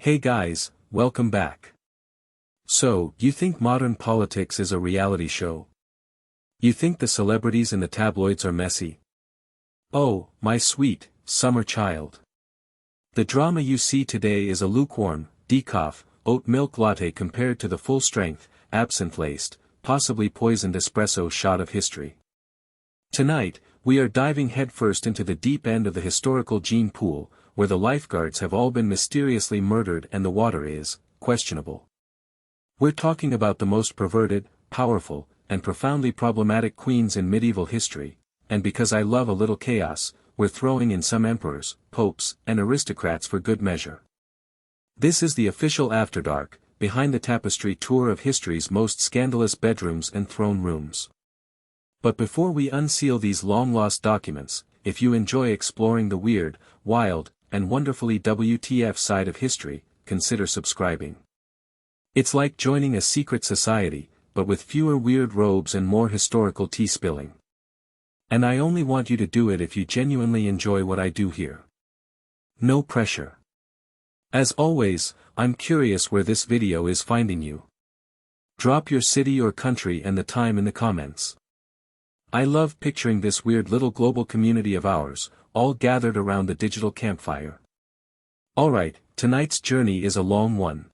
Hey guys, welcome back. So, you think modern politics is a reality show? You think the celebrities in the tabloids are messy? Oh, my sweet, summer child. The drama you see today is a lukewarm, decaf, oat milk latte compared to the full-strength, absinthe-laced, possibly poisoned espresso shot of history. Tonight, we are diving headfirst into the deep end of the historical gene pool, where the lifeguards have all been mysteriously murdered and the water is questionable. We're talking about the most perverted, powerful, and profoundly problematic queens in medieval history, and because I love a little chaos, we're throwing in some emperors, popes, and aristocrats for good measure. This is the official After Dark, behind the tapestry tour of history's most scandalous bedrooms and throne rooms. But before we unseal these long-lost documents, if you enjoy exploring the weird, wild, and wonderfully WTF side of history, consider subscribing. It's like joining a secret society, but with fewer weird robes and more historical tea spilling. And I only want you to do it if you genuinely enjoy what I do here. No pressure. As always, I'm curious where this video is finding you. Drop your city or country and the time in the comments. I love picturing this weird little global community of ours, all gathered around the digital campfire. Alright, tonight's journey is a long one.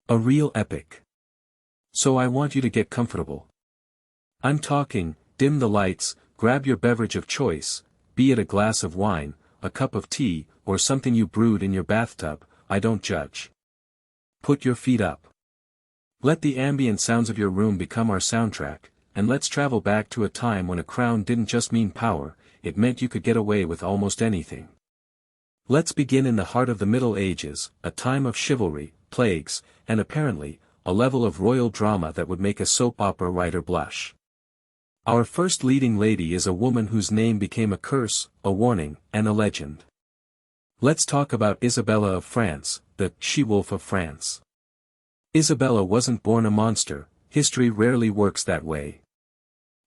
A real epic. So I want you to get comfortable. I'm talking, dim the lights, grab your beverage of choice, be it a glass of wine, a cup of tea, or something you brewed in your bathtub, I don't judge. Put your feet up. Let the ambient sounds of your room become our soundtrack, and let's travel back to a time when a crown didn't just mean power, it meant you could get away with almost anything. Let's begin in the heart of the Middle Ages, a time of chivalry, plagues, and apparently, a level of royal drama that would make a soap opera writer blush. Our first leading lady is a woman whose name became a curse, a warning, and a legend. Let's talk about Isabella of France, the she-wolf of France. Isabella wasn't born a monster, history rarely works that way.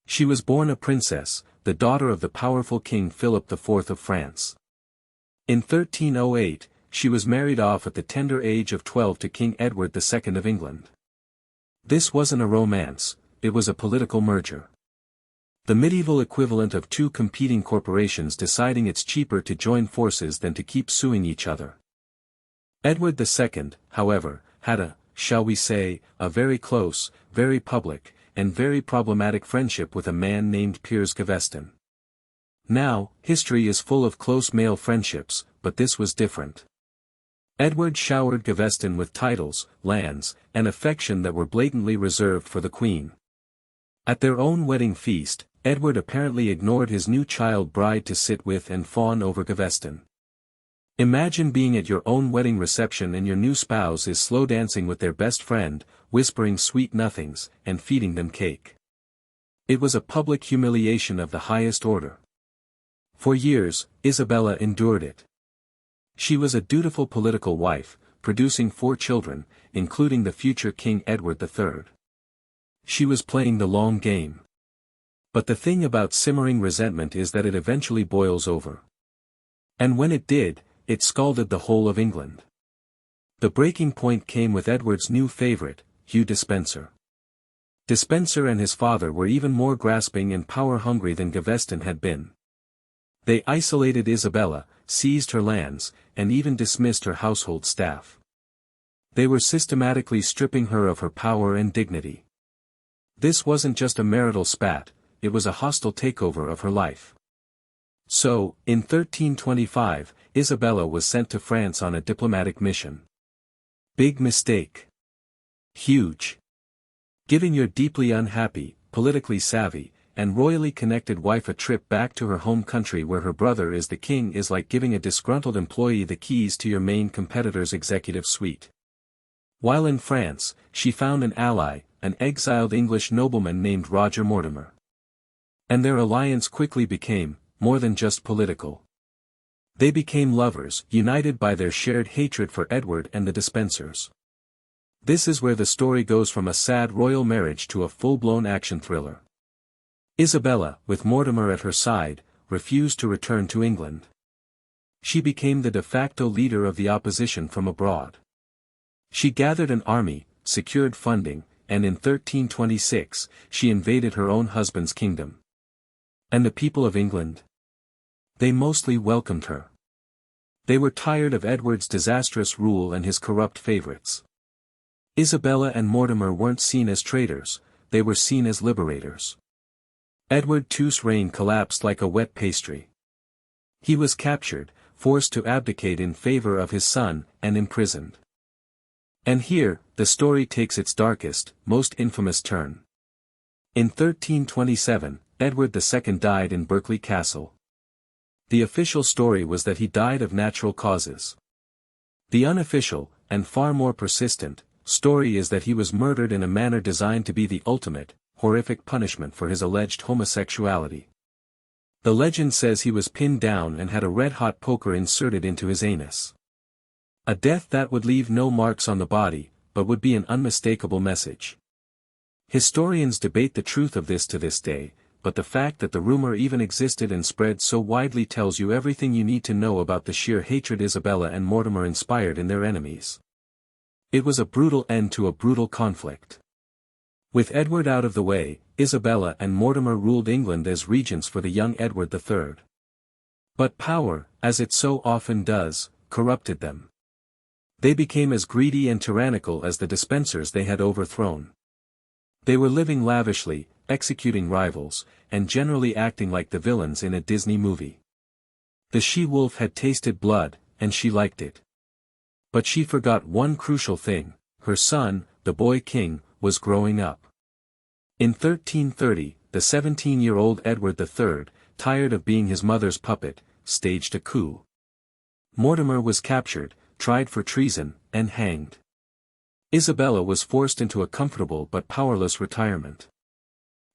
She was born a princess, the daughter of the powerful King Philip IV of France. In 1308, she was married off at the tender age of 12 to King Edward II of England. This wasn't a romance, it was a political merger. The medieval equivalent of two competing corporations deciding it's cheaper to join forces than to keep suing each other. Edward II, however, had a, shall we say, a very close, very public, and very problematic friendship with a man named Piers Gaveston. Now, history is full of close male friendships, but this was different. Edward showered Gaveston with titles, lands, and affection that were blatantly reserved for the Queen. At their own wedding feast, Edward apparently ignored his new child bride to sit with and fawn over Gaveston. Imagine being at your own wedding reception and your new spouse is slow dancing with their best friend, whispering sweet nothings, and feeding them cake. It was a public humiliation of the highest order. For years, Isabella endured it. She was a dutiful political wife, producing 4 children, including the future King Edward III. She was playing the long game. But the thing about simmering resentment is that it eventually boils over. And when it did, it scalded the whole of England. The breaking point came with Edward's new favorite, Hugh Despencer. Despencer and his father were even more grasping and power-hungry than Gaveston had been. They isolated Isabella, seized her lands, and even dismissed her household staff. They were systematically stripping her of her power and dignity. This wasn't just a marital spat, it was a hostile takeover of her life. So, in 1325, Isabella was sent to France on a diplomatic mission. Big mistake. Huge. Giving your deeply unhappy, politically savvy, and royally connected wife a trip back to her home country where her brother is the king is like giving a disgruntled employee the keys to your main competitor's executive suite. While in France, she found an ally, an exiled English nobleman named Roger Mortimer. And their alliance quickly became, more than just political. They became lovers, united by their shared hatred for Edward and the Despensers. This is where the story goes from a sad royal marriage to a full-blown action thriller. Isabella, with Mortimer at her side, refused to return to England. She became the de facto leader of the opposition from abroad. She gathered an army, secured funding, and in 1326, she invaded her own husband's kingdom. And the people of England? They mostly welcomed her. They were tired of Edward's disastrous rule and his corrupt favorites. Isabella and Mortimer weren't seen as traitors, they were seen as liberators. Edward II's reign collapsed like a wet pastry. He was captured, forced to abdicate in favor of his son, and imprisoned. And here, the story takes its darkest, most infamous turn. In 1327, Edward II died in Berkeley Castle. The official story was that he died of natural causes. The unofficial, and far more persistent, story is that he was murdered in a manner designed to be the ultimate, horrific punishment for his alleged homosexuality. The legend says he was pinned down and had a red-hot poker inserted into his anus. A death that would leave no marks on the body, but would be an unmistakable message. Historians debate the truth of this to this day, but the fact that the rumor even existed and spread so widely tells you everything you need to know about the sheer hatred Isabella and Mortimer inspired in their enemies. It was a brutal end to a brutal conflict. With Edward out of the way, Isabella and Mortimer ruled England as regents for the young Edward III. But power, as it so often does, corrupted them. They became as greedy and tyrannical as the dispensers they had overthrown. They were living lavishly, executing rivals, and generally acting like the villains in a Disney movie. The she-wolf had tasted blood, and she liked it. But she forgot one crucial thing: her son, the boy king, was growing up. In 1330, the 17-year-old Edward III, tired of being his mother's puppet, staged a coup. Mortimer was captured, tried for treason, and hanged. Isabella was forced into a comfortable but powerless retirement.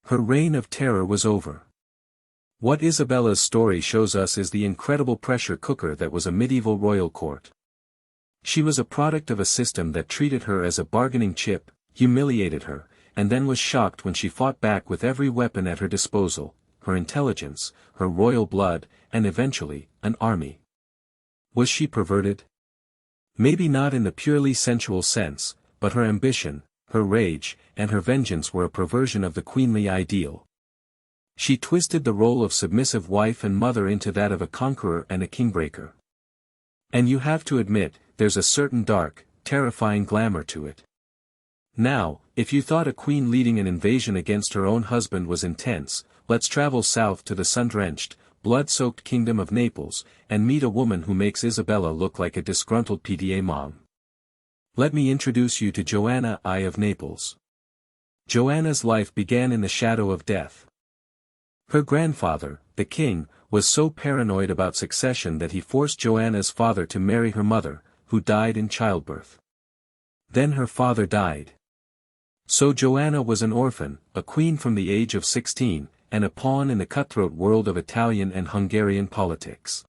Her reign of terror was over. What Isabella's story shows us is the incredible pressure cooker that was a medieval royal court. She was a product of a system that treated her as a bargaining chip, humiliated her, and then was shocked when she fought back with every weapon at her disposal: her intelligence, her royal blood, and eventually, an army. Was she perverted? Maybe not in the purely sensual sense, but her ambition, her rage, and her vengeance were a perversion of the queenly ideal. She twisted the role of submissive wife and mother into that of a conqueror and a kingbreaker. And you have to admit, there's a certain dark, terrifying glamour to it. Now, if you thought a queen leading an invasion against her own husband was intense, let's travel south to the sun-drenched, blood-soaked kingdom of Naples, and meet a woman who makes Isabella look like a disgruntled PTA mom. Let me introduce you to Joanna I of Naples. Joanna's life began in the shadow of death. Her grandfather, the king, was so paranoid about succession that he forced Joanna's father to marry her mother, who died in childbirth. Then her father died. So Joanna was an orphan, a queen from the age of 16, and a pawn in the cutthroat world of Italian and Hungarian politics.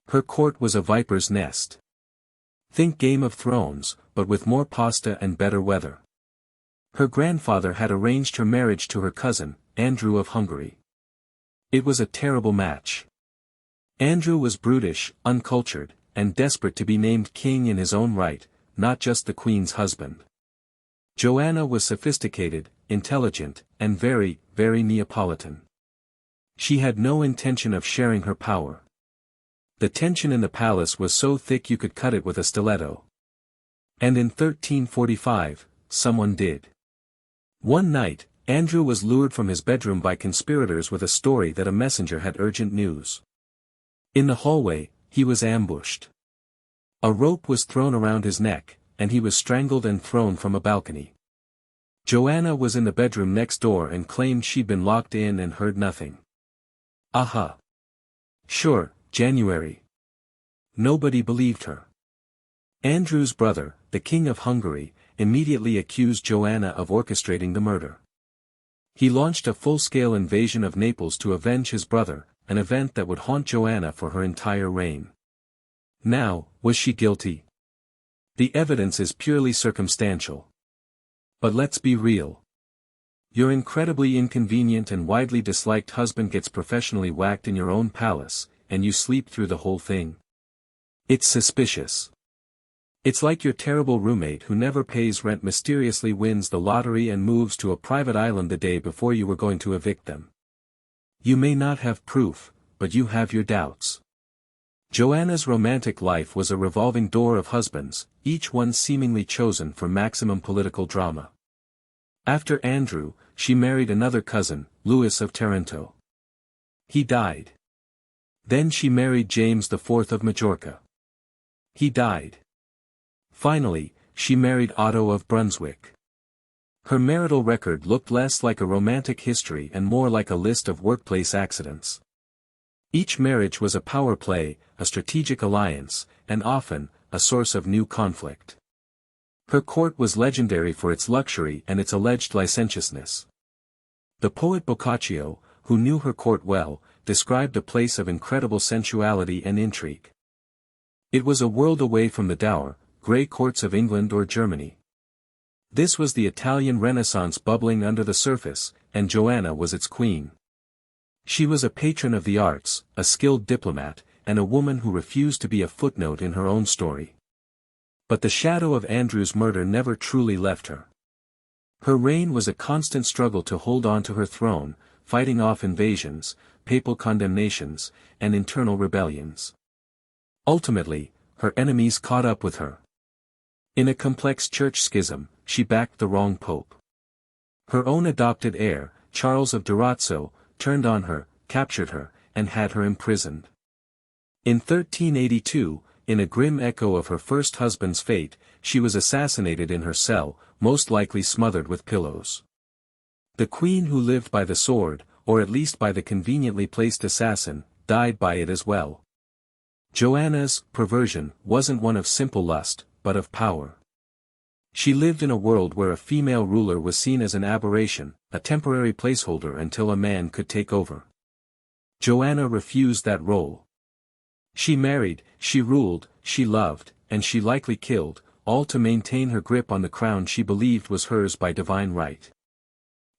Her court was a viper's nest. Think Game of Thrones, but with more pasta and better weather. Her grandfather had arranged her marriage to her cousin, Andrew of Hungary. It was a terrible match. Andrew was brutish, uncultured, and desperate to be named king in his own right, not just the queen's husband. Joanna was sophisticated, intelligent, and very, very Neapolitan. She had no intention of sharing her power. The tension in the palace was so thick you could cut it with a stiletto. And in 1345, someone did. One night, Andrew was lured from his bedroom by conspirators with a story that a messenger had urgent news. In the hallway, he was ambushed. A rope was thrown around his neck, and he was strangled and thrown from a balcony. Joanna was in the bedroom next door and claimed she'd been locked in and heard nothing. Aha! Sure, January. Nobody believed her. Andrew's brother, the King of Hungary, immediately accused Joanna of orchestrating the murder. He launched a full-scale invasion of Naples to avenge his brother, an event that would haunt Joanna for her entire reign. Now, was she guilty? The evidence is purely circumstantial. But let's be real. Your incredibly inconvenient and widely disliked husband gets professionally whacked in your own palace, and you sleep through the whole thing. It's suspicious. It's like your terrible roommate who never pays rent mysteriously wins the lottery and moves to a private island the day before you were going to evict them. You may not have proof, but you have your doubts. Joanna's romantic life was a revolving door of husbands, each one seemingly chosen for maximum political drama. After Andrew, she married another cousin, Louis of Taranto. He died. Then she married James IV of Majorca. He died. Finally, she married Otto of Brunswick. Her marital record looked less like a romantic history and more like a list of workplace accidents. Each marriage was a power play, a strategic alliance, and often, a source of new conflict. Her court was legendary for its luxury and its alleged licentiousness. The poet Boccaccio, who knew her court well, described a place of incredible sensuality and intrigue. It was a world away from the dour, grey courts of England or Germany. This was the Italian Renaissance bubbling under the surface, and Joanna was its queen. She was a patron of the arts, a skilled diplomat, and a woman who refused to be a footnote in her own story. But the shadow of Andrew's murder never truly left her. Her reign was a constant struggle to hold on to her throne, fighting off invasions, papal condemnations, and internal rebellions. Ultimately, her enemies caught up with her. In a complex church schism, she backed the wrong pope. Her own adopted heir, Charles of Durazzo, turned on her, captured her, and had her imprisoned. In 1382, in a grim echo of her first husband's fate, she was assassinated in her cell, most likely smothered with pillows. The queen who lived by the sword, or at least by the conveniently placed assassin, died by it as well. Joanna's perversion wasn't one of simple lust, but of power. She lived in a world where a female ruler was seen as an aberration, a temporary placeholder until a man could take over. Joanna refused that role. She married, she ruled, she loved, and she likely killed, all to maintain her grip on the crown she believed was hers by divine right.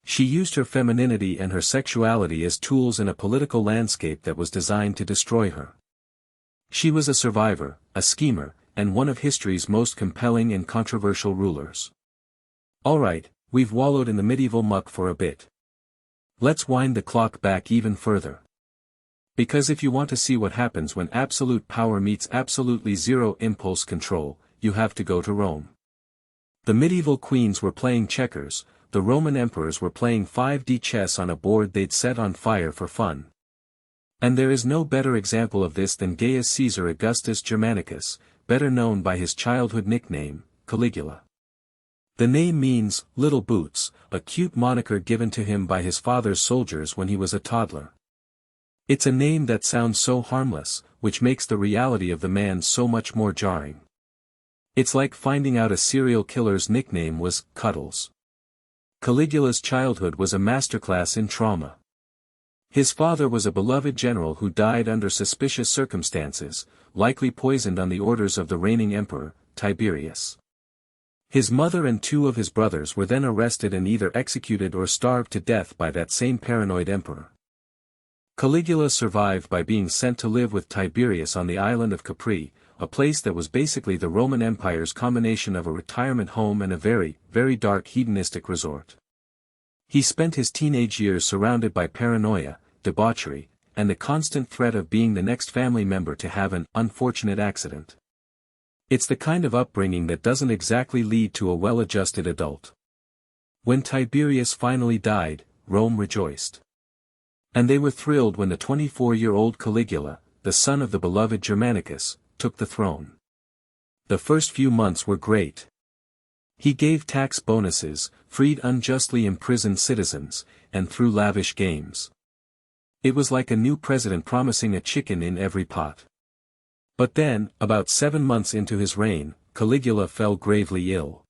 She used her femininity and her sexuality as tools in a political landscape that was designed to destroy her. She was a survivor, a schemer, and one of history's most compelling and controversial rulers. Alright, we've wallowed in the medieval muck for a bit. Let's wind the clock back even further. Because if you want to see what happens when absolute power meets absolutely zero impulse control, you have to go to Rome. The medieval queens were playing checkers, the Roman emperors were playing 5D chess on a board they'd set on fire for fun. And there is no better example of this than Gaius Caesar Augustus Germanicus, better known by his childhood nickname, Caligula. The name means, little boots, a cute moniker given to him by his father's soldiers when he was a toddler. It's a name that sounds so harmless, which makes the reality of the man so much more jarring. It's like finding out a serial killer's nickname was Cuddles. Caligula's childhood was a masterclass in trauma. His father was a beloved general who died under suspicious circumstances, likely poisoned on the orders of the reigning emperor, Tiberius. His mother and two of his brothers were then arrested and either executed or starved to death by that same paranoid emperor. Caligula survived by being sent to live with Tiberius on the island of Capri, a place that was basically the Roman Empire's combination of a retirement home and a very, very dark hedonistic resort. He spent his teenage years surrounded by paranoia, debauchery, and the constant threat of being the next family member to have an unfortunate accident. It's the kind of upbringing that doesn't exactly lead to a well-adjusted adult. When Tiberius finally died, Rome rejoiced. And they were thrilled when the 24-year-old Caligula, the son of the beloved Germanicus, took the throne. The first few months were great. He gave tax bonuses, freed unjustly imprisoned citizens, and threw lavish games. It was like a new president promising a chicken in every pot. But then, about 7 months into his reign, Caligula fell gravely ill.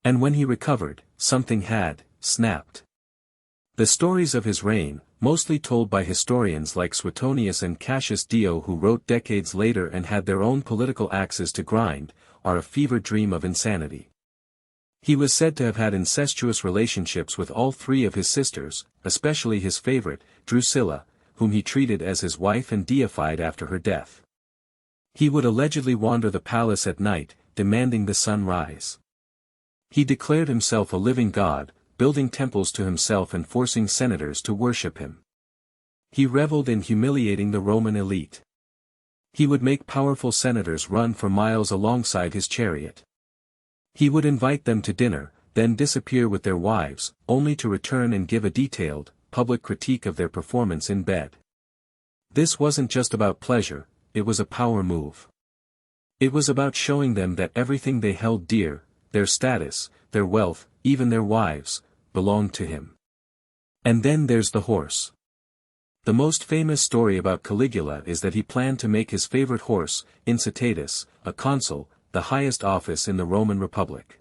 And when he recovered, something had snapped. The stories of his reign, mostly told by historians like Suetonius and Cassius Dio who wrote decades later and had their own political axes to grind, are a fever dream of insanity. He was said to have had incestuous relationships with all 3 of his sisters, especially his favorite, Drusilla, whom he treated as his wife and deified after her death. He would allegedly wander the palace at night, demanding the sun rise. He declared himself a living god, building temples to himself and forcing senators to worship him. He reveled in humiliating the Roman elite. He would make powerful senators run for miles alongside his chariot. He would invite them to dinner, then disappear with their wives, only to return and give a detailed, public critique of their performance in bed. This wasn't just about pleasure, it was a power move. It was about showing them that everything they held dear, their status, their wealth, even their wives, belonged to him. And then there's the horse. The most famous story about Caligula is that he planned to make his favorite horse, Incitatus, a consul, the highest office in the Roman Republic.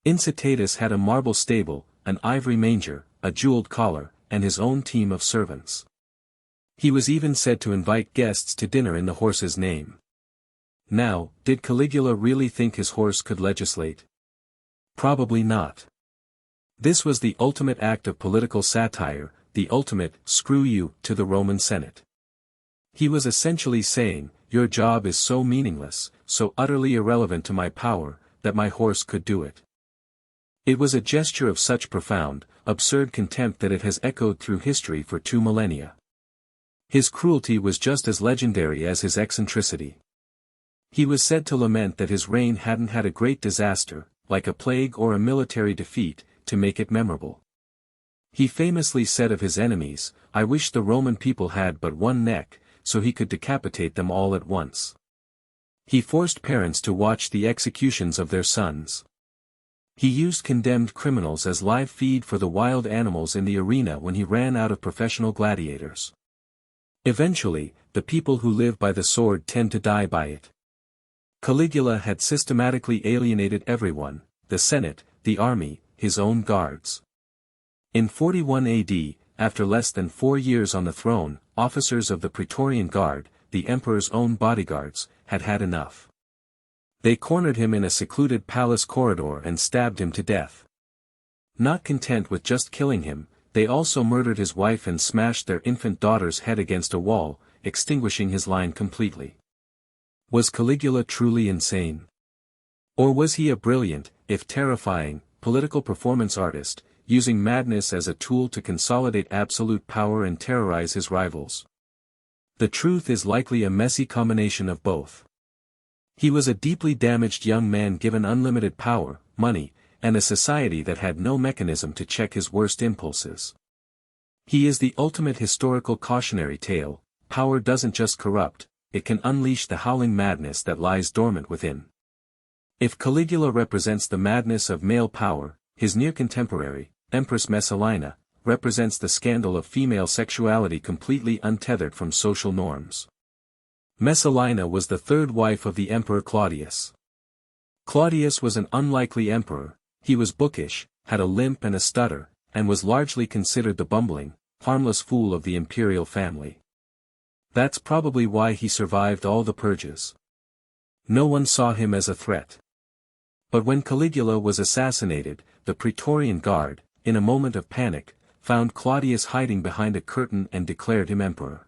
Incitatus had a marble stable, an ivory manger, a jeweled collar, and his own team of servants. He was even said to invite guests to dinner in the horse's name. Now, did Caligula really think his horse could legislate? Probably not. This was the ultimate act of political satire, the ultimate, screw you, to the Roman Senate. He was essentially saying, your job is so meaningless, so utterly irrelevant to my power, that my horse could do it. It was a gesture of such profound, absurd contempt that it has echoed through history for 2 millennia. His cruelty was just as legendary as his eccentricity. He was said to lament that his reign hadn't had a great disaster, like a plague or a military defeat, to make it memorable. He famously said of his enemies, I wish the Roman people had but one neck, so he could decapitate them all at once. He forced parents to watch the executions of their sons. He used condemned criminals as live feed for the wild animals in the arena when he ran out of professional gladiators. Eventually, the people who live by the sword tend to die by it. Caligula had systematically alienated everyone, the Senate, the army, his own guards. In 41 AD, after less than 4 years on the throne, officers of the Praetorian Guard, the emperor's own bodyguards, had had enough. They cornered him in a secluded palace corridor and stabbed him to death. Not content with just killing him, they also murdered his wife and smashed their infant daughter's head against a wall, extinguishing his line completely. Was Caligula truly insane? Or was he a brilliant, if terrifying, political performance artist, using madness as a tool to consolidate absolute power and terrorize his rivals? The truth is likely a messy combination of both. He was a deeply damaged young man given unlimited power, money, and a society that had no mechanism to check his worst impulses. He is the ultimate historical cautionary tale. Power doesn't just corrupt, it can unleash the howling madness that lies dormant within. If Caligula represents the madness of male power, his near contemporary, Empress Messalina, represents the scandal of female sexuality completely untethered from social norms. Messalina was the third wife of the Emperor Claudius. Claudius was an unlikely emperor. He was bookish, had a limp and a stutter, and was largely considered the bumbling, harmless fool of the imperial family. That's probably why he survived all the purges. No one saw him as a threat. But when Caligula was assassinated, the Praetorian Guard, in a moment of panic, found Claudius hiding behind a curtain and declared him emperor.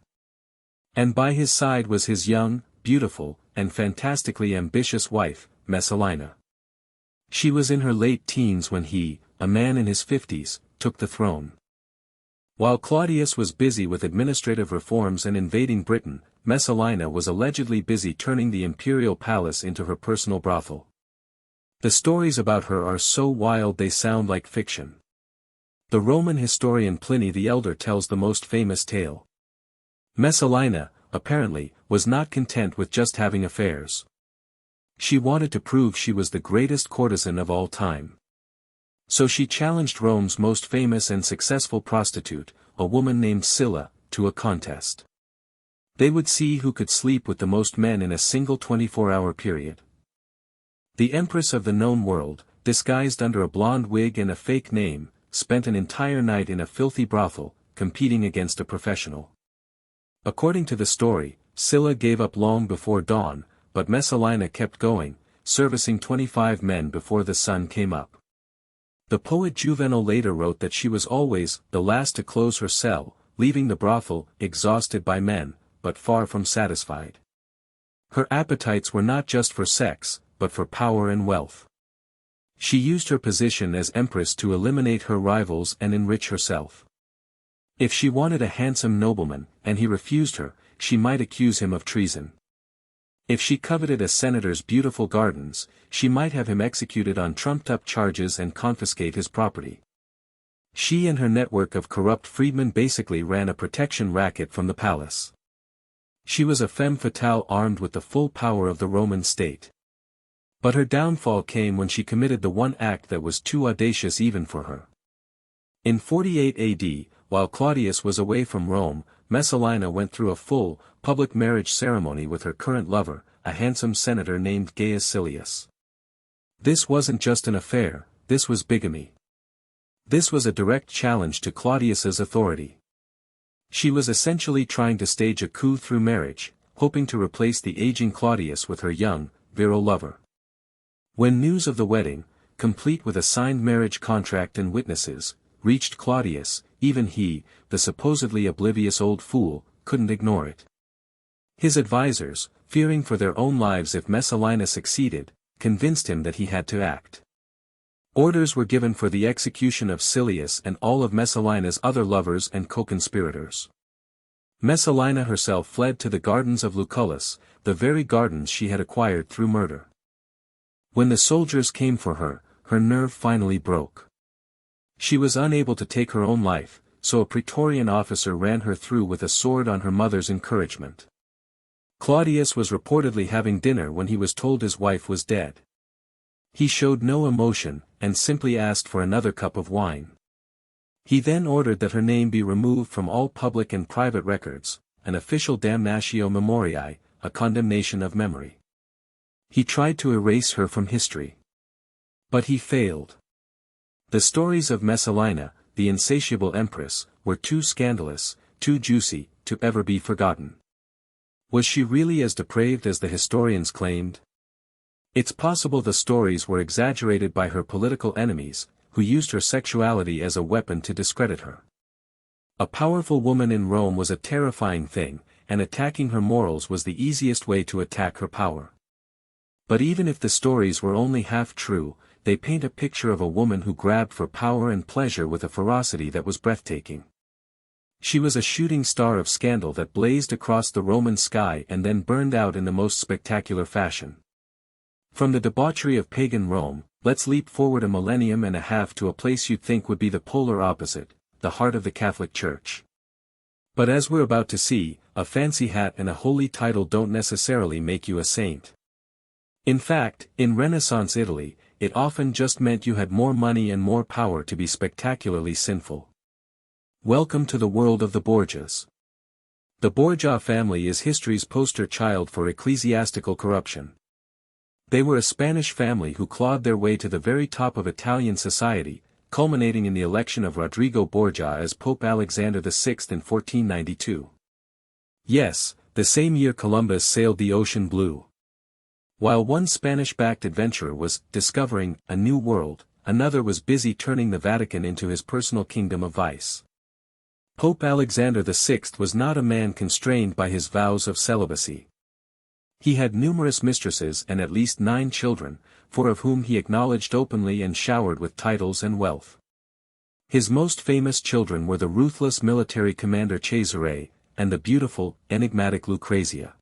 And by his side was his young, beautiful, and fantastically ambitious wife, Messalina. She was in her late teens when he, a man in his 50s, took the throne. While Claudius was busy with administrative reforms and invading Britain, Messalina was allegedly busy turning the imperial palace into her personal brothel. The stories about her are so wild they sound like fiction. The Roman historian Pliny the Elder tells the most famous tale. Messalina, apparently, was not content with just having affairs. She wanted to prove she was the greatest courtesan of all time. So she challenged Rome's most famous and successful prostitute, a woman named Scylla, to a contest. They would see who could sleep with the most men in a single 24-hour period. The empress of the known world, disguised under a blonde wig and a fake name, spent an entire night in a filthy brothel, competing against a professional. According to the story, Scylla gave up long before dawn, but Messalina kept going, servicing 25 men before the sun came up. The poet Juvenal later wrote that she was always the last to close her cell, leaving the brothel exhausted by men, but far from satisfied. Her appetites were not just for sex, but for power and wealth. She used her position as empress to eliminate her rivals and enrich herself. If she wanted a handsome nobleman, and he refused her, she might accuse him of treason. If she coveted a senator's beautiful gardens, she might have him executed on trumped-up charges and confiscate his property. She and her network of corrupt freedmen basically ran a protection racket from the palace. She was a femme fatale armed with the full power of the Roman state. But her downfall came when she committed the one act that was too audacious even for her. In 48 AD, while Claudius was away from Rome, Messalina went through a full, public marriage ceremony with her current lover, a handsome senator named Gaius Silius. This wasn't just an affair, this was bigamy. This was a direct challenge to Claudius's authority. She was essentially trying to stage a coup through marriage, hoping to replace the aging Claudius with her young, virile lover. When news of the wedding, complete with a signed marriage contract and witnesses, reached Claudius, even he, the supposedly oblivious old fool, couldn't ignore it. His advisors, fearing for their own lives if Messalina succeeded, convinced him that he had to act. Orders were given for the execution of Silius and all of Messalina's other lovers and co-conspirators. Messalina herself fled to the gardens of Lucullus, the very gardens she had acquired through murder. When the soldiers came for her, her nerve finally broke. She was unable to take her own life, so a Praetorian officer ran her through with a sword on her mother's encouragement. Claudius was reportedly having dinner when he was told his wife was dead. He showed no emotion, and simply asked for another cup of wine. He then ordered that her name be removed from all public and private records, an official damnatio memoriae, a condemnation of memory. He tried to erase her from history. But he failed. The stories of Messalina, the insatiable empress, were too scandalous, too juicy, to ever be forgotten. Was she really as depraved as the historians claimed? It's possible the stories were exaggerated by her political enemies, who used her sexuality as a weapon to discredit her. A powerful woman in Rome was a terrifying thing, and attacking her morals was the easiest way to attack her power. But even if the stories were only half true, they paint a picture of a woman who grabbed for power and pleasure with a ferocity that was breathtaking. She was a shooting star of scandal that blazed across the Roman sky and then burned out in the most spectacular fashion. From the debauchery of pagan Rome, let's leap forward a millennium and a half to a place you'd think would be the polar opposite, the heart of the Catholic Church. But as we're about to see, a fancy hat and a holy title don't necessarily make you a saint. In fact, in Renaissance Italy, it often just meant you had more money and more power to be spectacularly sinful. Welcome to the world of the Borgias. The Borgia family is history's poster child for ecclesiastical corruption. They were a Spanish family who clawed their way to the very top of Italian society, culminating in the election of Rodrigo Borgia as Pope Alexander VI in 1492. Yes, the same year Columbus sailed the ocean blue. While one Spanish-backed adventurer was discovering a new world, another was busy turning the Vatican into his personal kingdom of vice. Pope Alexander VI was not a man constrained by his vows of celibacy. He had numerous mistresses and at least 9 children, 4 of whom he acknowledged openly and showered with titles and wealth. His most famous children were the ruthless military commander Cesare, and the beautiful, enigmatic Lucrezia.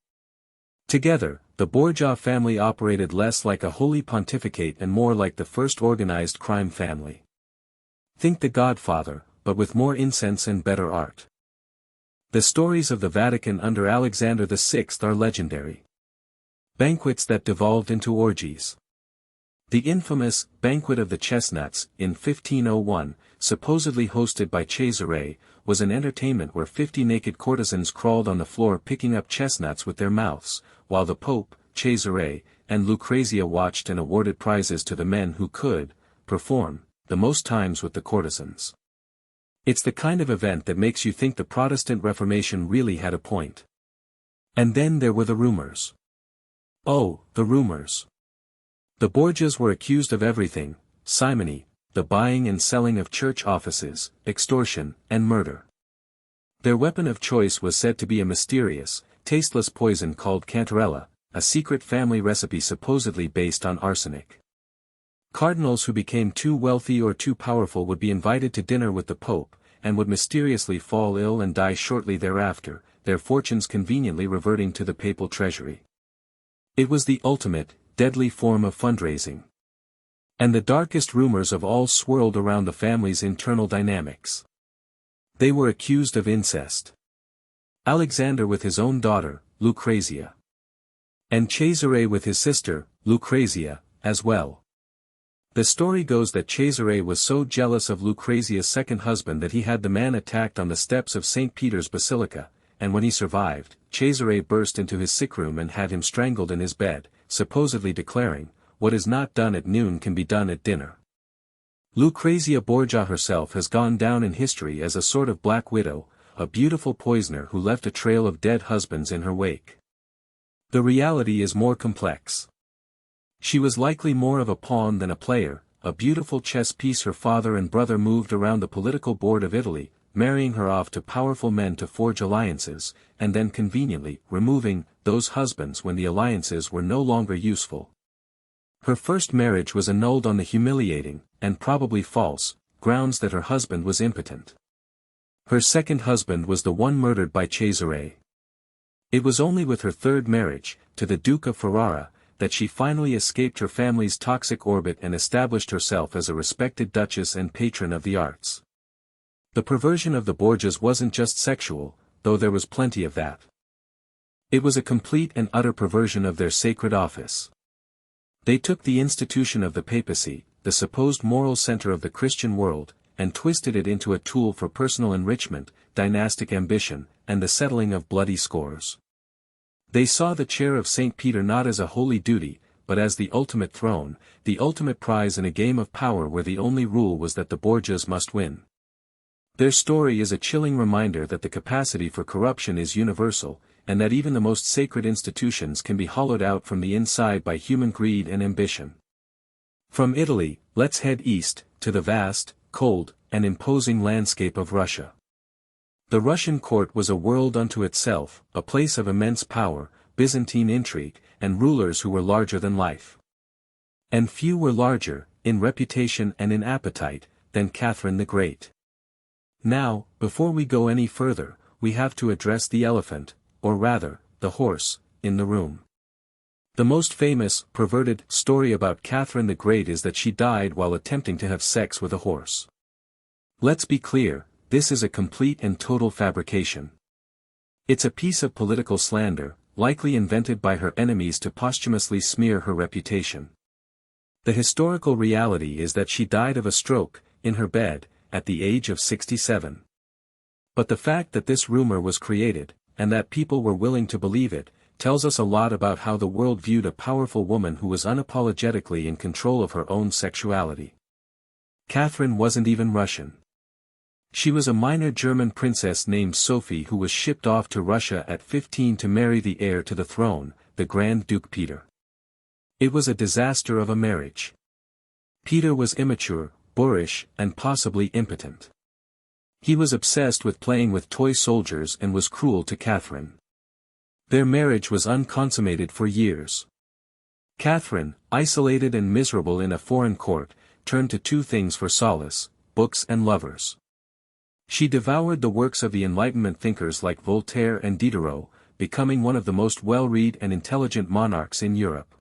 Together, the Borgia family operated less like a holy pontificate and more like the first organized crime family. Think The Godfather, but with more incense and better art. The stories of the Vatican under Alexander VI are legendary. Banquets that devolved into orgies. The infamous Banquet of the Chestnuts, in 1501, supposedly hosted by Cesare, was an entertainment where 50 naked courtesans crawled on the floor picking up chestnuts with their mouths, while the Pope, Cesare, and Lucrezia watched and awarded prizes to the men who could perform the most times with the courtesans. It's the kind of event that makes you think the Protestant Reformation really had a point. And then there were the rumors. Oh, the rumors. The Borgias were accused of everything: simony, the buying and selling of church offices, extortion, and murder. Their weapon of choice was said to be a mysterious, tasteless poison called cantarella, a secret family recipe supposedly based on arsenic. Cardinals who became too wealthy or too powerful would be invited to dinner with the Pope, and would mysteriously fall ill and die shortly thereafter, their fortunes conveniently reverting to the papal treasury. It was the ultimate, deadly form of fundraising. And the darkest rumors of all swirled around the family's internal dynamics. They were accused of incest. Alexander with his own daughter, Lucrezia. And Cesare with his sister, Lucrezia, as well. The story goes that Cesare was so jealous of Lucrezia's second husband that he had the man attacked on the steps of St. Peter's Basilica, and when he survived, Cesare burst into his sick room and had him strangled in his bed, supposedly declaring, "What is not done at noon can be done at dinner." Lucrezia Borgia herself has gone down in history as a sort of black widow, a beautiful poisoner who left a trail of dead husbands in her wake. The reality is more complex. She was likely more of a pawn than a player, a beautiful chess piece her father and brother moved around the political board of Italy, marrying her off to powerful men to forge alliances, and then conveniently removing those husbands when the alliances were no longer useful. Her first marriage was annulled on the humiliating, and probably false, grounds that her husband was impotent. Her second husband was the one murdered by Cesare. It was only with her third marriage, to the Duke of Ferrara, that she finally escaped her family's toxic orbit and established herself as a respected duchess and patron of the arts. The perversion of the Borgias wasn't just sexual, though there was plenty of that. It was a complete and utter perversion of their sacred office. They took the institution of the papacy, the supposed moral center of the Christian world, and twisted it into a tool for personal enrichment, dynastic ambition, and the settling of bloody scores. They saw the chair of St. Peter not as a holy duty, but as the ultimate throne, the ultimate prize in a game of power where the only rule was that the Borgias must win. Their story is a chilling reminder that the capacity for corruption is universal, and that even the most sacred institutions can be hollowed out from the inside by human greed and ambition. From Italy, let's head east, to the vast, cold, and imposing landscape of Russia. The Russian court was a world unto itself, a place of immense power, Byzantine intrigue, and rulers who were larger than life. And few were larger, in reputation and in appetite, than Catherine the Great. Now, before we go any further, we have to address the elephant, or rather, the horse, in the room. The most famous, perverted, story about Catherine the Great is that she died while attempting to have sex with a horse. Let's be clear, this is a complete and total fabrication. It's a piece of political slander, likely invented by her enemies to posthumously smear her reputation. The historical reality is that she died of a stroke, in her bed, at the age of 67. But the fact that this rumor was created, and that people were willing to believe it, tells us a lot about how the world viewed a powerful woman who was unapologetically in control of her own sexuality. Catherine wasn't even Russian. She was a minor German princess named Sophie who was shipped off to Russia at 15 to marry the heir to the throne, the Grand Duke Peter. It was a disaster of a marriage. Peter was immature, boorish, and possibly impotent. He was obsessed with playing with toy soldiers and was cruel to Catherine. Their marriage was unconsummated for years. Catherine, isolated and miserable in a foreign court, turned to two things for solace: books and lovers. She devoured the works of the Enlightenment thinkers like Voltaire and Diderot, becoming one of the most well-read and intelligent monarchs in Europe.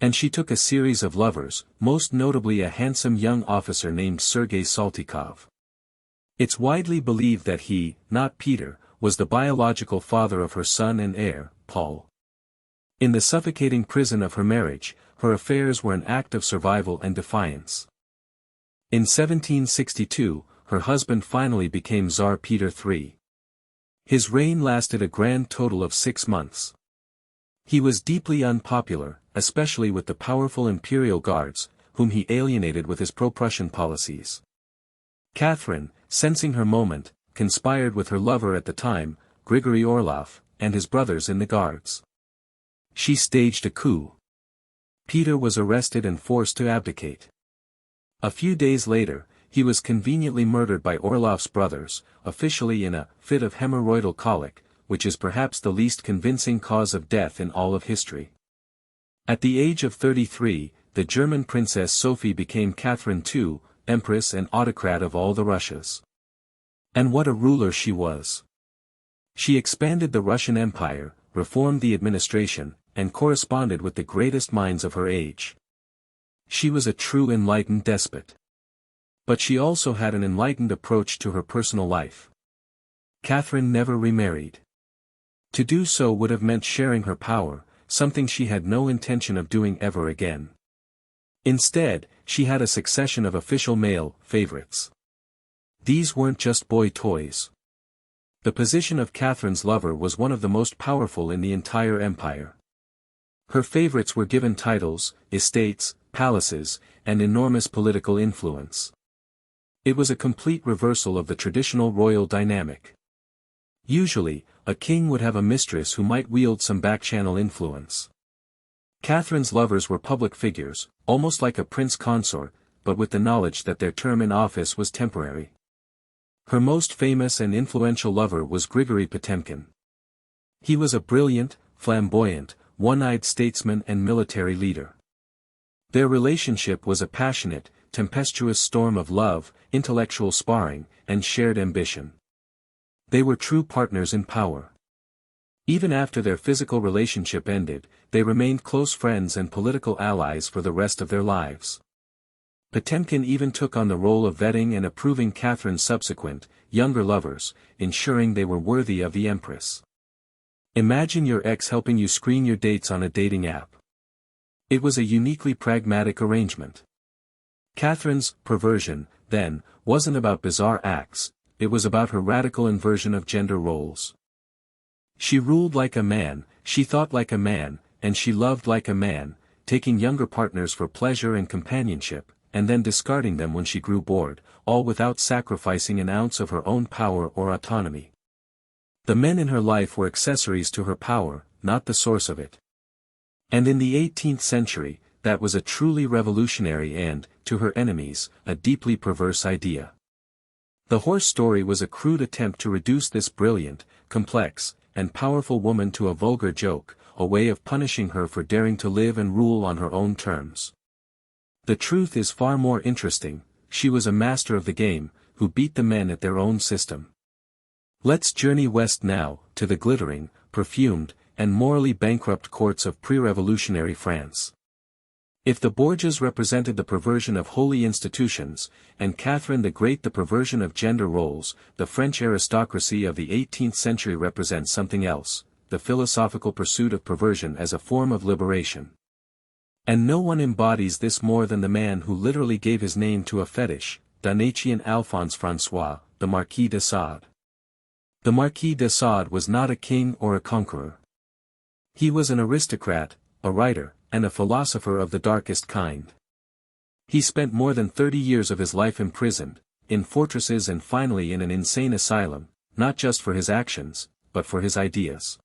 And she took a series of lovers, most notably a handsome young officer named Sergei Saltykov. It's widely believed that he, not Peter, was the biological father of her son and heir, Paul. In the suffocating prison of her marriage, her affairs were an act of survival and defiance. In 1762, her husband finally became Tsar Peter III. His reign lasted a grand total of 6 months. He was deeply unpopular, especially with the powerful imperial guards, whom he alienated with his pro-Prussian policies. Catherine, sensing her moment, conspired with her lover at the time, Grigory Orlov, and his brothers in the guards. She staged a coup. Peter was arrested and forced to abdicate. A few days later, he was conveniently murdered by Orlov's brothers, officially in a fit of hemorrhoidal colic, which is perhaps the least convincing cause of death in all of history. At the age of 33, the German Princess Sophie became Catherine II, Empress and autocrat of all the Russias. And what a ruler she was! She expanded the Russian Empire, reformed the administration, and corresponded with the greatest minds of her age. She was a true enlightened despot. But she also had an enlightened approach to her personal life. Catherine never remarried. To do so would have meant sharing her power, something she had no intention of doing ever again. Instead, she had a succession of official male favorites. These weren't just boy toys. The position of Catherine's lover was one of the most powerful in the entire empire. Her favorites were given titles, estates, palaces, and enormous political influence. It was a complete reversal of the traditional royal dynamic. Usually, a king would have a mistress who might wield some back-channel influence. Catherine's lovers were public figures, almost like a prince consort, but with the knowledge that their term in office was temporary. Her most famous and influential lover was Grigory Potemkin. He was a brilliant, flamboyant, one-eyed statesman and military leader. Their relationship was a passionate, tempestuous storm of love, intellectual sparring, and shared ambition. They were true partners in power. Even after their physical relationship ended, they remained close friends and political allies for the rest of their lives. Potemkin even took on the role of vetting and approving Catherine's subsequent, younger lovers, ensuring they were worthy of the empress. Imagine your ex helping you screen your dates on a dating app. It was a uniquely pragmatic arrangement. Catherine's perversion, then, wasn't about bizarre acts, it was about her radical inversion of gender roles. She ruled like a man, she thought like a man, and she loved like a man, taking younger partners for pleasure and companionship, and then discarding them when she grew bored, all without sacrificing an ounce of her own power or autonomy. The men in her life were accessories to her power, not the source of it. And in the 18th century, that was a truly revolutionary and, to her enemies, a deeply perverse idea. The horse story was a crude attempt to reduce this brilliant, complex, and powerful woman to a vulgar joke, a way of punishing her for daring to live and rule on her own terms. The truth is far more interesting, she was a master of the game, who beat the men at their own system. Let's journey west now, to the glittering, perfumed, and morally bankrupt courts of pre-revolutionary France. If the Borgias represented the perversion of holy institutions, and Catherine the Great the perversion of gender roles, the French aristocracy of the 18th century represents something else, the philosophical pursuit of perversion as a form of liberation. And no one embodies this more than the man who literally gave his name to a fetish, Donatien Alphonse François, the Marquis de Sade. The Marquis de Sade was not a king or a conqueror. He was an aristocrat, a writer, and a philosopher of the darkest kind. He spent more than 30 years of his life imprisoned, in fortresses and finally in an insane asylum, not just for his actions, but for his ideas.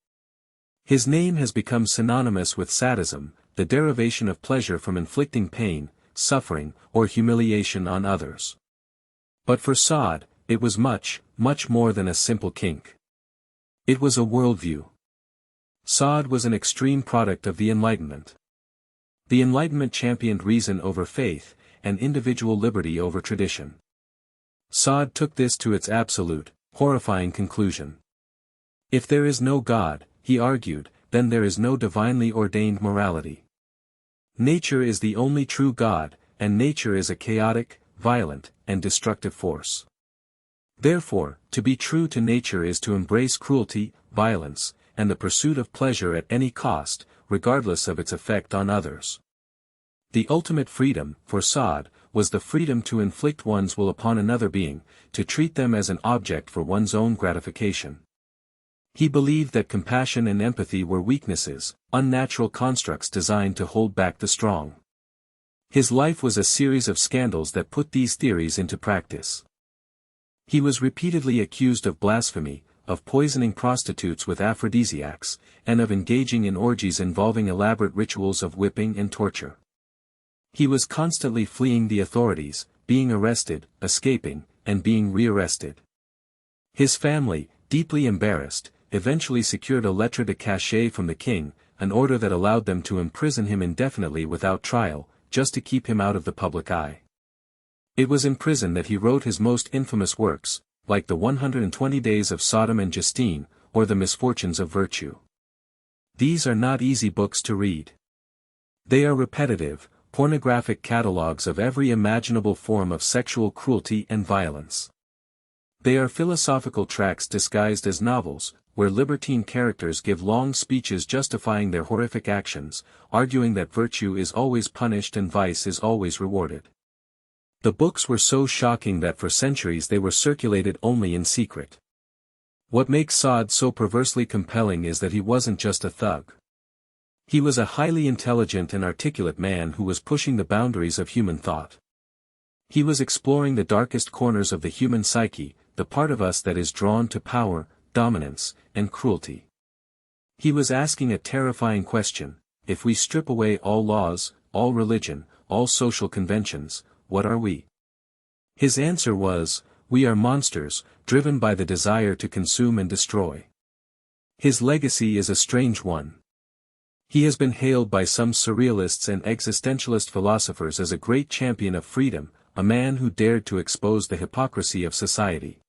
His name has become synonymous with sadism, the derivation of pleasure from inflicting pain, suffering, or humiliation on others. But for Sade, it was much, much more than a simple kink. It was a worldview. Sade was an extreme product of the Enlightenment. The Enlightenment championed reason over faith, and individual liberty over tradition. Sade took this to its absolute, horrifying conclusion. If there is no God, he argued, then there is no divinely ordained morality. Nature is the only true God, and nature is a chaotic, violent, and destructive force. Therefore, to be true to nature is to embrace cruelty, violence, and the pursuit of pleasure at any cost, regardless of its effect on others. The ultimate freedom, for Sade, was the freedom to inflict one's will upon another being, to treat them as an object for one's own gratification. He believed that compassion and empathy were weaknesses, unnatural constructs designed to hold back the strong. His life was a series of scandals that put these theories into practice. He was repeatedly accused of blasphemy, of poisoning prostitutes with aphrodisiacs, and of engaging in orgies involving elaborate rituals of whipping and torture. He was constantly fleeing the authorities, being arrested, escaping, and being rearrested. His family, deeply embarrassed, eventually secured a lettre de cachet from the king, an order that allowed them to imprison him indefinitely without trial, just to keep him out of the public eye. It was in prison that he wrote his most infamous works, like the 120 Days of Sodom and Justine, or the Misfortunes of Virtue. These are not easy books to read. They are repetitive, pornographic catalogues of every imaginable form of sexual cruelty and violence. They are philosophical tracts disguised as novels, where libertine characters give long speeches justifying their horrific actions, arguing that virtue is always punished and vice is always rewarded. The books were so shocking that for centuries they were circulated only in secret. What makes Sade so perversely compelling is that he wasn't just a thug. He was a highly intelligent and articulate man who was pushing the boundaries of human thought. He was exploring the darkest corners of the human psyche, the part of us that is drawn to power, dominance, and cruelty. He was asking a terrifying question: if we strip away all laws, all religion, all social conventions, what are we? His answer was, we are monsters, driven by the desire to consume and destroy. His legacy is a strange one. He has been hailed by some surrealists and existentialist philosophers as a great champion of freedom, a man who dared to expose the hypocrisy of society.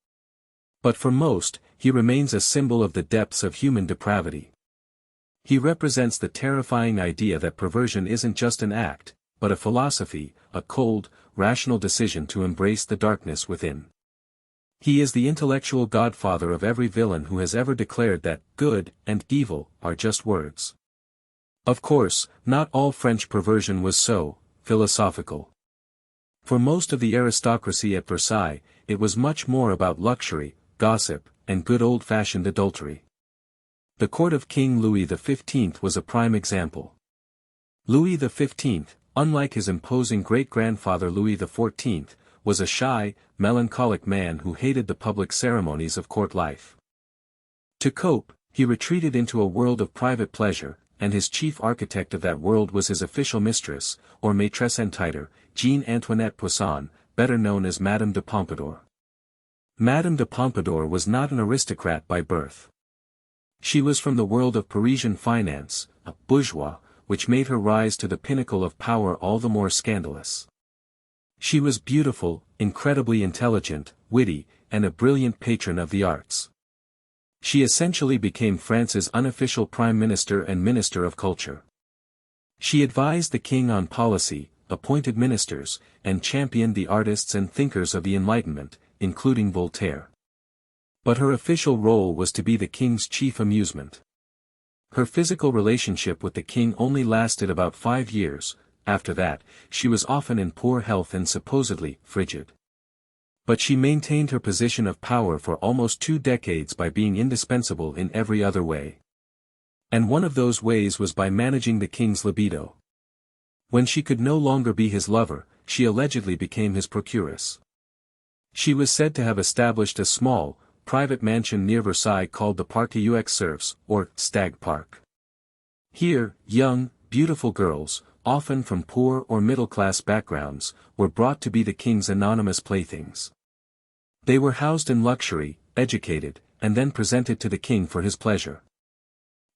But for most, he remains a symbol of the depths of human depravity. He represents the terrifying idea that perversion isn't just an act, but a philosophy, a cold, rational decision to embrace the darkness within. He is the intellectual godfather of every villain who has ever declared that good and evil are just words. Of course, not all French perversion was so philosophical. For most of the aristocracy at Versailles, it was much more about luxury, gossip, and good old-fashioned adultery. The court of King Louis XV was a prime example. Louis XV, unlike his imposing great-grandfather Louis XIV, was a shy, melancholic man who hated the public ceremonies of court life. To cope, he retreated into a world of private pleasure, and his chief architect of that world was his official mistress, or maîtresse en titre, Jeanne Antoinette Poussin, better known as Madame de Pompadour. Madame de Pompadour was not an aristocrat by birth. She was from the world of Parisian finance, a bourgeois, which made her rise to the pinnacle of power all the more scandalous. She was beautiful, incredibly intelligent, witty, and a brilliant patron of the arts. She essentially became France's unofficial prime minister and minister of culture. She advised the king on policy, appointed ministers, and championed the artists and thinkers of the Enlightenment, including Voltaire. But her official role was to be the king's chief amusement. Her physical relationship with the king only lasted about 5 years. After that, she was often in poor health and supposedly frigid. But she maintained her position of power for almost 2 decades by being indispensable in every other way. And one of those ways was by managing the king's libido. When she could no longer be his lover, she allegedly became his procuress. She was said to have established a small, private mansion near Versailles called the Parc aux Cerfs, or Stag Park. Here, young, beautiful girls, often from poor or middle-class backgrounds, were brought to be the king's anonymous playthings. They were housed in luxury, educated, and then presented to the king for his pleasure.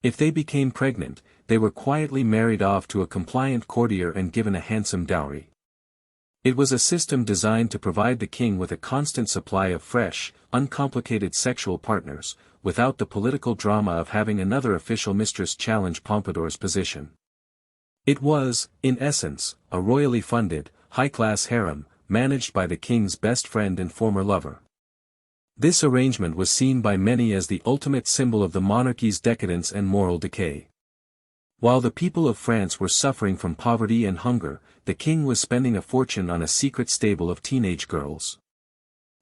If they became pregnant, they were quietly married off to a compliant courtier and given a handsome dowry. It was a system designed to provide the king with a constant supply of fresh, uncomplicated sexual partners, without the political drama of having another official mistress challenge Pompadour's position. It was, in essence, a royally funded, high-class harem, managed by the king's best friend and former lover. This arrangement was seen by many as the ultimate symbol of the monarchy's decadence and moral decay. While the people of France were suffering from poverty and hunger, the king was spending a fortune on a secret stable of teenage girls.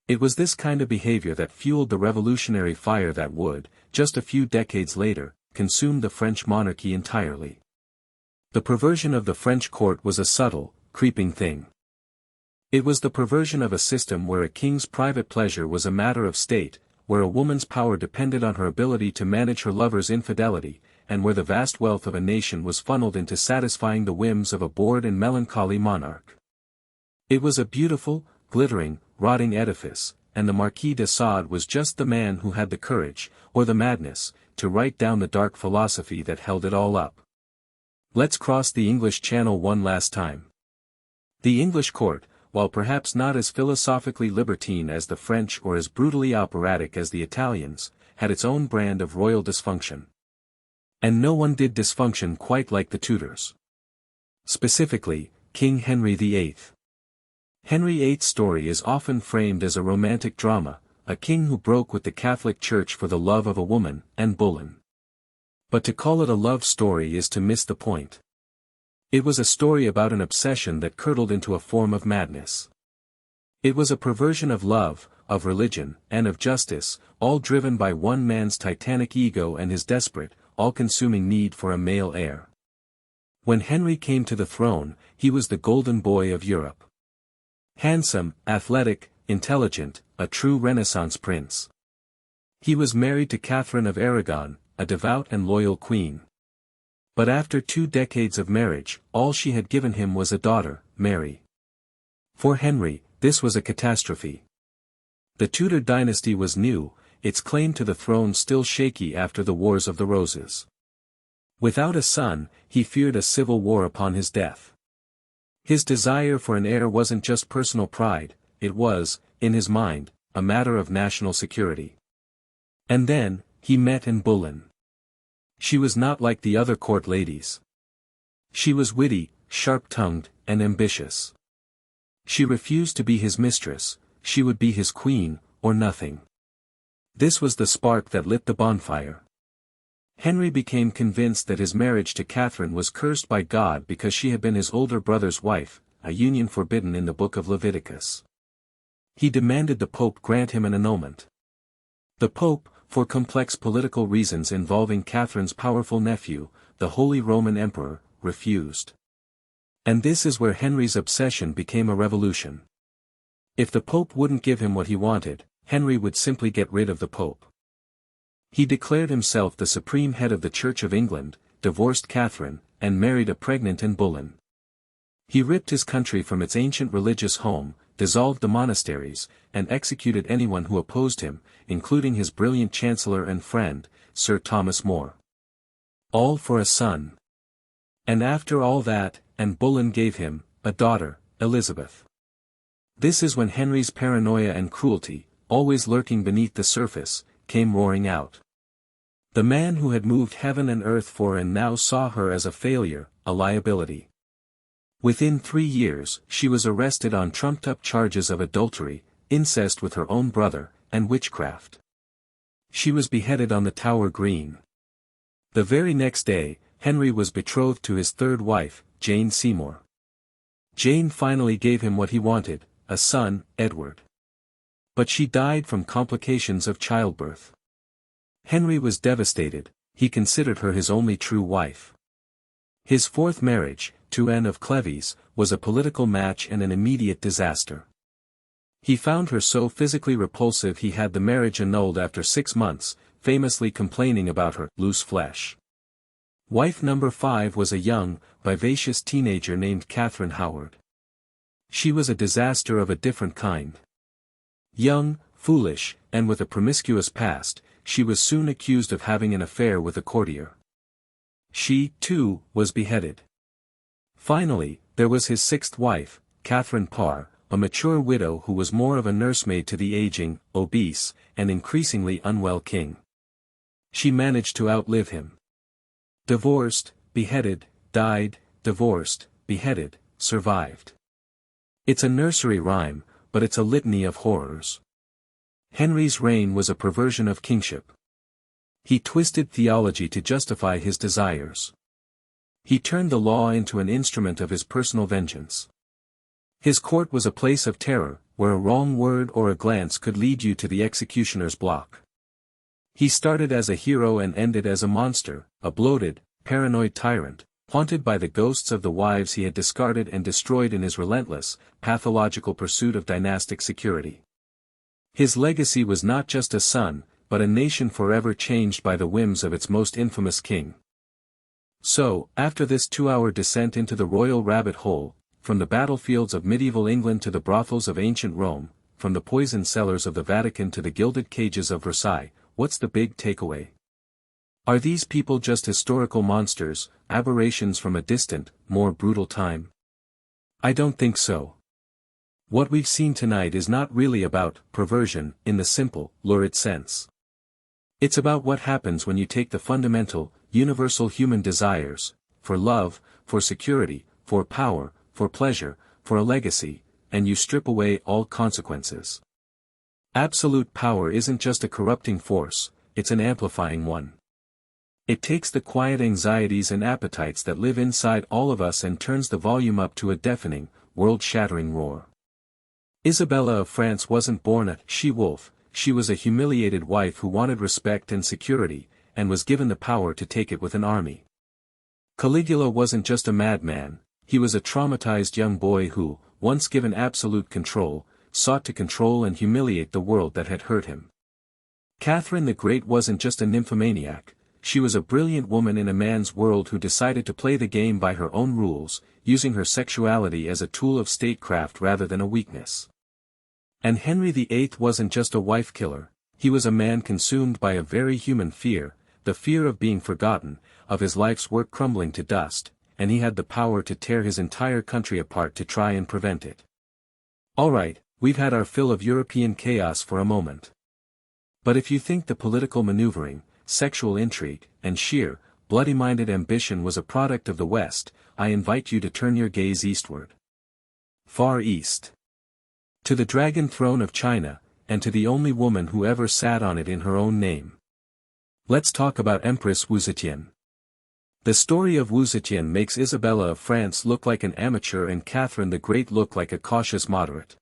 It was this kind of behavior that fueled the revolutionary fire that would, just a few decades later, consume the French monarchy entirely. The perversion of the French court was a subtle, creeping thing. It was the perversion of a system where a king's private pleasure was a matter of state, where a woman's power depended on her ability to manage her lover's infidelity, and where the vast wealth of a nation was funneled into satisfying the whims of a bored and melancholy monarch. It was a beautiful, glittering, rotting edifice, and the Marquis de Sade was just the man who had the courage, or the madness, to write down the dark philosophy that held it all up. Let's cross the English Channel one last time. The English court, while perhaps not as philosophically libertine as the French or as brutally operatic as the Italians, had its own brand of royal dysfunction. And no one did dysfunction quite like the Tudors. Specifically, King Henry VIII. Henry VIII's story is often framed as a romantic drama, a king who broke with the Catholic Church for the love of a woman, Anne Boleyn. But to call it a love story is to miss the point. It was a story about an obsession that curdled into a form of madness. It was a perversion of love, of religion, and of justice, all driven by one man's titanic ego and his desperate, all-consuming need for a male heir. When Henry came to the throne, he was the golden boy of Europe. Handsome, athletic, intelligent, a true Renaissance prince. He was married to Catherine of Aragon, a devout and loyal queen. But after 2 decades of marriage, all she had given him was a daughter, Mary. For Henry, this was a catastrophe. The Tudor dynasty was new, its claim to the throne still shaky after the Wars of the Roses. Without a son, he feared a civil war upon his death. His desire for an heir wasn't just personal pride, it was, in his mind, a matter of national security. And then, he met Anne Boleyn. She was not like the other court ladies. She was witty, sharp-tongued, and ambitious. She refused to be his mistress, she would be his queen, or nothing. This was the spark that lit the bonfire. Henry became convinced that his marriage to Catherine was cursed by God because she had been his older brother's wife, a union forbidden in the book of Leviticus. He demanded the Pope grant him an annulment. The Pope, for complex political reasons involving Catherine's powerful nephew, the Holy Roman Emperor, refused. And this is where Henry's obsession became a revolution. If the Pope wouldn't give him what he wanted, Henry would simply get rid of the Pope. He declared himself the supreme head of the Church of England, divorced Catherine, and married a pregnant Anne Boleyn. He ripped his country from its ancient religious home, dissolved the monasteries, and executed anyone who opposed him, including his brilliant chancellor and friend, Sir Thomas More. All for a son. And after all that, Anne Boleyn gave him a daughter, Elizabeth. This is when Henry's paranoia and cruelty, always lurking beneath the surface, came roaring out. The man who had moved heaven and earth for Anne now saw her as a failure, a liability. Within 3 years, she was arrested on trumped-up charges of adultery, incest with her own brother, and witchcraft. She was beheaded on the Tower Green. The very next day, Henry was betrothed to his third wife, Jane Seymour. Jane finally gave him what he wanted, a son, Edward. But she died from complications of childbirth. Henry was devastated, he considered her his only true wife. His fourth marriage, to Anne of Cleves, was a political match and an immediate disaster. He found her so physically repulsive he had the marriage annulled after 6 months, famously complaining about her loose flesh. Wife number 5 was a young, vivacious teenager named Catherine Howard. She was a disaster of a different kind. Young, foolish, and with a promiscuous past, she was soon accused of having an affair with a courtier. She, too, was beheaded. Finally, there was his 6th wife, Catherine Parr, a mature widow who was more of a nursemaid to the aging, obese, and increasingly unwell king. She managed to outlive him. Divorced, beheaded, died, divorced, beheaded, survived. It's a nursery rhyme, but it's a litany of horrors. Henry's reign was a perversion of kingship. He twisted theology to justify his desires. He turned the law into an instrument of his personal vengeance. His court was a place of terror, where a wrong word or a glance could lead you to the executioner's block. He started as a hero and ended as a monster, a bloated, paranoid tyrant, haunted by the ghosts of the wives he had discarded and destroyed in his relentless, pathological pursuit of dynastic security. His legacy was not just a son, but a nation forever changed by the whims of its most infamous king. So, after this 2-hour descent into the royal rabbit hole, from the battlefields of medieval England to the brothels of ancient Rome, from the poison cellars of the Vatican to the gilded cages of Versailles, what's the big takeaway? Are these people just historical monsters, aberrations from a distant, more brutal time? I don't think so. What we've seen tonight is not really about perversion, in the simple, lurid sense. It's about what happens when you take the fundamental, universal human desires, for love, for security, for power, for pleasure, for a legacy, and you strip away all consequences. Absolute power isn't just a corrupting force, it's an amplifying one. It takes the quiet anxieties and appetites that live inside all of us and turns the volume up to a deafening, world-shattering roar. Isabella of France wasn't born a she-wolf, she was a humiliated wife who wanted respect and security, and was given the power to take it with an army. Caligula wasn't just a madman, he was a traumatized young boy who, once given absolute control, sought to control and humiliate the world that had hurt him. Catherine the Great wasn't just a nymphomaniac, she was a brilliant woman in a man's world who decided to play the game by her own rules, using her sexuality as a tool of statecraft rather than a weakness. And Henry VIII wasn't just a wife killer, he was a man consumed by a very human fear, the fear of being forgotten, of his life's work crumbling to dust, and he had the power to tear his entire country apart to try and prevent it. Alright, we've had our fill of European chaos for a moment. But if you think the political maneuvering, sexual intrigue, and sheer, bloody-minded ambition was a product of the West, I invite you to turn your gaze eastward. Far east. To the dragon throne of China, and to the only woman who ever sat on it in her own name. Let's talk about Empress Wu Zetian. The story of Wu Zetian makes Isabella of France look like an amateur and Catherine the Great look like a cautious moderate.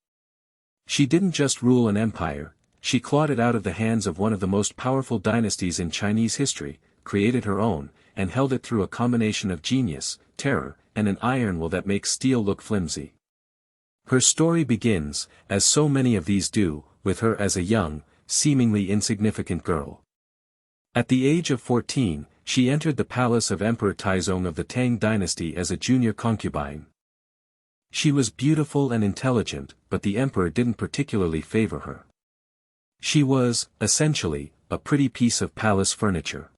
She didn't just rule an empire, she clawed it out of the hands of one of the most powerful dynasties in Chinese history, created her own, and held it through a combination of genius, terror, and an iron will that makes steel look flimsy. Her story begins, as so many of these do, with her as a young, seemingly insignificant girl. At the age of 14, she entered the palace of Emperor Taizong of the Tang dynasty as a junior concubine. She was beautiful and intelligent, but the emperor didn't particularly favor her. She was, essentially, a pretty piece of palace furniture.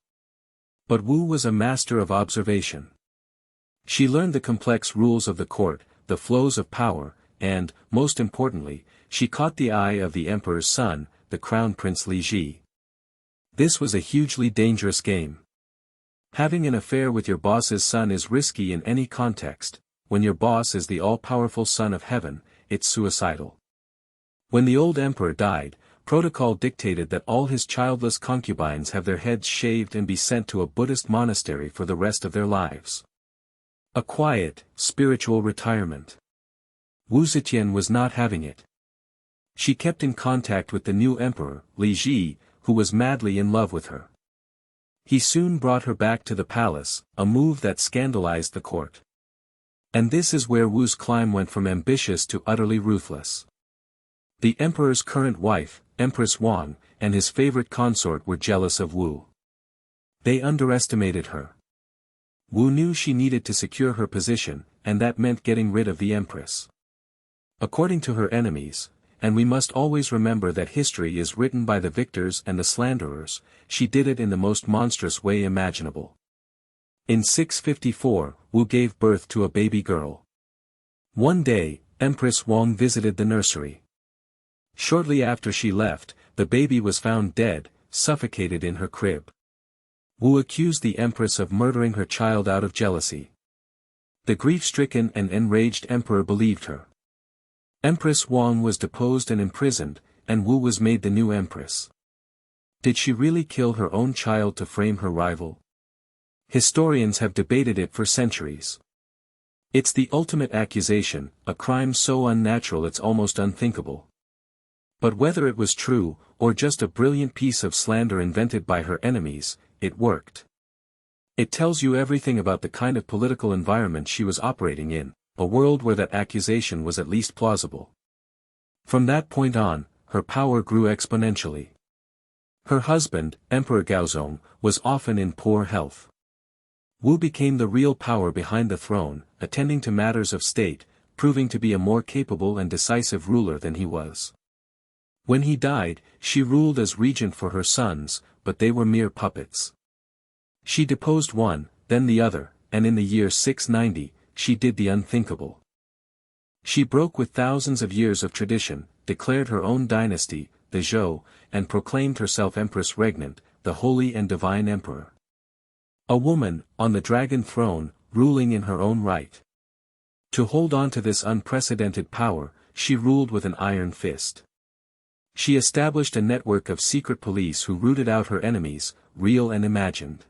But Wu was a master of observation. She learned the complex rules of the court, the flows of power, and, most importantly, she caught the eye of the emperor's son, the crown prince Li Ji. This was a hugely dangerous game. Having an affair with your boss's son is risky in any context, when your boss is the all-powerful son of heaven, it's suicidal. When the old emperor died, protocol dictated that all his childless concubines have their heads shaved and be sent to a Buddhist monastery for the rest of their lives. A quiet, spiritual retirement. Wu Zetian was not having it. She kept in contact with the new emperor, Li Ji, who was madly in love with her. He soon brought her back to the palace, a move that scandalized the court. And this is where Wu's climb went from ambitious to utterly ruthless. The emperor's current wife, Empress Wang, and his favorite consort were jealous of Wu. They underestimated her. Wu knew she needed to secure her position, and that meant getting rid of the empress. According to her enemies, and we must always remember that history is written by the victors and the slanderers, she did it in the most monstrous way imaginable. In 654, Wu gave birth to a baby girl. One day, Empress Wang visited the nursery. Shortly after she left, the baby was found dead, suffocated in her crib. Wu accused the empress of murdering her child out of jealousy. The grief-stricken and enraged emperor believed her. Empress Wang was deposed and imprisoned, and Wu was made the new empress. Did she really kill her own child to frame her rival? Historians have debated it for centuries. It's the ultimate accusation, a crime so unnatural it's almost unthinkable. But whether it was true, or just a brilliant piece of slander invented by her enemies, it worked. It tells you everything about the kind of political environment she was operating in, a world where that accusation was at least plausible. From that point on, her power grew exponentially. Her husband, Emperor Gaozong, was often in poor health. Wu became the real power behind the throne, attending to matters of state, proving to be a more capable and decisive ruler than he was. When he died, she ruled as regent for her sons, but they were mere puppets. She deposed one, then the other, and in the year 690, she did the unthinkable. She broke with thousands of years of tradition, declared her own dynasty, the Zhou, and proclaimed herself Empress Regnant, the holy and divine emperor. A woman, on the dragon throne, ruling in her own right. To hold on to this unprecedented power, she ruled with an iron fist. She established a network of secret police who rooted out her enemies, real and imagined.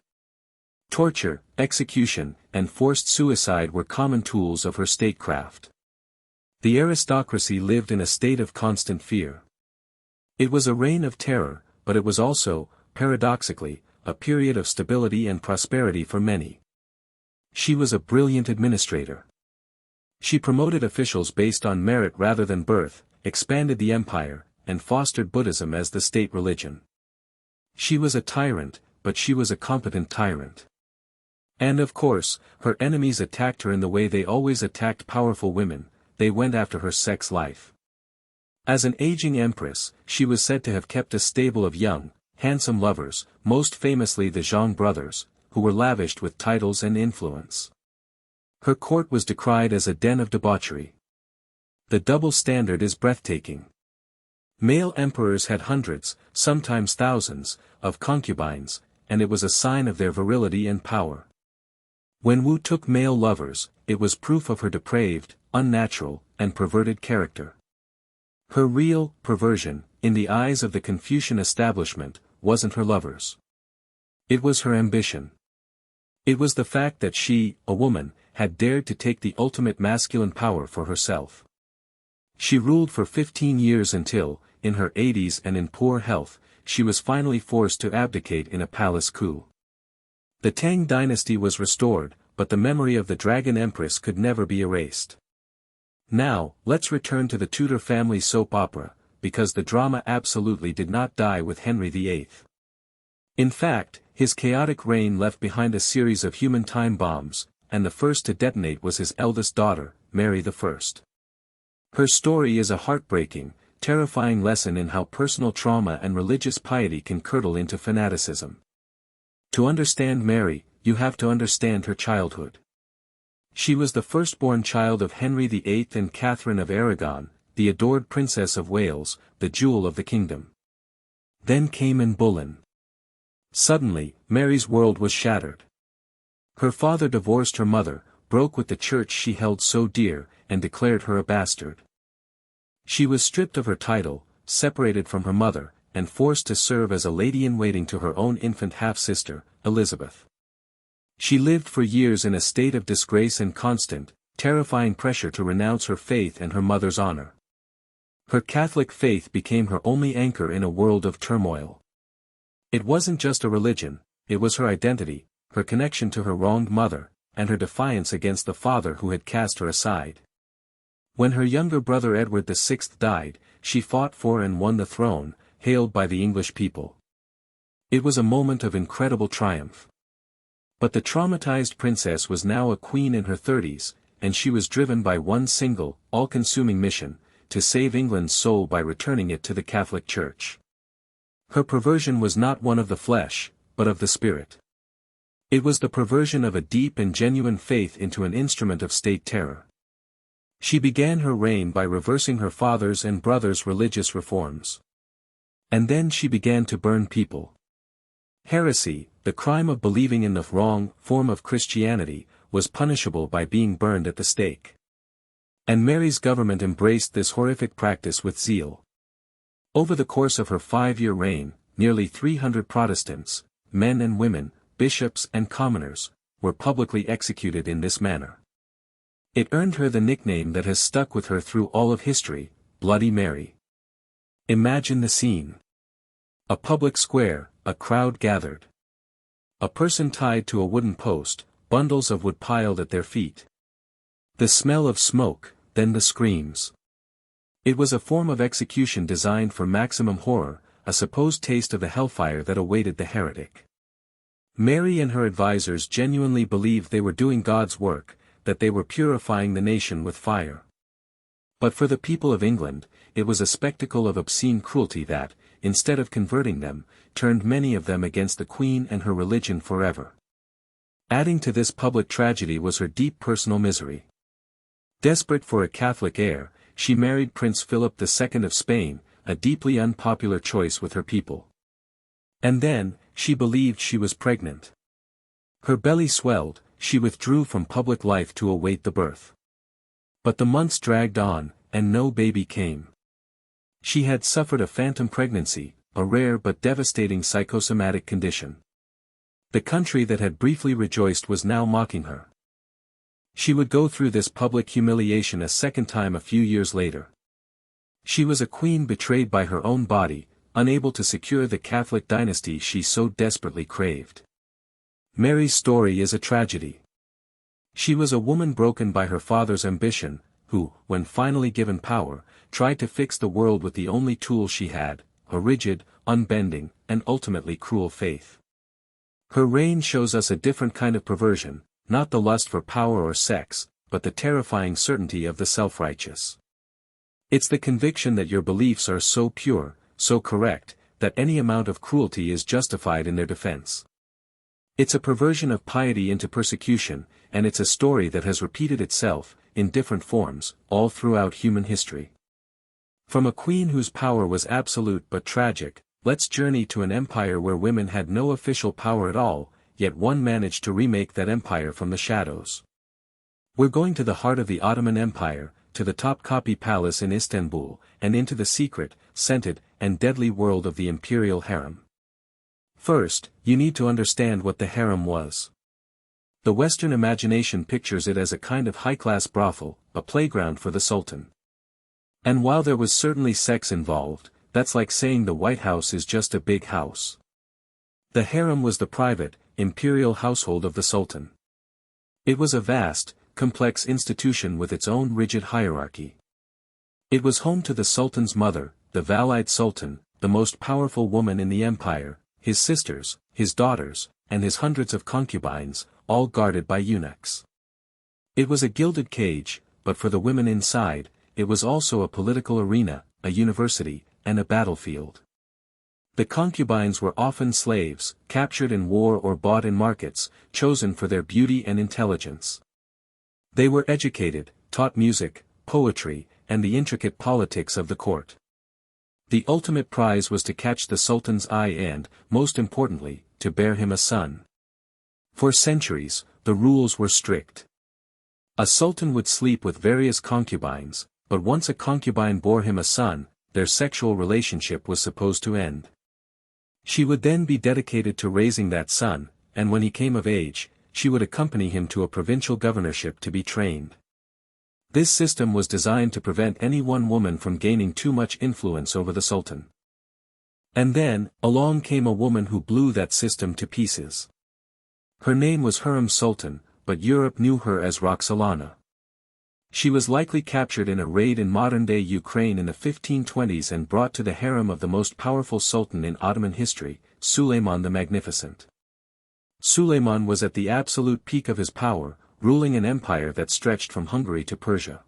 Torture, execution, and forced suicide were common tools of her statecraft. The aristocracy lived in a state of constant fear. It was a reign of terror, but it was also, paradoxically, a period of stability and prosperity for many. She was a brilliant administrator. She promoted officials based on merit rather than birth, expanded the empire, and fostered Buddhism as the state religion. She was a tyrant, but she was a competent tyrant. And of course, her enemies attacked her in the way they always attacked powerful women, they went after her sex life. As an aging empress, she was said to have kept a stable of young, handsome lovers, most famously the Zhang brothers, who were lavished with titles and influence. Her court was decried as a den of debauchery. The double standard is breathtaking. Male emperors had hundreds, sometimes thousands, of concubines, and it was a sign of their virility and power. When Wu took male lovers, it was proof of her depraved, unnatural, and perverted character. Her real perversion, in the eyes of the Confucian establishment, wasn't her lovers. It was her ambition. It was the fact that she, a woman, had dared to take the ultimate masculine power for herself. She ruled for 15 years until, in her 80s and in poor health, she was finally forced to abdicate in a palace coup. The Tang dynasty was restored, but the memory of the Dragon Empress could never be erased. Now, let's return to the Tudor family soap opera, because the drama absolutely did not die with Henry VIII. In fact, his chaotic reign left behind a series of human time bombs, and the first to detonate was his eldest daughter, Mary I. Her story is a heartbreaking, terrifying lesson in how personal trauma and religious piety can curdle into fanaticism. To understand Mary, you have to understand her childhood. She was the firstborn child of Henry VIII and Catherine of Aragon, the adored Princess of Wales, the jewel of the kingdom. Then came Anne Boleyn. Suddenly, Mary's world was shattered. Her father divorced her mother, broke with the church she held so dear, and declared her a bastard. She was stripped of her title, separated from her mother, and forced to serve as a lady-in-waiting to her own infant half-sister, Elizabeth. She lived for years in a state of disgrace and constant, terrifying pressure to renounce her faith and her mother's honor. Her Catholic faith became her only anchor in a world of turmoil. It wasn't just a religion, it was her identity, her connection to her wronged mother, and her defiance against the father who had cast her aside. When her younger brother Edward VI died, she fought for and won the throne, hailed by the English people. It was a moment of incredible triumph. But the traumatized princess was now a queen in her 30s, and she was driven by one single, all-consuming mission, to save England's soul by returning it to the Catholic Church. Her perversion was not one of the flesh, but of the spirit. It was the perversion of a deep and genuine faith into an instrument of state terror. She began her reign by reversing her father's and brother's religious reforms. And then she began to burn people. Heresy, the crime of believing in the wrong form of Christianity, was punishable by being burned at the stake. And Mary's government embraced this horrific practice with zeal. Over the course of her 5-year reign, nearly 300 Protestants, men and women, bishops and commoners, were publicly executed in this manner. It earned her the nickname that has stuck with her through all of history, Bloody Mary. Imagine the scene. A public square, a crowd gathered. A person tied to a wooden post, bundles of wood piled at their feet. The smell of smoke, then the screams. It was a form of execution designed for maximum horror, a supposed taste of the hellfire that awaited the heretic. Mary and her advisors genuinely believed they were doing God's work, that they were purifying the nation with fire. But for the people of England, it was a spectacle of obscene cruelty that, instead of converting them, turned many of them against the Queen and her religion forever. Adding to this public tragedy was her deep personal misery. Desperate for a Catholic heir, she married Prince Philip II of Spain, a deeply unpopular choice with her people. And then, she believed she was pregnant. Her belly swelled, she withdrew from public life to await the birth. But the months dragged on, and no baby came. She had suffered a phantom pregnancy, a rare but devastating psychosomatic condition. The country that had briefly rejoiced was now mocking her. She would go through this public humiliation a second time a few years later. She was a queen betrayed by her own body, unable to secure the Catholic dynasty she so desperately craved. Mary's story is a tragedy. She was a woman broken by her father's ambition, who, when finally given power, tried to fix the world with the only tool she had, a rigid, unbending, and ultimately cruel faith. Her reign shows us a different kind of perversion, not the lust for power or sex, but the terrifying certainty of the self-righteous. It's the conviction that your beliefs are so pure, so correct, that any amount of cruelty is justified in their defense. It's a perversion of piety into persecution, and it's a story that has repeated itself, in different forms, all throughout human history. From a queen whose power was absolute but tragic, let's journey to an empire where women had no official power at all, yet one managed to remake that empire from the shadows. We're going to the heart of the Ottoman Empire, to the Topkapi Palace in Istanbul, and into the secret, scented, and deadly world of the imperial harem. First, you need to understand what the harem was. The Western imagination pictures it as a kind of high-class brothel, a playground for the Sultan. And while there was certainly sex involved, that's like saying the White House is just a big house. The harem was the private, imperial household of the Sultan. It was a vast, complex institution with its own rigid hierarchy. It was home to the Sultan's mother, the Valide Sultan, the most powerful woman in the empire, his sisters, his daughters, and his hundreds of concubines, all guarded by eunuchs. It was a gilded cage, but for the women inside, it was also a political arena, a university, and a battlefield. The concubines were often slaves, captured in war or bought in markets, chosen for their beauty and intelligence. They were educated, taught music, poetry, and the intricate politics of the court. The ultimate prize was to catch the Sultan's eye and, most importantly, to bear him a son. For centuries, the rules were strict. A sultan would sleep with various concubines, but once a concubine bore him a son, their sexual relationship was supposed to end. She would then be dedicated to raising that son, and when he came of age, she would accompany him to a provincial governorship to be trained. This system was designed to prevent any one woman from gaining too much influence over the Sultan. And then, along came a woman who blew that system to pieces. Her name was Hurrem Sultan, but Europe knew her as Roxolana. She was likely captured in a raid in modern-day Ukraine in the 1520s and brought to the harem of the most powerful sultan in Ottoman history, Suleiman the Magnificent. Suleiman was at the absolute peak of his power, ruling an empire that stretched from Hungary to Persia.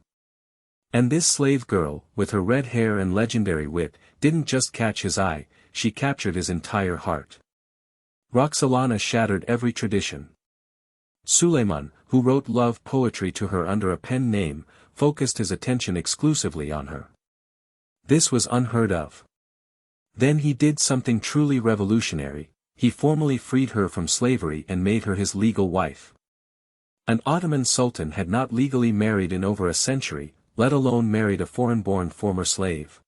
And this slave girl, with her red hair and legendary wit, didn't just catch his eye, she captured his entire heart. Roxolana shattered every tradition. Suleiman, who wrote love poetry to her under a pen name, focused his attention exclusively on her. This was unheard of. Then he did something truly revolutionary, he formally freed her from slavery and made her his legal wife. An Ottoman sultan had not legally married in over a century, let alone married a foreign-born former slave.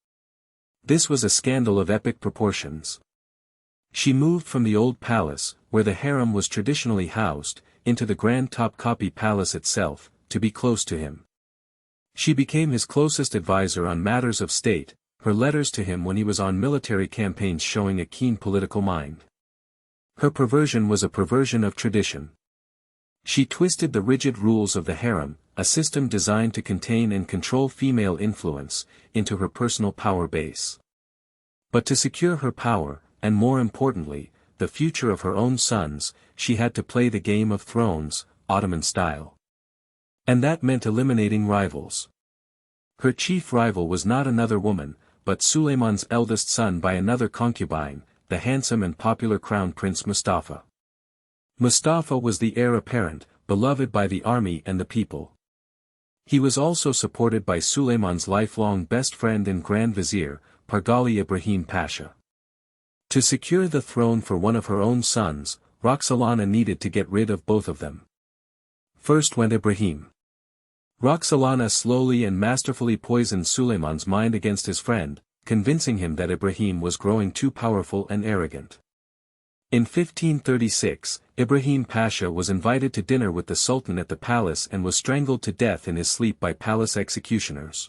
This was a scandal of epic proportions. She moved from the old palace, where the harem was traditionally housed, into the grand Topkapi Palace itself, to be close to him. She became his closest advisor on matters of state, her letters to him when he was on military campaigns showing a keen political mind. Her perversion was a perversion of tradition. She twisted the rigid rules of the harem, a system designed to contain and control female influence, into her personal power base. But to secure her power, and more importantly, the future of her own sons, she had to play the Game of Thrones, Ottoman style. And that meant eliminating rivals. Her chief rival was not another woman, but Suleiman's eldest son by another concubine, the handsome and popular crown prince Mustafa. Mustafa was the heir apparent, beloved by the army and the people. He was also supported by Suleiman's lifelong best friend and Grand Vizier, Pargali Ibrahim Pasha. To secure the throne for one of her own sons, Roxolana needed to get rid of both of them. First went Ibrahim. Roxolana slowly and masterfully poisoned Suleiman's mind against his friend, convincing him that Ibrahim was growing too powerful and arrogant. In 1536, Ibrahim Pasha was invited to dinner with the Sultan at the palace and was strangled to death in his sleep by palace executioners.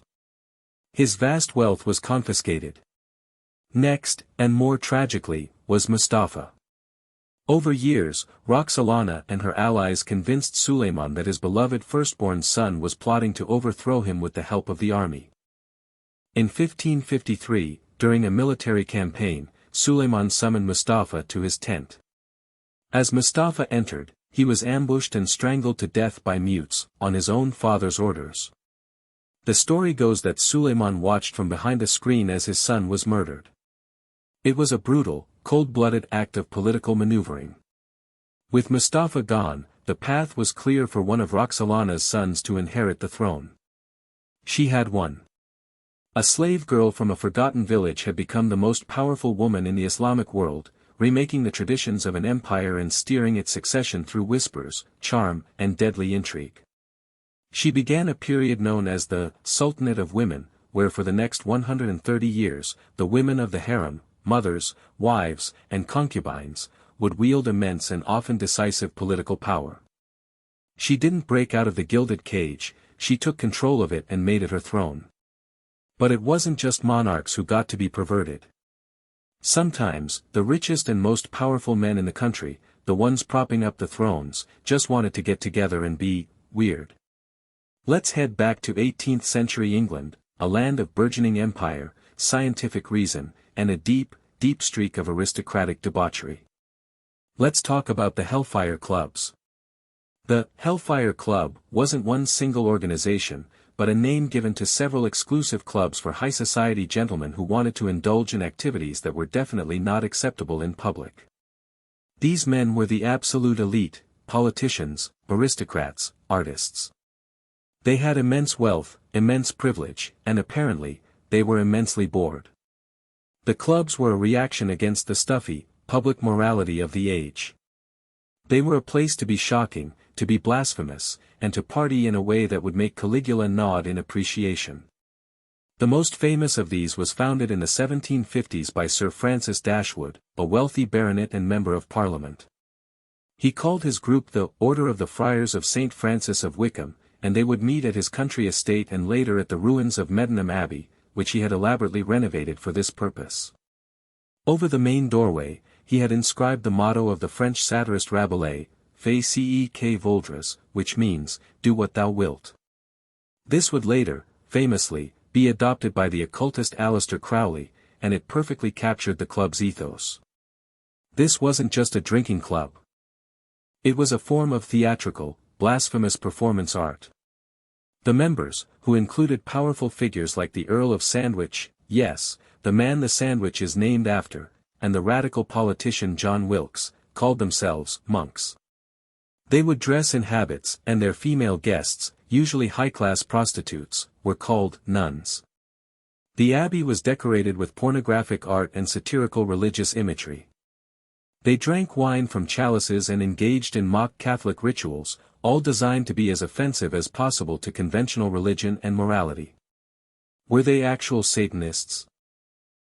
His vast wealth was confiscated. Next, and more tragically, was Mustafa. Over years, Roxolana and her allies convinced Suleiman that his beloved firstborn son was plotting to overthrow him with the help of the army. In 1553, during a military campaign, Suleiman summoned Mustafa to his tent. As Mustafa entered, he was ambushed and strangled to death by mutes, on his own father's orders. The story goes that Suleiman watched from behind a screen as his son was murdered. It was a brutal, cold-blooded act of political maneuvering. With Mustafa gone, the path was clear for one of Roxolana's sons to inherit the throne. She had won. A slave girl from a forgotten village had become the most powerful woman in the Islamic world, remaking the traditions of an empire and steering its succession through whispers, charm, and deadly intrigue. She began a period known as the Sultanate of Women, where for the next 130 years, the women of the harem, mothers, wives, and concubines, would wield immense and often decisive political power. She didn't break out of the gilded cage, she took control of it and made it her throne. But it wasn't just monarchs who got to be perverted. Sometimes, the richest and most powerful men in the country, the ones propping up the thrones, just wanted to get together and be weird. Let's head back to 18th century England, a land of burgeoning empire, scientific reason, and a deep, deep streak of aristocratic debauchery. Let's talk about the Hellfire Clubs. The Hellfire Club wasn't one single organization, but a name given to several exclusive clubs for high society gentlemen who wanted to indulge in activities that were definitely not acceptable in public. These men were the absolute elite, politicians, aristocrats, artists. They had immense wealth, immense privilege, and apparently, they were immensely bored. The clubs were a reaction against the stuffy, public morality of the age. They were a place to be shocking, to be blasphemous, and to party in a way that would make Caligula nod in appreciation. The most famous of these was founded in the 1750s by Sir Francis Dashwood, a wealthy baronet and member of Parliament. He called his group the Order of the Friars of St. Francis of Wickham, and they would meet at his country estate and later at the ruins of Medmenham Abbey, which he had elaborately renovated for this purpose. Over the main doorway, he had inscribed the motto of the French satirist Rabelais, Fais ce que voudras, which means, do what thou wilt. This would later, famously, be adopted by the occultist Aleister Crowley, and it perfectly captured the club's ethos. This wasn't just a drinking club. It was a form of theatrical, blasphemous performance art. The members, who included powerful figures like the Earl of Sandwich, yes, the man the sandwich is named after, and the radical politician John Wilkes, called themselves monks. They would dress in habits, and their female guests, usually high-class prostitutes, were called nuns. The abbey was decorated with pornographic art and satirical religious imagery. They drank wine from chalices and engaged in mock Catholic rituals, all designed to be as offensive as possible to conventional religion and morality. Were they actual Satanists?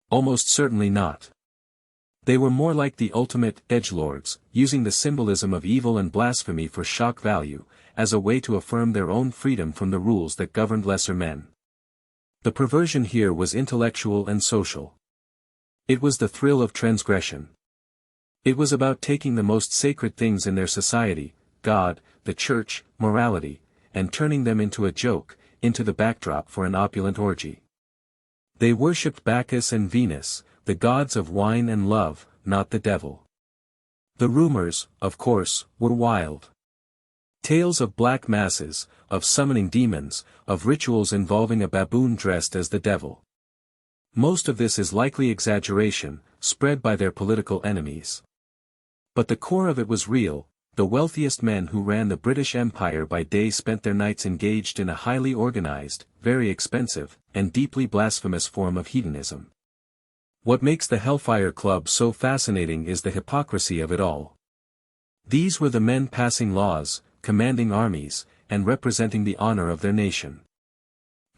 Almost certainly not. They were more like the ultimate edgelords, using the symbolism of evil and blasphemy for shock value, as a way to affirm their own freedom from the rules that governed lesser men. The perversion here was intellectual and social. It was the thrill of transgression. It was about taking the most sacred things in their society, God, the church, morality, and turning them into a joke, into the backdrop for an opulent orgy. They worshipped Bacchus and Venus, the gods of wine and love, not the devil. The rumors, of course, were wild. Tales of black masses, of summoning demons, of rituals involving a baboon dressed as the devil. Most of this is likely exaggeration, spread by their political enemies. But the core of it was real. The wealthiest men who ran the British Empire by day spent their nights engaged in a highly organized, very expensive, and deeply blasphemous form of hedonism. What makes the Hellfire Club so fascinating is the hypocrisy of it all. These were the men passing laws, commanding armies, and representing the honor of their nation.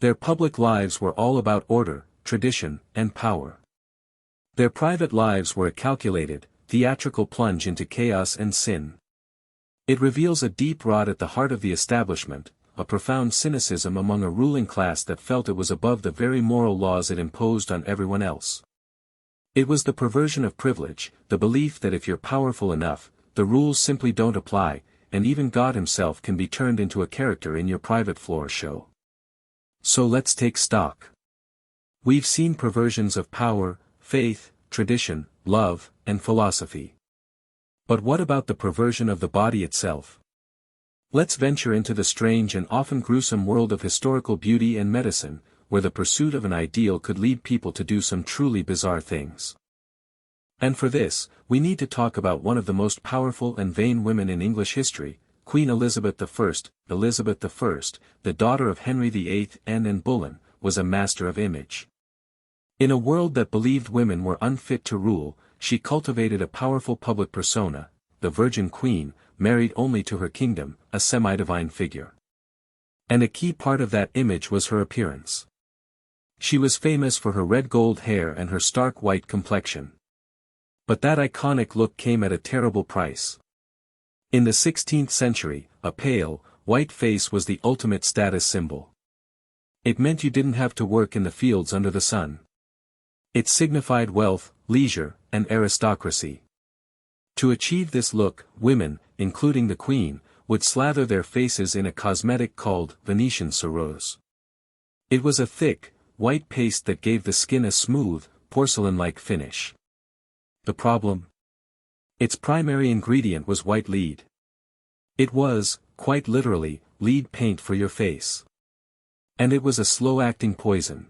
Their public lives were all about order, tradition, and power. Their private lives were a calculated, theatrical plunge into chaos and sin. It reveals a deep rot at the heart of the establishment, a profound cynicism among a ruling class that felt it was above the very moral laws it imposed on everyone else. It was the perversion of privilege, the belief that if you're powerful enough, the rules simply don't apply, and even God himself can be turned into a character in your private floor show. So let's take stock. We've seen perversions of power, faith, tradition, love, and philosophy. But what about the perversion of the body itself? Let's venture into the strange and often gruesome world of historical beauty and medicine, where the pursuit of an ideal could lead people to do some truly bizarre things. And for this, we need to talk about one of the most powerful and vain women in English history, Queen Elizabeth I. Elizabeth I, the daughter of Henry VIII and Boleyn, was a master of image. In a world that believed women were unfit to rule, she cultivated a powerful public persona, the Virgin Queen, married only to her kingdom, a semi-divine figure. And a key part of that image was her appearance. She was famous for her red gold hair and her stark white complexion. But that iconic look came at a terrible price. In the 16th century, a pale, white face was the ultimate status symbol. It meant you didn't have to work in the fields under the sun. It signified wealth, leisure, and aristocracy. To achieve this look, women, including the Queen, would slather their faces in a cosmetic called Venetian cerose. It was a thick, white paste that gave the skin a smooth, porcelain-like finish. The problem? Its primary ingredient was white lead. It was, quite literally, lead paint for your face. And it was a slow-acting poison.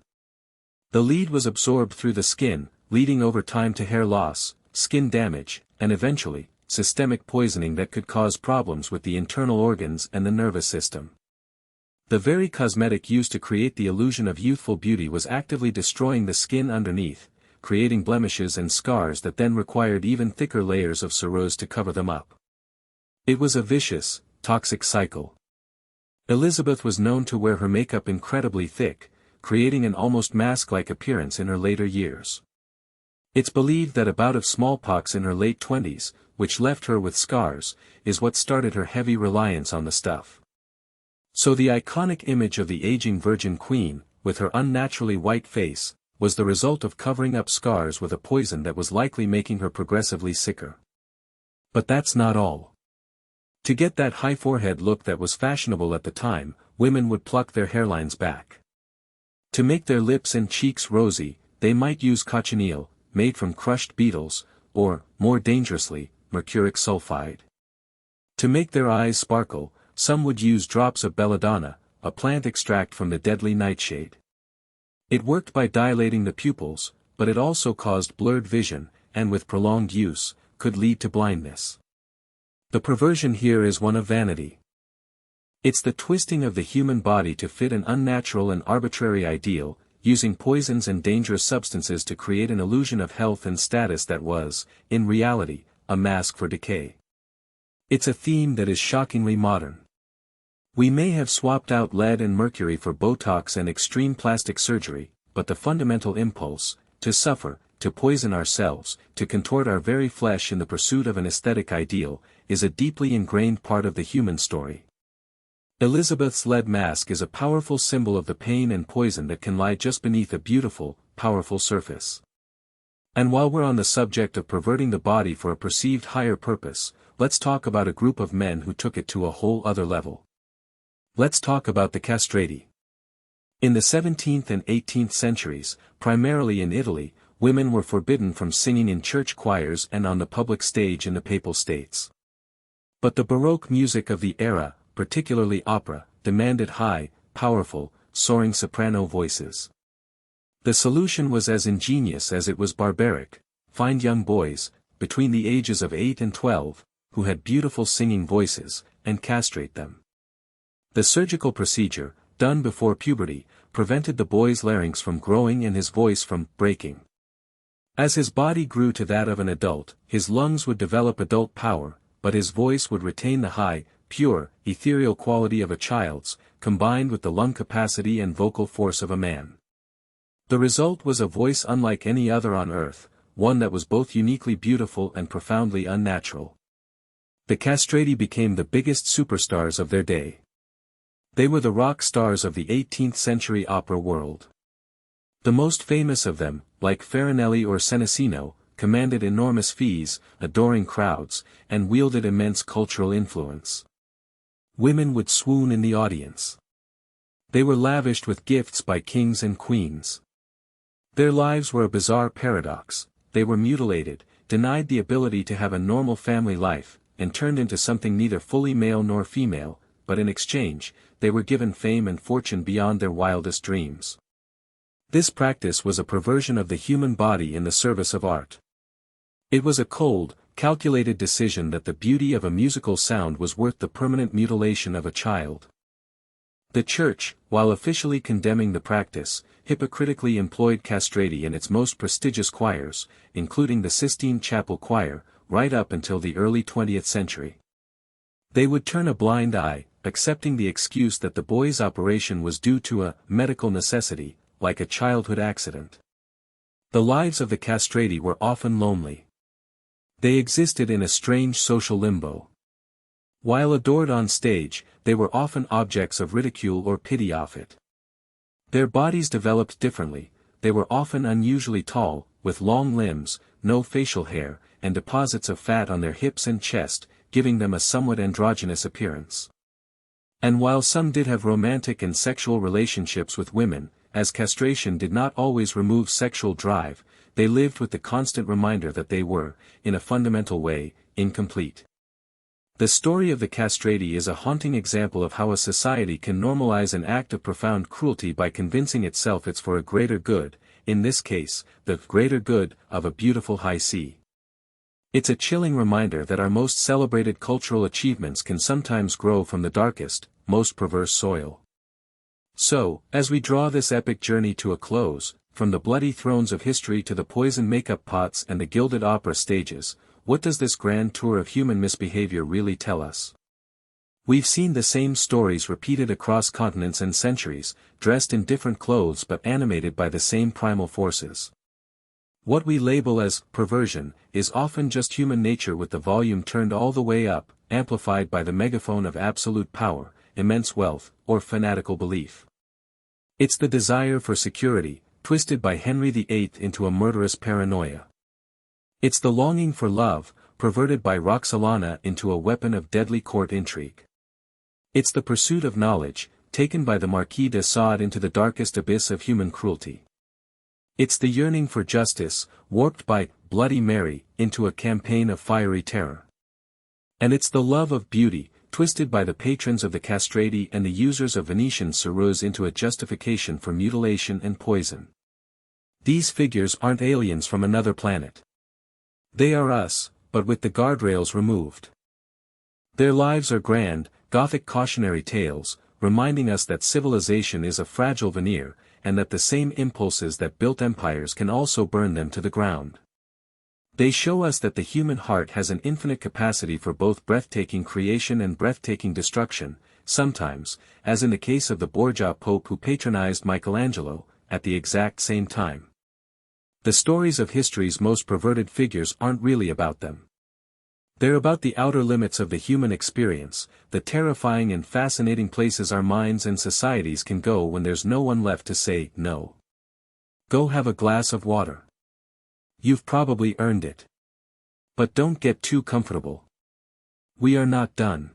The lead was absorbed through the skin, leading over time to hair loss, skin damage, and eventually, systemic poisoning that could cause problems with the internal organs and the nervous system. The very cosmetic used to create the illusion of youthful beauty was actively destroying the skin underneath, creating blemishes and scars that then required even thicker layers of cerose to cover them up. It was a vicious, toxic cycle. Elizabeth was known to wear her makeup incredibly thick, creating an almost mask-like appearance in her later years. It's believed that a bout of smallpox in her late 20s, which left her with scars, is what started her heavy reliance on the stuff. So the iconic image of the aging Virgin Queen, with her unnaturally white face, was the result of covering up scars with a poison that was likely making her progressively sicker. But that's not all. To get that high forehead look that was fashionable at the time, women would pluck their hairlines back. To make their lips and cheeks rosy, they might use cochineal, made from crushed beetles, or, more dangerously, mercuric sulfide. To make their eyes sparkle, some would use drops of belladonna, a plant extract from the deadly nightshade. It worked by dilating the pupils, but it also caused blurred vision, and with prolonged use, could lead to blindness. The perversion here is one of vanity. It's the twisting of the human body to fit an unnatural and arbitrary ideal, using poisons and dangerous substances to create an illusion of health and status that was, in reality, a mask for decay. It's a theme that is shockingly modern. We may have swapped out lead and mercury for Botox and extreme plastic surgery, but the fundamental impulse, to suffer, to poison ourselves, to contort our very flesh in the pursuit of an aesthetic ideal, is a deeply ingrained part of the human story. Elizabeth's lead mask is a powerful symbol of the pain and poison that can lie just beneath a beautiful, powerful surface. And while we're on the subject of perverting the body for a perceived higher purpose, let's talk about a group of men who took it to a whole other level. Let's talk about the castrati. In the 17th and 18th centuries, primarily in Italy, women were forbidden from singing in church choirs and on the public stage in the Papal States. But the Baroque music of the era, particularly opera, demanded high, powerful, soaring soprano voices. The solution was as ingenious as it was barbaric: find young boys, between the ages of 8 and 12, who had beautiful singing voices, and castrate them. The surgical procedure, done before puberty, prevented the boy's larynx from growing and his voice from breaking. As his body grew to that of an adult, his lungs would develop adult power, but his voice would retain the high, pure, ethereal quality of a child's, combined with the lung capacity and vocal force of a man. The result was a voice unlike any other on earth, one that was both uniquely beautiful and profoundly unnatural. The castrati became the biggest superstars of their day. They were the rock stars of the 18th century opera world. The most famous of them, like Farinelli or Senesino, commanded enormous fees, adoring crowds, and wielded immense cultural influence. Women would swoon in the audience. They were lavished with gifts by kings and queens. Their lives were a bizarre paradox: they were mutilated, denied the ability to have a normal family life, and turned into something neither fully male nor female, but in exchange, they were given fame and fortune beyond their wildest dreams. This practice was a perversion of the human body in the service of art. It was a cold, calculated decision that the beauty of a musical sound was worth the permanent mutilation of a child. The Church, while officially condemning the practice, hypocritically employed castrati in its most prestigious choirs, including the Sistine Chapel Choir, right up until the early 20th century. They would turn a blind eye, accepting the excuse that the boy's operation was due to a medical necessity, like a childhood accident. The lives of the castrati were often lonely. They existed in a strange social limbo. While adored on stage, they were often objects of ridicule or pity off it. Their bodies developed differently: they were often unusually tall, with long limbs, no facial hair, and deposits of fat on their hips and chest, giving them a somewhat androgynous appearance. And while some did have romantic and sexual relationships with women, as castration did not always remove sexual drive, they lived with the constant reminder that they were, in a fundamental way, incomplete. The story of the castrati is a haunting example of how a society can normalize an act of profound cruelty by convincing itself it's for a greater good, in this case, the greater good of a beautiful high C. It's a chilling reminder that our most celebrated cultural achievements can sometimes grow from the darkest, most perverse soil. So, as we draw this epic journey to a close, from the bloody thrones of history to the poison makeup pots and the gilded opera stages, what does this grand tour of human misbehavior really tell us? We've seen the same stories repeated across continents and centuries, dressed in different clothes but animated by the same primal forces. What we label as perversion is often just human nature with the volume turned all the way up, amplified by the megaphone of absolute power, immense wealth, or fanatical belief. It's the desire for security, twisted by Henry VIII into a murderous paranoia. It's the longing for love, perverted by Roxolana into a weapon of deadly court intrigue. It's the pursuit of knowledge, taken by the Marquis de Sade into the darkest abyss of human cruelty. It's the yearning for justice, warped by Bloody Mary into a campaign of fiery terror. And it's the love of beauty, twisted by the patrons of the castrati and the users of Venetian ceruse into a justification for mutilation and poison. These figures aren't aliens from another planet. They are us, but with the guardrails removed. Their lives are grand, Gothic cautionary tales, reminding us that civilization is a fragile veneer, and that the same impulses that built empires can also burn them to the ground. They show us that the human heart has an infinite capacity for both breathtaking creation and breathtaking destruction, sometimes, as in the case of the Borgia Pope who patronized Michelangelo, at the exact same time. The stories of history's most perverted figures aren't really about them. They're about the outer limits of the human experience, the terrifying and fascinating places our minds and societies can go when there's no one left to say no. Go have a glass of water. You've probably earned it. But don't get too comfortable. We are not done.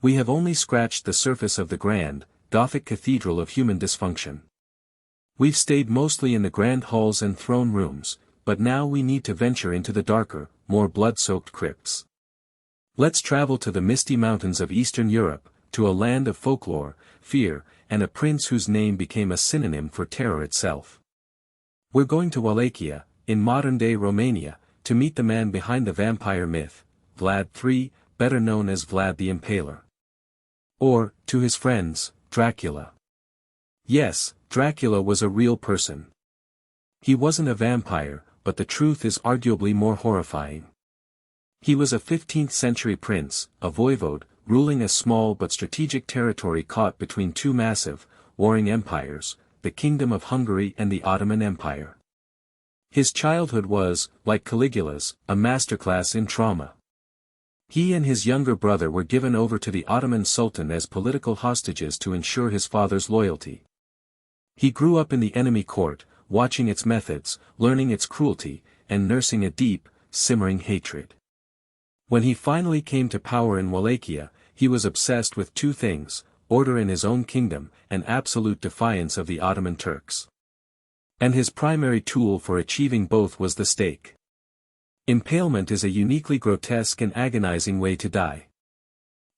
We have only scratched the surface of the grand, Gothic cathedral of human dysfunction. We've stayed mostly in the grand halls and throne rooms, but now we need to venture into the darker, more blood-soaked crypts. Let's travel to the misty mountains of Eastern Europe, to a land of folklore, fear, and a prince whose name became a synonym for terror itself. We're going to Wallachia, in modern-day Romania, to meet the man behind the vampire myth, Vlad III, better known as Vlad the Impaler. Or, to his friends, Dracula. Yes, Dracula was a real person. He wasn't a vampire, but the truth is arguably more horrifying. He was a 15th-century prince, a voivode, ruling a small but strategic territory caught between two massive, warring empires, the Kingdom of Hungary and the Ottoman Empire. His childhood was, like Caligula's, a masterclass in trauma. He and his younger brother were given over to the Ottoman Sultan as political hostages to ensure his father's loyalty. He grew up in the enemy court, watching its methods, learning its cruelty, and nursing a deep, simmering hatred. When he finally came to power in Wallachia, he was obsessed with two things: order in his own kingdom, and absolute defiance of the Ottoman Turks. And his primary tool for achieving both was the stake. Impalement is a uniquely grotesque and agonizing way to die.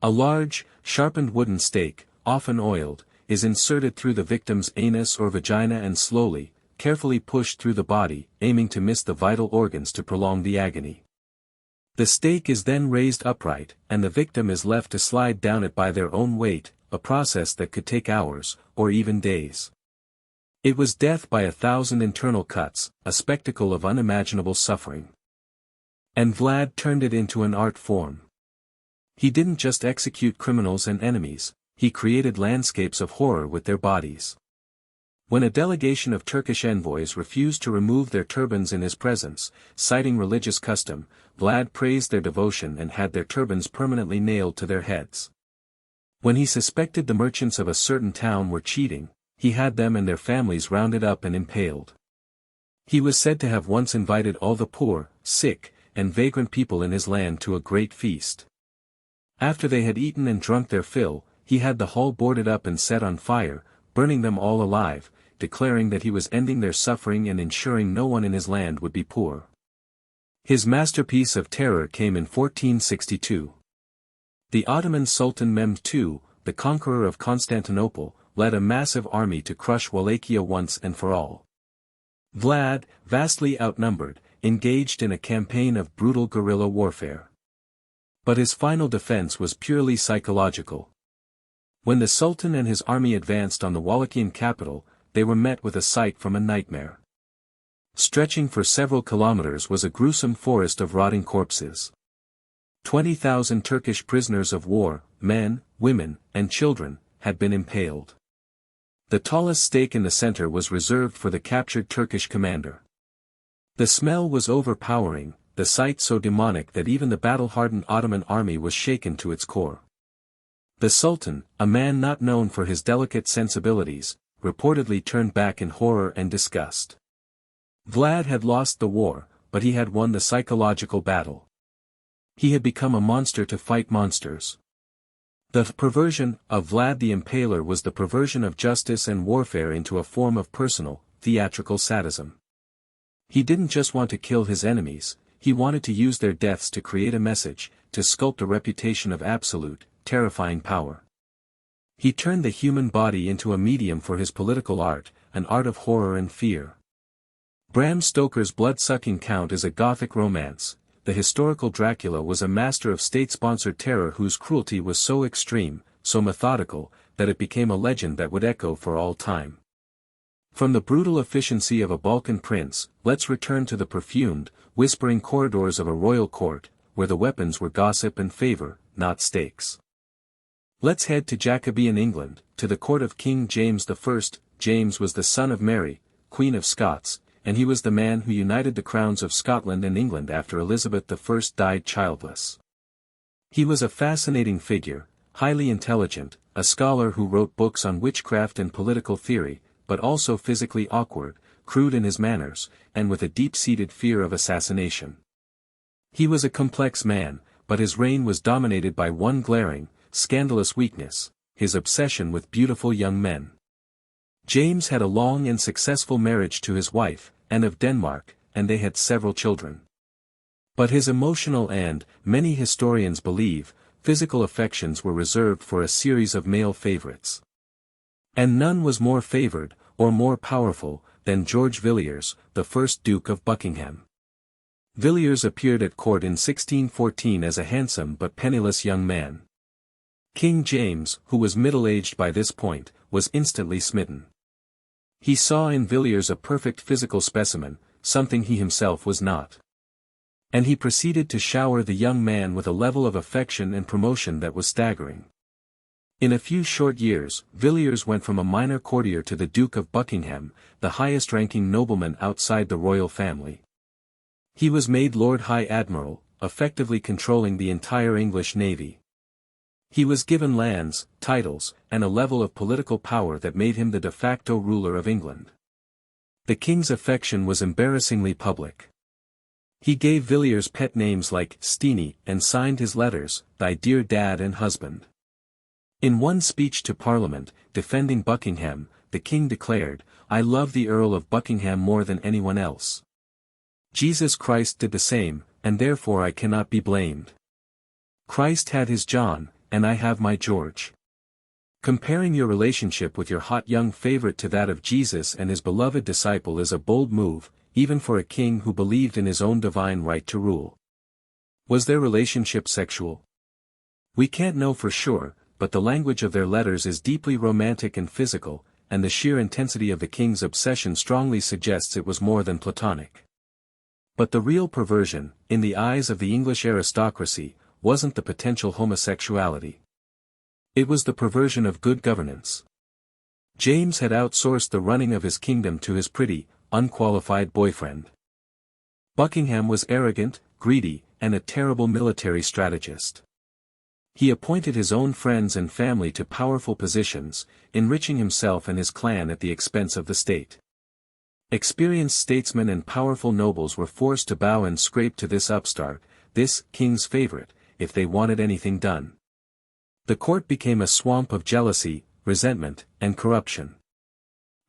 A large, sharpened wooden stake, often oiled, is inserted through the victim's anus or vagina and slowly, carefully pushed through the body, aiming to miss the vital organs to prolong the agony. The stake is then raised upright, and the victim is left to slide down it by their own weight, a process that could take hours, or even days. It was death by 1,000 internal cuts, a spectacle of unimaginable suffering. And Vlad turned it into an art form. He didn't just execute criminals and enemies, he created landscapes of horror with their bodies. When a delegation of Turkish envoys refused to remove their turbans in his presence, citing religious custom, Vlad praised their devotion and had their turbans permanently nailed to their heads. When he suspected the merchants of a certain town were cheating, he had them and their families rounded up and impaled. He was said to have once invited all the poor, sick, and vagrant people in his land to a great feast. After they had eaten and drunk their fill, he had the hall boarded up and set on fire, burning them all alive, declaring that he was ending their suffering and ensuring no one in his land would be poor. His masterpiece of terror came in 1462. The Ottoman Sultan Mehmed II, the conqueror of Constantinople, led a massive army to crush Wallachia once and for all. Vlad, vastly outnumbered, engaged in a campaign of brutal guerrilla warfare. But his final defense was purely psychological. When the Sultan and his army advanced on the Wallachian capital, they were met with a sight from a nightmare. Stretching for several kilometers was a gruesome forest of rotting corpses. 20,000 Turkish prisoners of war, men, women, and children, had been impaled. The tallest stake in the center was reserved for the captured Turkish commander. The smell was overpowering, the sight so demonic that even the battle-hardened Ottoman army was shaken to its core. The Sultan, a man not known for his delicate sensibilities, reportedly turned back in horror and disgust. Vlad had lost the war, but he had won the psychological battle. He had become a monster to fight monsters. The perversion of Vlad the Impaler was the perversion of justice and warfare into a form of personal, theatrical sadism. He didn't just want to kill his enemies, he wanted to use their deaths to create a message, to sculpt a reputation of absolute, terrifying power. He turned the human body into a medium for his political art, an art of horror and fear. Bram Stoker's blood-sucking Count is a Gothic romance. The historical Dracula was a master of state-sponsored terror whose cruelty was so extreme, so methodical, that it became a legend that would echo for all time. From the brutal efficiency of a Balkan prince, let's return to the perfumed, whispering corridors of a royal court, where the weapons were gossip and favor, not stakes. Let's head to Jacobean England, to the court of King James I. James was the son of Mary, Queen of Scots, and he was the man who united the crowns of Scotland and England after Elizabeth I died childless. He was a fascinating figure, highly intelligent, a scholar who wrote books on witchcraft and political theory, but also physically awkward, crude in his manners, and with a deep-seated fear of assassination. He was a complex man, but his reign was dominated by one glaring, scandalous weakness: his obsession with beautiful young men. James had a long and successful marriage to his wife, Anne of Denmark, and they had several children. But his emotional and, many historians believe, physical affections were reserved for a series of male favorites. And none was more favored, or more powerful, than George Villiers, the first Duke of Buckingham. Villiers appeared at court in 1614 as a handsome but penniless young man. King James, who was middle-aged by this point, was instantly smitten. He saw in Villiers a perfect physical specimen, something he himself was not. And he proceeded to shower the young man with a level of affection and promotion that was staggering. In a few short years, Villiers went from a minor courtier to the Duke of Buckingham, the highest-ranking nobleman outside the royal family. He was made Lord High Admiral, effectively controlling the entire English navy. He was given lands, titles, and a level of political power that made him the de facto ruler of England. The king's affection was embarrassingly public. He gave Villiers pet names like Steenie and signed his letters, "Thy dear dad and husband." In one speech to Parliament, defending Buckingham, the king declared, "I love the Earl of Buckingham more than anyone else. Jesus Christ did the same, and therefore I cannot be blamed. Christ had his John, and I have my George." Comparing your relationship with your hot young favorite to that of Jesus and his beloved disciple is a bold move, even for a king who believed in his own divine right to rule. Was their relationship sexual? We can't know for sure, but the language of their letters is deeply romantic and physical, and the sheer intensity of the king's obsession strongly suggests it was more than platonic. But the real perversion, in the eyes of the English aristocracy, wasn't the potential homosexuality. It was the perversion of good governance. James had outsourced the running of his kingdom to his pretty, unqualified boyfriend. Buckingham was arrogant, greedy, and a terrible military strategist. He appointed his own friends and family to powerful positions, enriching himself and his clan at the expense of the state. Experienced statesmen and powerful nobles were forced to bow and scrape to this upstart, this king's favorite, if they wanted anything done. The court became a swamp of jealousy, resentment, and corruption.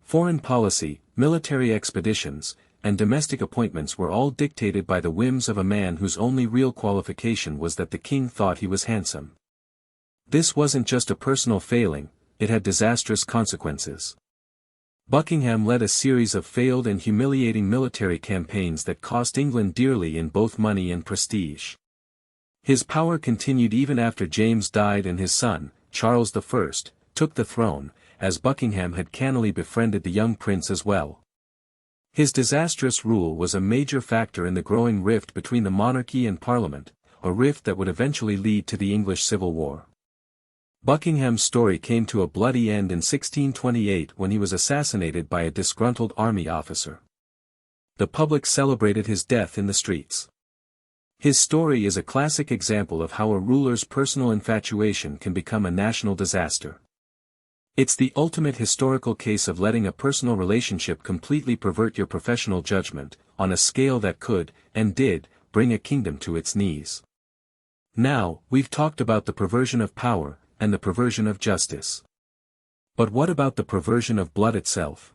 Foreign policy, military expeditions, and domestic appointments were all dictated by the whims of a man whose only real qualification was that the king thought he was handsome. This wasn't just a personal failing, it had disastrous consequences. Buckingham led a series of failed and humiliating military campaigns that cost England dearly in both money and prestige. His power continued even after James died and his son, Charles I, took the throne, as Buckingham had cannily befriended the young prince as well. His disastrous rule was a major factor in the growing rift between the monarchy and Parliament, a rift that would eventually lead to the English Civil War. Buckingham's story came to a bloody end in 1628 when he was assassinated by a disgruntled army officer. The public celebrated his death in the streets. His story is a classic example of how a ruler's personal infatuation can become a national disaster. It's the ultimate historical case of letting a personal relationship completely pervert your professional judgment, on a scale that could, and did, bring a kingdom to its knees. Now, we've talked about the perversion of power, and the perversion of justice. But what about the perversion of blood itself?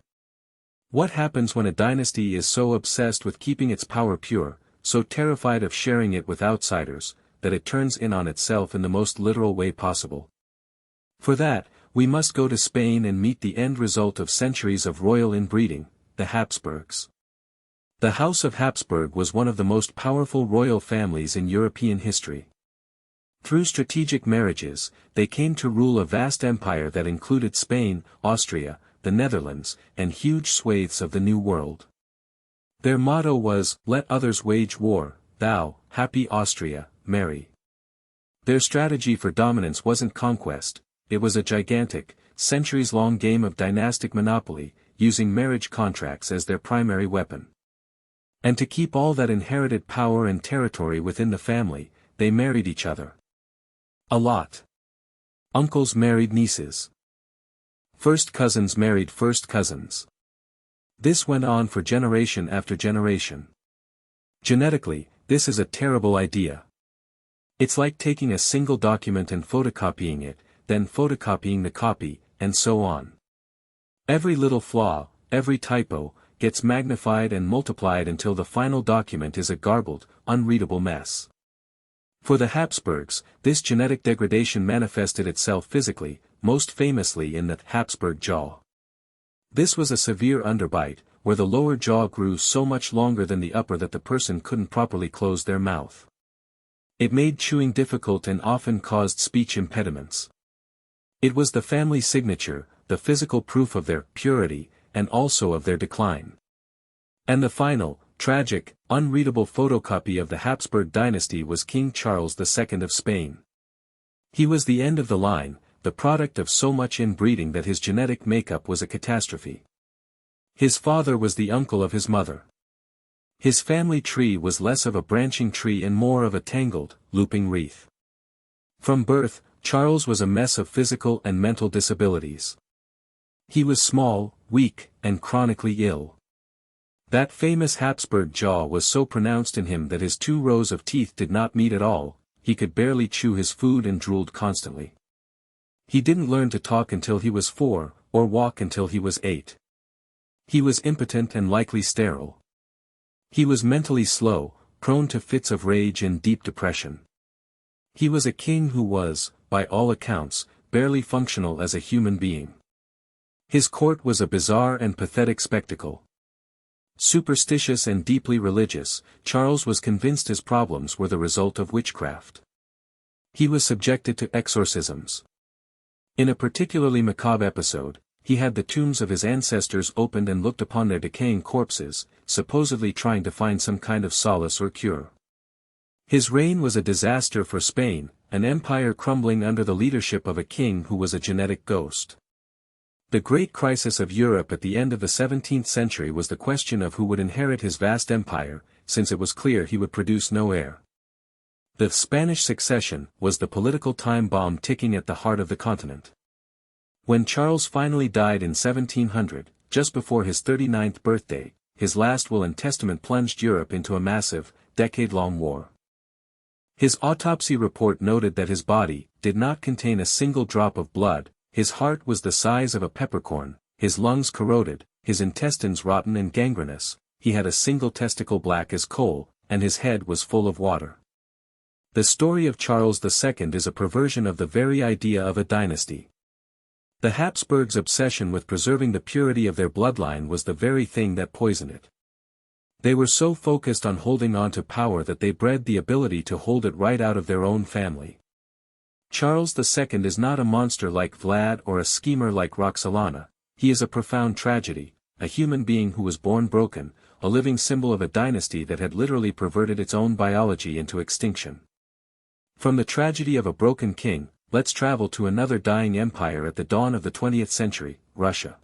What happens when a dynasty is so obsessed with keeping its power pure, so terrified of sharing it with outsiders, that it turns in on itself in the most literal way possible? For that, we must go to Spain and meet the end result of centuries of royal inbreeding, the Habsburgs. The House of Habsburg was one of the most powerful royal families in European history. Through strategic marriages, they came to rule a vast empire that included Spain, Austria, the Netherlands, and huge swathes of the New World. Their motto was, "Let others wage war, thou, happy Austria, marry." Their strategy for dominance wasn't conquest. It was a gigantic, centuries-long game of dynastic monopoly, using marriage contracts as their primary weapon. And to keep all that inherited power and territory within the family, they married each other. A lot. Uncles married nieces. First cousins married first cousins. This went on for generation after generation. Genetically, this is a terrible idea. It's like taking a single document and photocopying it, then photocopying the copy, and so on. Every little flaw, every typo, gets magnified and multiplied until the final document is a garbled, unreadable mess. For the Habsburgs, this genetic degradation manifested itself physically, most famously in the Habsburg jaw. This was a severe underbite, where the lower jaw grew so much longer than the upper that the person couldn't properly close their mouth. It made chewing difficult and often caused speech impediments. It was the family signature, the physical proof of their purity, and also of their decline. And the final, tragic, unreadable photocopy of the Habsburg dynasty was King Charles II of Spain. He was the end of the line, the product of so much inbreeding that his genetic makeup was a catastrophe. His father was the uncle of his mother. His family tree was less of a branching tree and more of a tangled, looping wreath. From birth, Charles was a mess of physical and mental disabilities. He was small, weak, and chronically ill. That famous Habsburg jaw was so pronounced in him that his 2 rows of teeth did not meet at all, he could barely chew his food and drooled constantly. He didn't learn to talk until he was 4, or walk until he was 8. He was impotent and likely sterile. He was mentally slow, prone to fits of rage and deep depression. He was a king who was, by all accounts, barely functional as a human being. His court was a bizarre and pathetic spectacle. Superstitious and deeply religious, Charles was convinced his problems were the result of witchcraft. He was subjected to exorcisms. In a particularly macabre episode, he had the tombs of his ancestors opened and looked upon their decaying corpses, supposedly trying to find some kind of solace or cure. His reign was a disaster for Spain, an empire crumbling under the leadership of a king who was a genetic ghost. The great crisis of Europe at the end of the 17th century was the question of who would inherit his vast empire, since it was clear he would produce no heir. The Spanish succession was the political time bomb ticking at the heart of the continent. When Charles finally died in 1700, just before his 39th birthday, his last will and testament plunged Europe into a massive, decade-long war. His autopsy report noted that his body did not contain a single drop of blood. His heart was the size of a peppercorn, his lungs corroded, his intestines rotten and gangrenous, he had a single testicle black as coal, and his head was full of water. The story of Charles II is a perversion of the very idea of a dynasty. The Habsburgs' obsession with preserving the purity of their bloodline was the very thing that poisoned it. They were so focused on holding on to power that they bred the ability to hold it right out of their own family. Charles II is not a monster like Vlad or a schemer like Roxolana, he is a profound tragedy, a human being who was born broken, a living symbol of a dynasty that had literally perverted its own biology into extinction. From the tragedy of a broken king, let's travel to another dying empire at the dawn of the 20th century, Russia.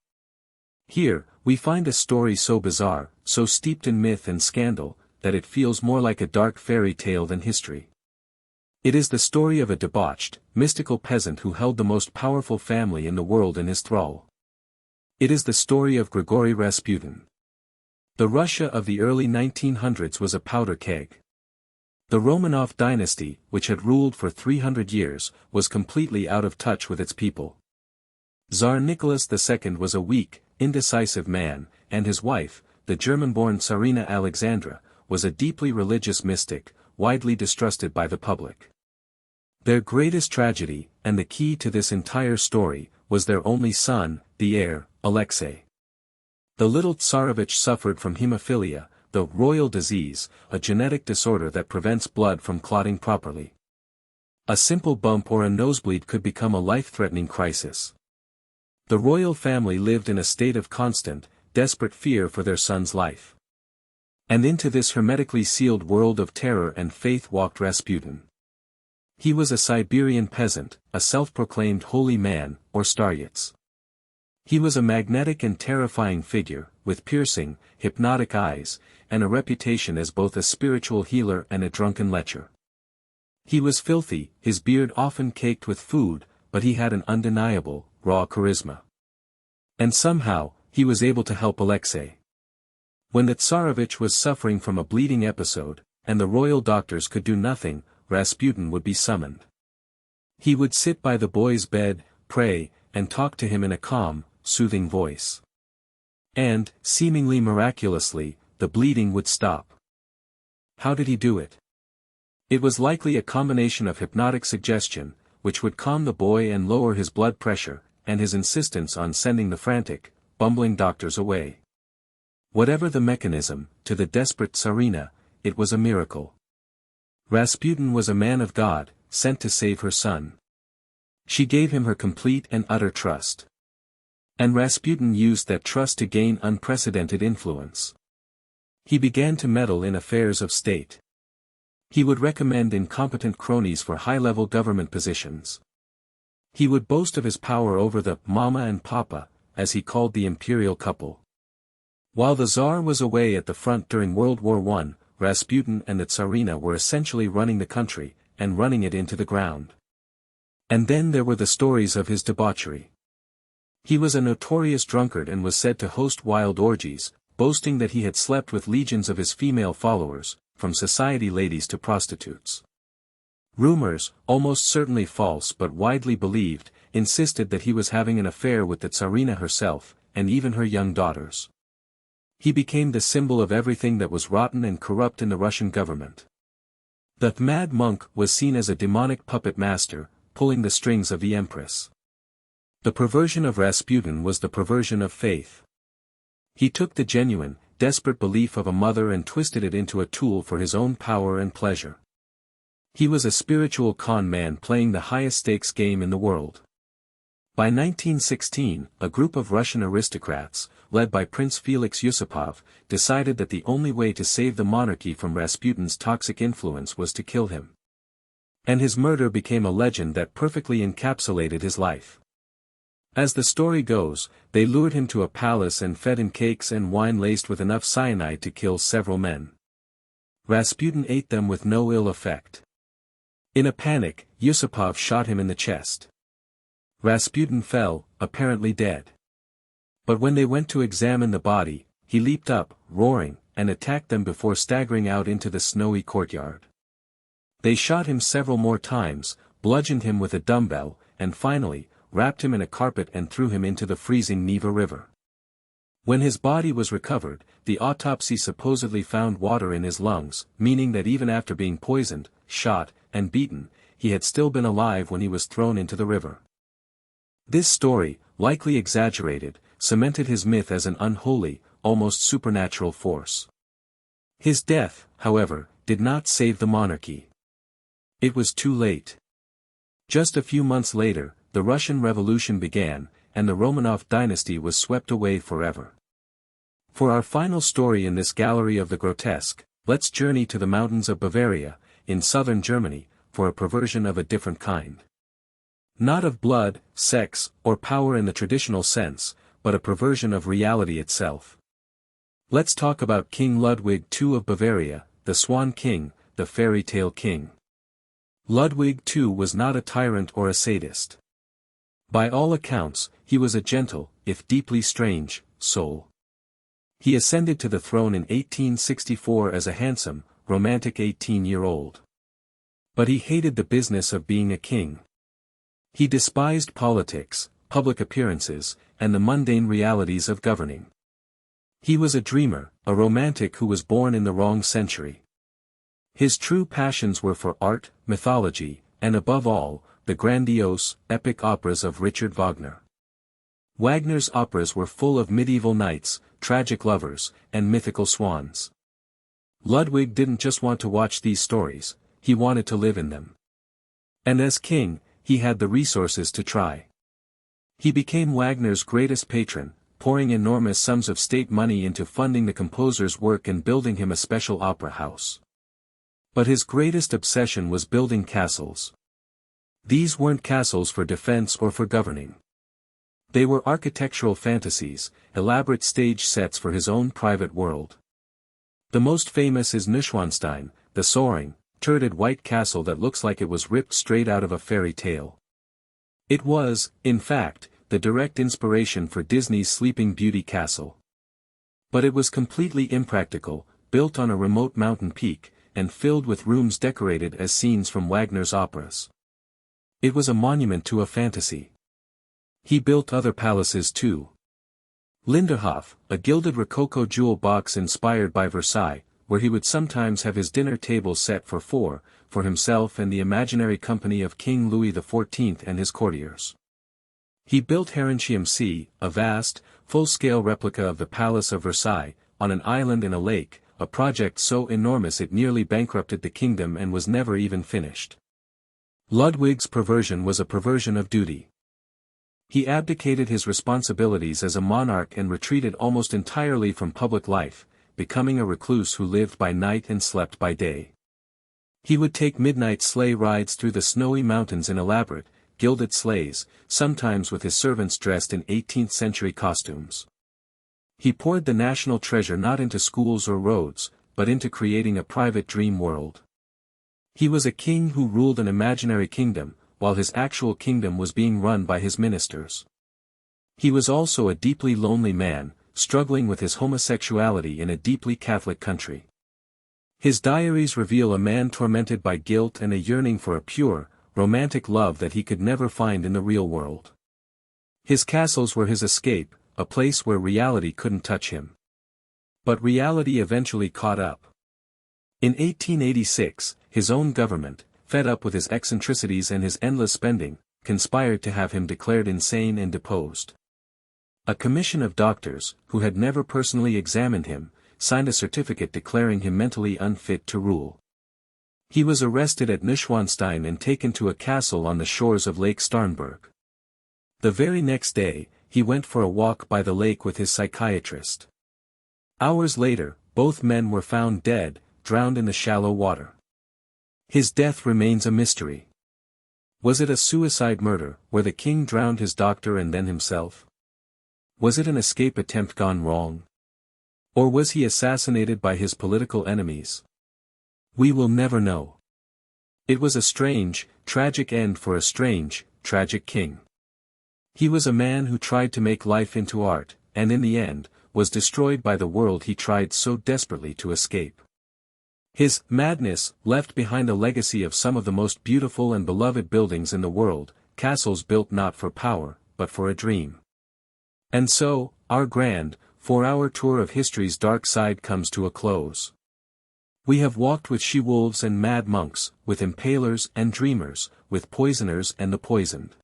Here, we find a story so bizarre, so steeped in myth and scandal, that it feels more like a dark fairy tale than history. It is the story of a debauched, mystical peasant who held the most powerful family in the world in his thrall. It is the story of Grigory Rasputin. The Russia of the early 1900s was a powder keg. The Romanov dynasty, which had ruled for 300 years, was completely out of touch with its people. Tsar Nicholas II was a weak, indecisive man, and his wife, the German-born Tsarina Alexandra, was a deeply religious mystic, widely distrusted by the public. Their greatest tragedy, and the key to this entire story, was their only son, the heir, Alexei. The little Tsarevich suffered from hemophilia, the royal disease, a genetic disorder that prevents blood from clotting properly. A simple bump or a nosebleed could become a life-threatening crisis. The royal family lived in a state of constant, desperate fear for their son's life. And into this hermetically sealed world of terror and faith walked Rasputin. He was a Siberian peasant, a self-proclaimed holy man, or staryets. He was a magnetic and terrifying figure, with piercing, hypnotic eyes, and a reputation as both a spiritual healer and a drunken lecher. He was filthy, his beard often caked with food, but he had an undeniable, raw charisma. And somehow, he was able to help Alexei. When the Tsarevich was suffering from a bleeding episode, and the royal doctors could do nothing, Rasputin would be summoned. He would sit by the boy's bed, pray, and talk to him in a calm, soothing voice. And, seemingly miraculously, the bleeding would stop. How did he do it? It was likely a combination of hypnotic suggestion, which would calm the boy and lower his blood pressure, and his insistence on sending the frantic, bumbling doctors away. Whatever the mechanism, to the desperate Tsarina, it was a miracle. Rasputin was a man of God, sent to save her son. She gave him her complete and utter trust. And Rasputin used that trust to gain unprecedented influence. He began to meddle in affairs of state. He would recommend incompetent cronies for high-level government positions. He would boast of his power over the mama and papa, as he called the imperial couple. While the Tsar was away at the front during World War I, Rasputin and the Tsarina were essentially running the country, and running it into the ground. And then there were the stories of his debauchery. He was a notorious drunkard and was said to host wild orgies, boasting that he had slept with legions of his female followers, from society ladies to prostitutes. Rumors, almost certainly false but widely believed, insisted that he was having an affair with the Tsarina herself, and even her young daughters. He became the symbol of everything that was rotten and corrupt in the Russian government. The mad monk was seen as a demonic puppet master, pulling the strings of the empress. The perversion of Rasputin was the perversion of faith. He took the genuine, desperate belief of a mother and twisted it into a tool for his own power and pleasure. He was a spiritual con man playing the highest stakes game in the world. By 1916, a group of Russian aristocrats, led by Prince Felix Yusupov, decided that the only way to save the monarchy from Rasputin's toxic influence was to kill him. And his murder became a legend that perfectly encapsulated his life. As the story goes, they lured him to a palace and fed him cakes and wine laced with enough cyanide to kill several men. Rasputin ate them with no ill effect. In a panic, Yusupov shot him in the chest. Rasputin fell, apparently dead. But when they went to examine the body, he leaped up, roaring, and attacked them before staggering out into the snowy courtyard. They shot him several more times, bludgeoned him with a dumbbell, and finally, wrapped him in a carpet and threw him into the freezing Neva River. When his body was recovered, the autopsy supposedly found water in his lungs, meaning that even after being poisoned, shot, and beaten, he had still been alive when he was thrown into the river. This story, likely exaggerated, cemented his myth as an unholy, almost supernatural force. His death, however, did not save the monarchy. It was too late. Just a few months later, the Russian Revolution began, and the Romanov dynasty was swept away forever. For our final story in this gallery of the grotesque, let's journey to the mountains of Bavaria, in southern Germany, for a perversion of a different kind. Not of blood, sex, or power in the traditional sense, but a perversion of reality itself. Let's talk about King Ludwig II of Bavaria, the Swan King, the fairy tale king. Ludwig II was not a tyrant or a sadist. By all accounts, he was a gentle, if deeply strange, soul. He ascended to the throne in 1864 as a handsome, romantic 18-year-old. But he hated the business of being a king. He despised politics, public appearances, and the mundane realities of governing. He was a dreamer, a romantic who was born in the wrong century. His true passions were for art, mythology, and above all, the grandiose, epic operas of Richard Wagner. Wagner's operas were full of medieval knights, tragic lovers, and mythical swans. Ludwig didn't just want to watch these stories, he wanted to live in them. And as king, he had the resources to try. He became Wagner's greatest patron, pouring enormous sums of state money into funding the composer's work and building him a special opera house. But his greatest obsession was building castles. These weren't castles for defense or for governing. They were architectural fantasies, elaborate stage sets for his own private world. The most famous is Neuschwanstein, the soaring, turreted white castle that looks like it was ripped straight out of a fairy tale. It was, in fact, the direct inspiration for Disney's Sleeping Beauty castle. But it was completely impractical, built on a remote mountain peak, and filled with rooms decorated as scenes from Wagner's operas. It was a monument to a fantasy. He built other palaces too. Linderhof, a gilded Rococo jewel box inspired by Versailles, where he would sometimes have his dinner table set for four, for himself and the imaginary company of King Louis XIV and his courtiers. He built Herrenchiemsee, a vast, full-scale replica of the Palace of Versailles, on an island in a lake, a project so enormous it nearly bankrupted the kingdom and was never even finished. Ludwig's perversion was a perversion of duty. He abdicated his responsibilities as a monarch and retreated almost entirely from public life, becoming a recluse who lived by night and slept by day. He would take midnight sleigh rides through the snowy mountains in elaborate, gilded sleighs, sometimes with his servants dressed in 18th-century costumes. He poured the national treasure not into schools or roads, but into creating a private dream world. He was a king who ruled an imaginary kingdom, while his actual kingdom was being run by his ministers. He was also a deeply lonely man, struggling with his homosexuality in a deeply Catholic country. His diaries reveal a man tormented by guilt and a yearning for a pure, romantic love that he could never find in the real world. His castles were his escape, a place where reality couldn't touch him. But reality eventually caught up. In 1886, his own government, fed up with his eccentricities and his endless spending, conspired to have him declared insane and deposed. A commission of doctors, who had never personally examined him, signed a certificate declaring him mentally unfit to rule. He was arrested at Neuschwanstein and taken to a castle on the shores of Lake Starnberg. The very next day, he went for a walk by the lake with his psychiatrist. Hours later, both men were found dead, drowned in the shallow water. His death remains a mystery. Was it a suicide murder, where the king drowned his doctor and then himself? Was it an escape attempt gone wrong? Or was he assassinated by his political enemies? We will never know. It was a strange, tragic end for a strange, tragic king. He was a man who tried to make life into art, and in the end, was destroyed by the world he tried so desperately to escape. His madness left behind a legacy of some of the most beautiful and beloved buildings in the world, castles built not for power, but for a dream. And so, our grand, 4-hour tour of history's dark side comes to a close. We have walked with she-wolves and mad monks, with impalers and dreamers, with poisoners and the poisoned.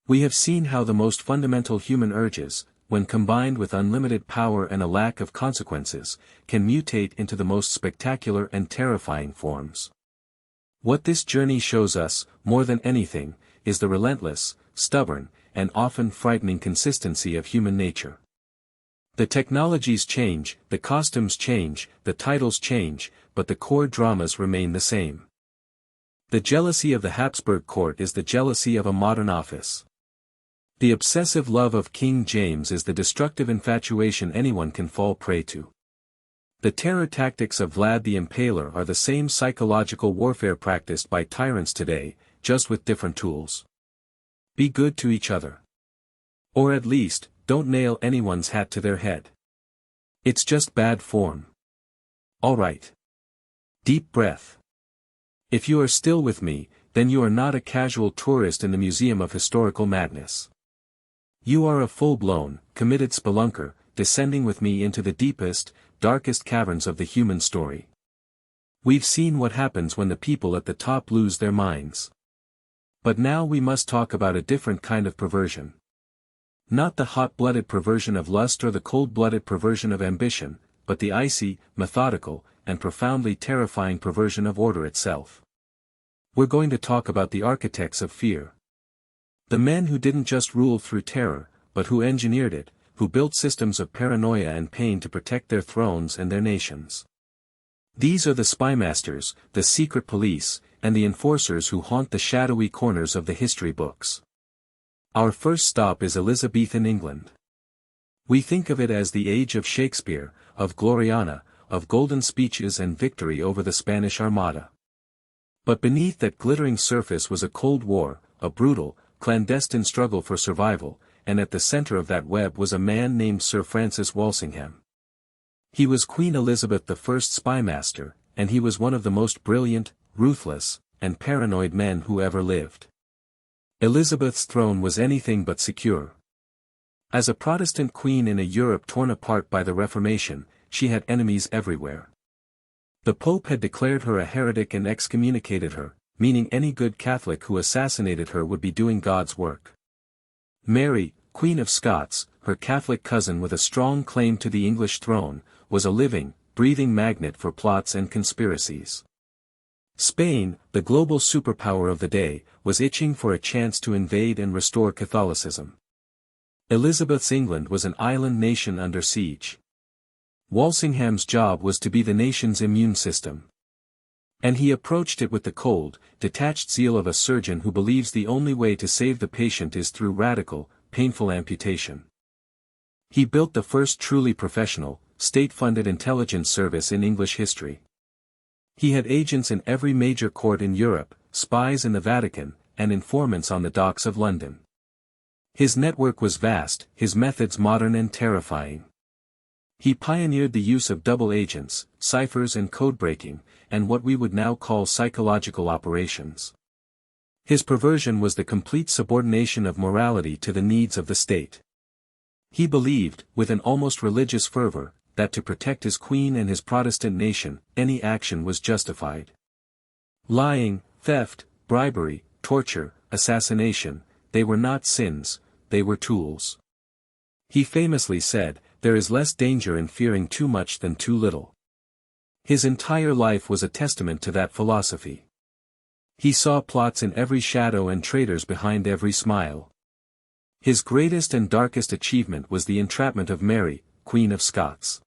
We have seen how the most fundamental human urges, when combined with unlimited power and a lack of consequences, can mutate into the most spectacular and terrifying forms. What this journey shows us, more than anything, is the relentless, stubborn, and often frightening consistency of human nature. The technologies change, the costumes change, the titles change, but the core dramas remain the same. The jealousy of the Habsburg court is the jealousy of a modern office. The obsessive love of King James is the destructive infatuation anyone can fall prey to. The terror tactics of Vlad the Impaler are the same psychological warfare practiced by tyrants today, just with different tools. Be good to each other. Or at least, don't nail anyone's hat to their head. It's just bad form. Alright. Deep breath. If you are still with me, then you are not a casual tourist in the Museum of Historical Madness. You are a full-blown, committed spelunker, descending with me into the deepest, darkest caverns of the human story. We've seen what happens when the people at the top lose their minds. But now we must talk about a different kind of perversion. Not the hot-blooded perversion of lust or the cold-blooded perversion of ambition, but the icy, methodical, and profoundly terrifying perversion of order itself. We're going to talk about the architects of fear. The men who didn't just rule through terror, but who engineered it, who built systems of paranoia and pain to protect their thrones and their nations. These are the spymasters, the secret police, and the enforcers who haunt the shadowy corners of the history books. Our first stop is Elizabethan England. We think of it as the age of Shakespeare, of Gloriana, of golden speeches and victory over the Spanish Armada. But beneath that glittering surface was a cold war, a brutal, clandestine struggle for survival, and at the center of that web was a man named Sir Francis Walsingham. He was Queen Elizabeth I's spymaster, and he was one of the most brilliant, ruthless, and paranoid men who ever lived. Elizabeth's throne was anything but secure. As a Protestant queen in a Europe torn apart by the Reformation, she had enemies everywhere. The Pope had declared her a heretic and excommunicated her, meaning any good Catholic who assassinated her would be doing God's work. Mary, Queen of Scots, her Catholic cousin with a strong claim to the English throne, was a living, breathing magnet for plots and conspiracies. Spain, the global superpower of the day, was itching for a chance to invade and restore Catholicism. Elizabeth's England was an island nation under siege. Walsingham's job was to be the nation's immune system. And he approached it with the cold, detached zeal of a surgeon who believes the only way to save the patient is through radical, painful amputation. He built the first truly professional, state-funded intelligence service in English history. He had agents in every major court in Europe, spies in the Vatican, and informants on the docks of London. His network was vast, his methods modern and terrifying. He pioneered the use of double agents, ciphers and code-breaking, and what we would now call psychological operations. His perversion was the complete subordination of morality to the needs of the state. He believed, with an almost religious fervor, that to protect his queen and his Protestant nation, any action was justified. Lying, theft, bribery, torture, assassination, they were not sins, they were tools. He famously said, "There is less danger in fearing too much than too little." His entire life was a testament to that philosophy. He saw plots in every shadow and traitors behind every smile. His greatest and darkest achievement was the entrapment of Mary, Queen of Scots.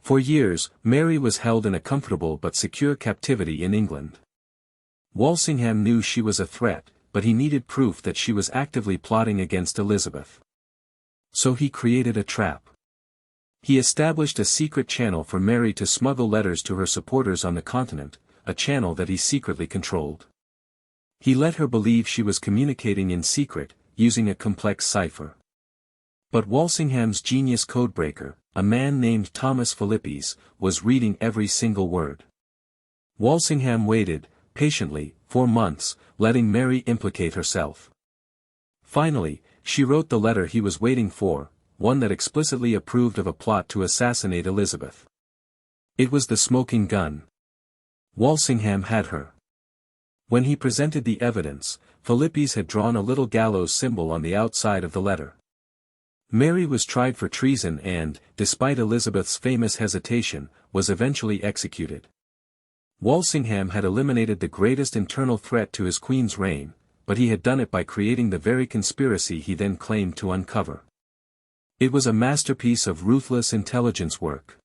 For years, Mary was held in a comfortable but secure captivity in England. Walsingham knew she was a threat, but he needed proof that she was actively plotting against Elizabeth. So he created a trap. He established a secret channel for Mary to smuggle letters to her supporters on the continent, a channel that he secretly controlled. He let her believe she was communicating in secret, using a complex cipher. But Walsingham's genius codebreaker, a man named Thomas Philippes, was reading every single word. Walsingham waited, patiently, for months, letting Mary implicate herself. Finally, she wrote the letter he was waiting for, one that explicitly approved of a plot to assassinate Elizabeth. It was the smoking gun. Walsingham had her. When he presented the evidence, Philippes had drawn a little gallows symbol on the outside of the letter. Mary was tried for treason and, despite Elizabeth's famous hesitation, was eventually executed. Walsingham had eliminated the greatest internal threat to his queen's reign, but he had done it by creating the very conspiracy he then claimed to uncover. It was a masterpiece of ruthless intelligence work.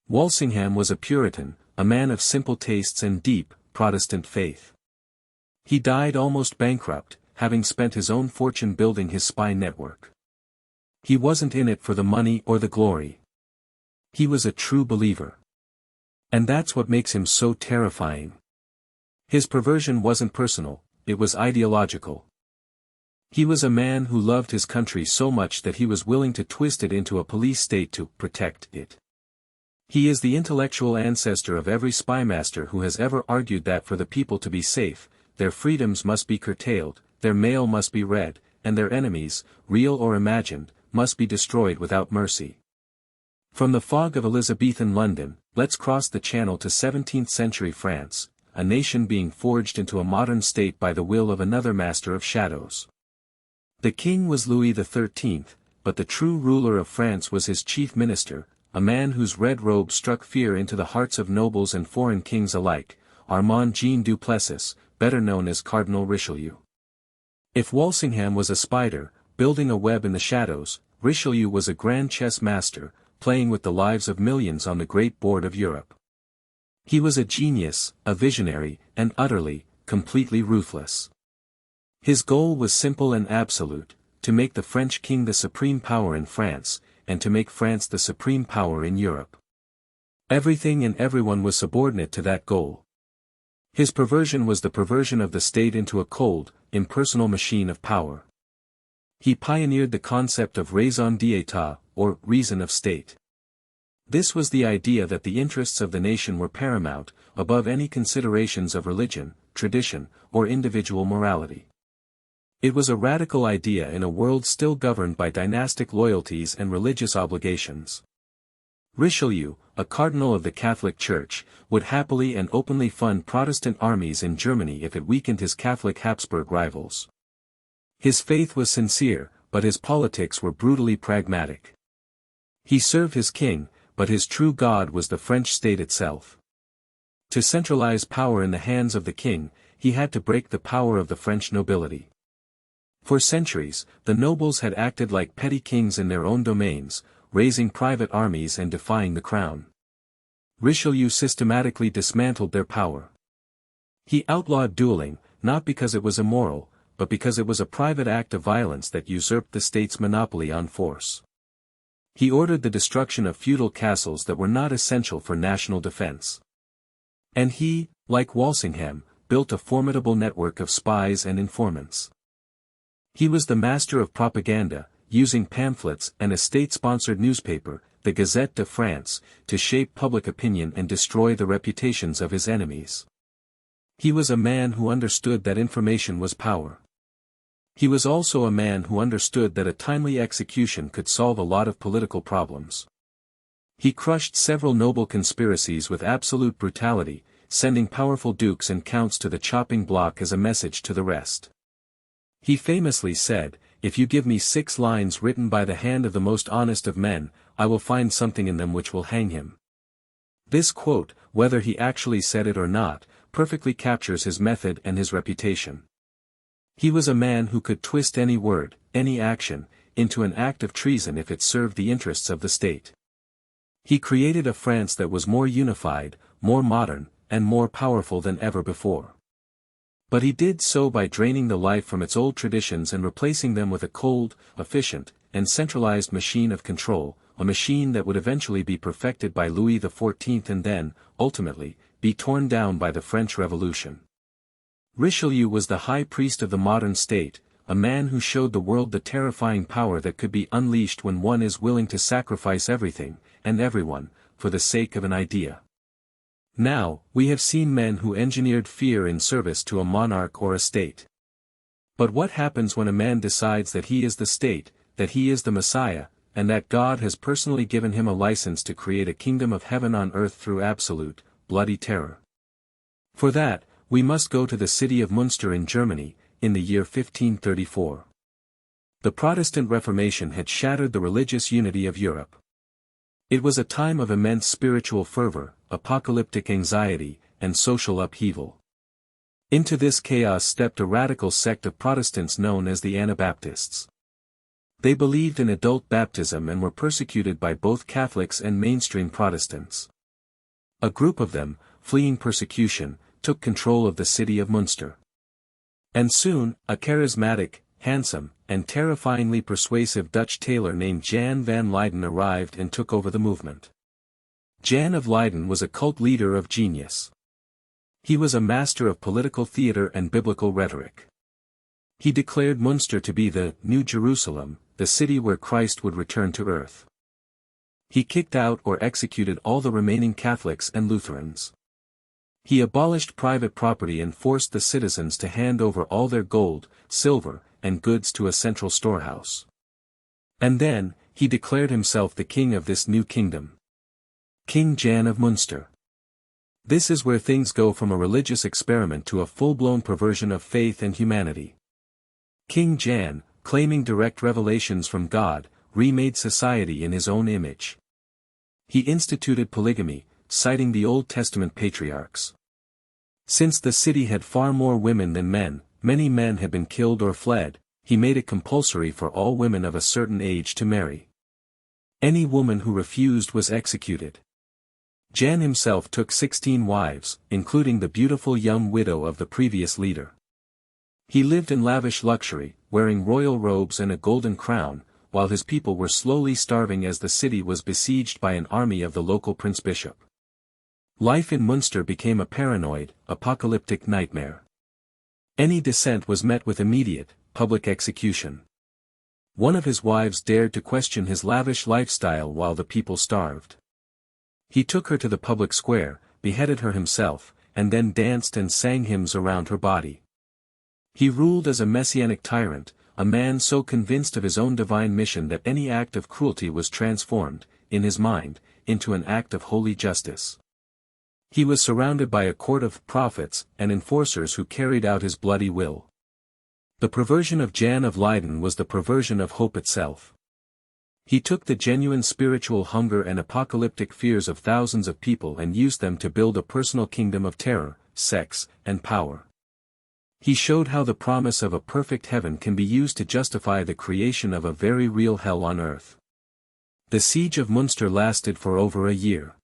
Walsingham was a Puritan, a man of simple tastes and deep, Protestant faith. He died almost bankrupt, having spent his own fortune building his spy network. He wasn't in it for the money or the glory. He was a true believer. And that's what makes him so terrifying. His perversion wasn't personal, it was ideological. He was a man who loved his country so much that he was willing to twist it into a police state to protect it. He is the intellectual ancestor of every spymaster who has ever argued that for the people to be safe, their freedoms must be curtailed, their mail must be read, and their enemies, real or imagined, must be destroyed without mercy. From the fog of Elizabethan London, let's cross the channel to 17th-century France, a nation being forged into a modern state by the will of another master of shadows. The king was Louis XIII, but the true ruler of France was his chief minister, a man whose red robe struck fear into the hearts of nobles and foreign kings alike, Armand Jean Duplessis, better known as Cardinal Richelieu. If Walsingham was a spider, building a web in the shadows, Richelieu was a grand chess master, playing with the lives of millions on the great board of Europe. He was a genius, a visionary, and utterly, completely ruthless. His goal was simple and absolute, to make the French king the supreme power in France, and to make France the supreme power in Europe. Everything and everyone was subordinate to that goal. His perversion was the perversion of the state into a cold, impersonal machine of power. He pioneered the concept of raison d'etat, or reason of state. This was the idea that the interests of the nation were paramount, above any considerations of religion, tradition, or individual morality. It was a radical idea in a world still governed by dynastic loyalties and religious obligations. Richelieu, a cardinal of the Catholic Church, would happily and openly fund Protestant armies in Germany if it weakened his Catholic Habsburg rivals. His faith was sincere, but his politics were brutally pragmatic. He served his king, but his true God was the French state itself. To centralize power in the hands of the king, he had to break the power of the French nobility. For centuries, the nobles had acted like petty kings in their own domains, raising private armies and defying the crown. Richelieu systematically dismantled their power. He outlawed dueling, not because it was immoral, but because it was a private act of violence that usurped the state's monopoly on force. He ordered the destruction of feudal castles that were not essential for national defense. And he, like Walsingham, built a formidable network of spies and informants. He was the master of propaganda, using pamphlets and a state-sponsored newspaper, the Gazette de France, to shape public opinion and destroy the reputations of his enemies. He was a man who understood that information was power. He was also a man who understood that a timely execution could solve a lot of political problems. He crushed several noble conspiracies with absolute brutality, sending powerful dukes and counts to the chopping block as a message to the rest. He famously said, "If you give me 6 lines written by the hand of the most honest of men, I will find something in them which will hang him." This quote, whether he actually said it or not, perfectly captures his method and his reputation. He was a man who could twist any word, any action, into an act of treason if it served the interests of the state. He created a France that was more unified, more modern, and more powerful than ever before. But he did so by draining the life from its old traditions and replacing them with a cold, efficient, and centralized machine of control, a machine that would eventually be perfected by Louis XIV and then, ultimately, be torn down by the French Revolution. Richelieu was the high priest of the modern state, a man who showed the world the terrifying power that could be unleashed when one is willing to sacrifice everything, and everyone, for the sake of an idea. Now, we have seen men who engineered fear in service to a monarch or a state. But what happens when a man decides that he is the state, that he is the Messiah, and that God has personally given him a license to create a kingdom of heaven on earth through absolute, bloody terror? For that, we must go to the city of Münster in Germany, in the year 1534. The Protestant Reformation had shattered the religious unity of Europe. It was a time of immense spiritual fervor, apocalyptic anxiety, and social upheaval. Into this chaos stepped a radical sect of Protestants known as the Anabaptists. They believed in adult baptism and were persecuted by both Catholics and mainstream Protestants. A group of them, fleeing persecution, took control of the city of Münster. And soon, a charismatic, handsome, and terrifyingly persuasive Dutch tailor named Jan van Leyden arrived and took over the movement. Jan of Leyden was a cult leader of genius. He was a master of political theater and biblical rhetoric. He declared Münster to be the New Jerusalem, the city where Christ would return to earth. He kicked out or executed all the remaining Catholics and Lutherans. He abolished private property and forced the citizens to hand over all their gold, silver, and goods to a central storehouse. And then, he declared himself the king of this new kingdom. King Jan of Münster. This is where things go from a religious experiment to a full-blown perversion of faith and humanity. King Jan, claiming direct revelations from God, remade society in his own image. He instituted polygamy, citing the Old Testament patriarchs. Since the city had far more women than men, many men had been killed or fled, he made it compulsory for all women of a certain age to marry. Any woman who refused was executed. Jan himself took 16 wives, including the beautiful young widow of the previous leader. He lived in lavish luxury, wearing royal robes and a golden crown, while his people were slowly starving as the city was besieged by an army of the local prince-bishop. Life in Münster became a paranoid, apocalyptic nightmare. Any dissent was met with immediate, public execution. One of his wives dared to question his lavish lifestyle while the people starved. He took her to the public square, beheaded her himself, and then danced and sang hymns around her body. He ruled as a messianic tyrant, a man so convinced of his own divine mission that any act of cruelty was transformed, in his mind, into an act of holy justice. He was surrounded by a court of prophets and enforcers who carried out his bloody will. The perversion of Jan of Leiden was the perversion of hope itself. He took the genuine spiritual hunger and apocalyptic fears of thousands of people and used them to build a personal kingdom of terror, sex, and power. He showed how the promise of a perfect heaven can be used to justify the creation of a very real hell on earth. The siege of Munster lasted for over a year.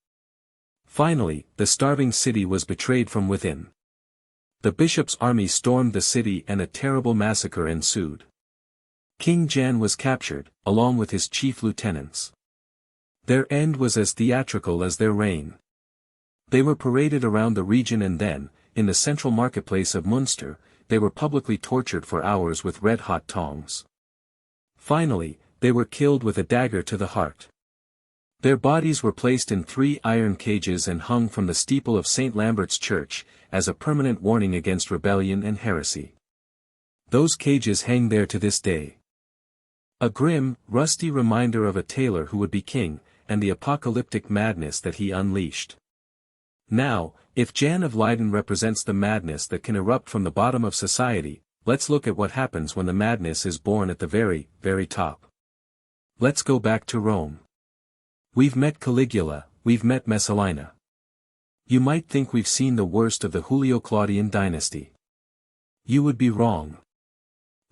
Finally, the starving city was betrayed from within. The bishop's army stormed the city and a terrible massacre ensued. King Jan was captured, along with his chief lieutenants. Their end was as theatrical as their reign. They were paraded around the region and then, in the central marketplace of Munster, they were publicly tortured for hours with red-hot tongs. Finally, they were killed with a dagger to the heart. Their bodies were placed in 3 iron cages and hung from the steeple of St. Lambert's Church, as a permanent warning against rebellion and heresy. Those cages hang there to this day. A grim, rusty reminder of a tailor who would be king, and the apocalyptic madness that he unleashed. Now, if Jan of Leiden represents the madness that can erupt from the bottom of society, let's look at what happens when the madness is born at the very, very top. Let's go back to Rome. We've met Caligula, we've met Messalina. You might think we've seen the worst of the Julio-Claudian dynasty. You would be wrong.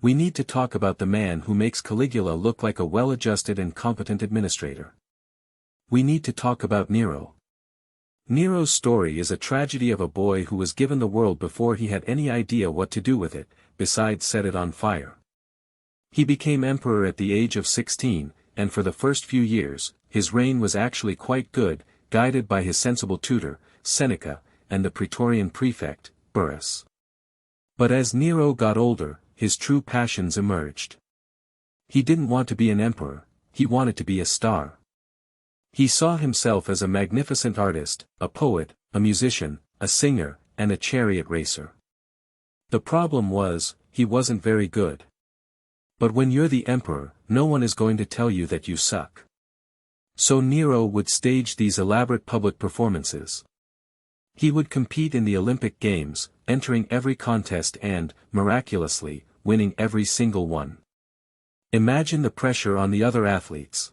We need to talk about the man who makes Caligula look like a well-adjusted and competent administrator. We need to talk about Nero. Nero's story is a tragedy of a boy who was given the world before he had any idea what to do with it, besides set it on fire. He became emperor at the age of 16, and for the first few years, his reign was actually quite good, guided by his sensible tutor, Seneca, and the Praetorian prefect, Burrus. But as Nero got older, his true passions emerged. He didn't want to be an emperor, he wanted to be a star. He saw himself as a magnificent artist, a poet, a musician, a singer, and a chariot racer. The problem was, he wasn't very good. But when you're the emperor, no one is going to tell you that you suck. So Nero would stage these elaborate public performances. He would compete in the Olympic Games, entering every contest and, miraculously, winning every single one. Imagine the pressure on the other athletes.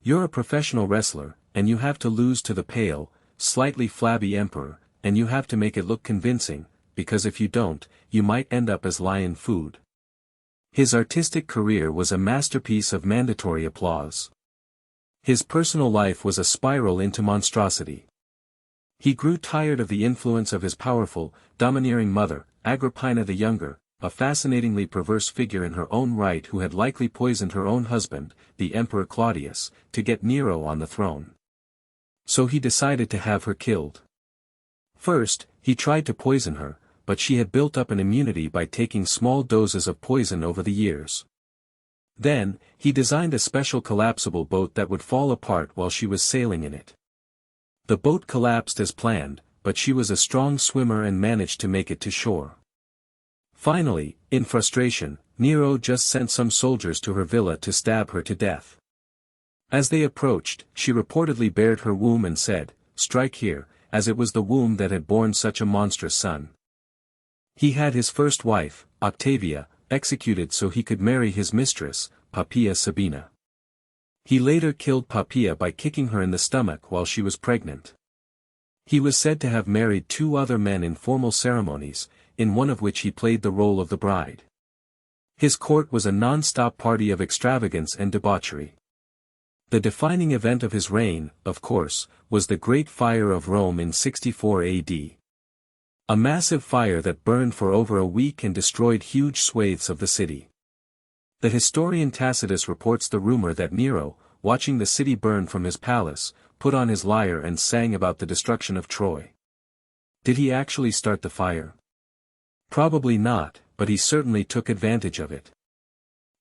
You're a professional wrestler, and you have to lose to the pale, slightly flabby emperor, and you have to make it look convincing, because if you don't, you might end up as lion food. His artistic career was a masterpiece of mandatory applause. His personal life was a spiral into monstrosity. He grew tired of the influence of his powerful, domineering mother, Agrippina the Younger, a fascinatingly perverse figure in her own right who had likely poisoned her own husband, the Emperor Claudius, to get Nero on the throne. So he decided to have her killed. First, he tried to poison her, but she had built up an immunity by taking small doses of poison over the years. Then, he designed a special collapsible boat that would fall apart while she was sailing in it. The boat collapsed as planned, but she was a strong swimmer and managed to make it to shore. Finally, in frustration, Nero just sent some soldiers to her villa to stab her to death. As they approached, she reportedly bared her womb and said, "Strike here," as it was the womb that had borne such a monstrous son. He had his first wife, Octavia, executed so he could marry his mistress, Poppaea Sabina. He later killed Poppaea by kicking her in the stomach while she was pregnant. He was said to have married 2 other men in formal ceremonies, in one of which he played the role of the bride. His court was a non-stop party of extravagance and debauchery. The defining event of his reign, of course, was the Great Fire of Rome in 64 AD. A massive fire that burned for over a week and destroyed huge swathes of the city. The historian Tacitus reports the rumor that Nero, watching the city burn from his palace, put on his lyre and sang about the destruction of Troy. Did he actually start the fire? Probably not, but he certainly took advantage of it.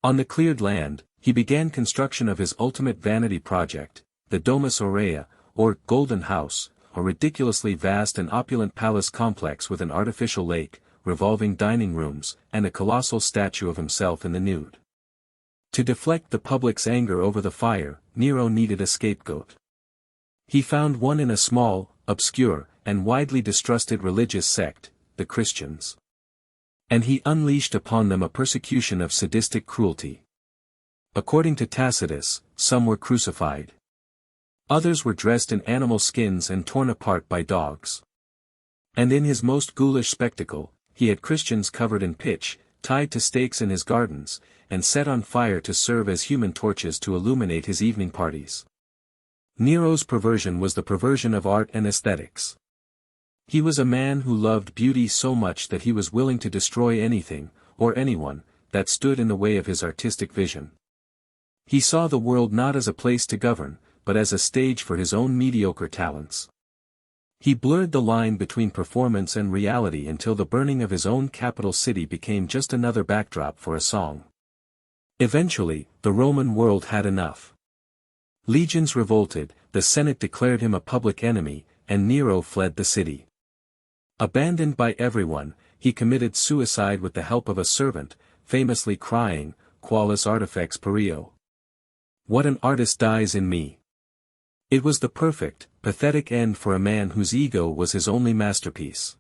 On the cleared land, he began construction of his ultimate vanity project, the Domus Aurea, or Golden House, a ridiculously vast and opulent palace complex with an artificial lake, revolving dining rooms, and a colossal statue of himself in the nude. To deflect the public's anger over the fire, Nero needed a scapegoat. He found one in a small, obscure, and widely distrusted religious sect, the Christians. And he unleashed upon them a persecution of sadistic cruelty. According to Tacitus, some were crucified. Others were dressed in animal skins and torn apart by dogs. And in his most ghoulish spectacle, he had Christians covered in pitch, tied to stakes in his gardens, and set on fire to serve as human torches to illuminate his evening parties. Nero's perversion was the perversion of art and aesthetics. He was a man who loved beauty so much that he was willing to destroy anything, or anyone, that stood in the way of his artistic vision. He saw the world not as a place to govern, but as a stage for his own mediocre talents. He blurred the line between performance and reality until the burning of his own capital city became just another backdrop for a song. Eventually, the Roman world had enough. Legions revolted, the Senate declared him a public enemy, and Nero fled the city. Abandoned by everyone, he committed suicide with the help of a servant, famously crying, "Qualis artifex perio? What an artist dies in me." It was the perfect, pathetic end for a man whose ego was his only masterpiece.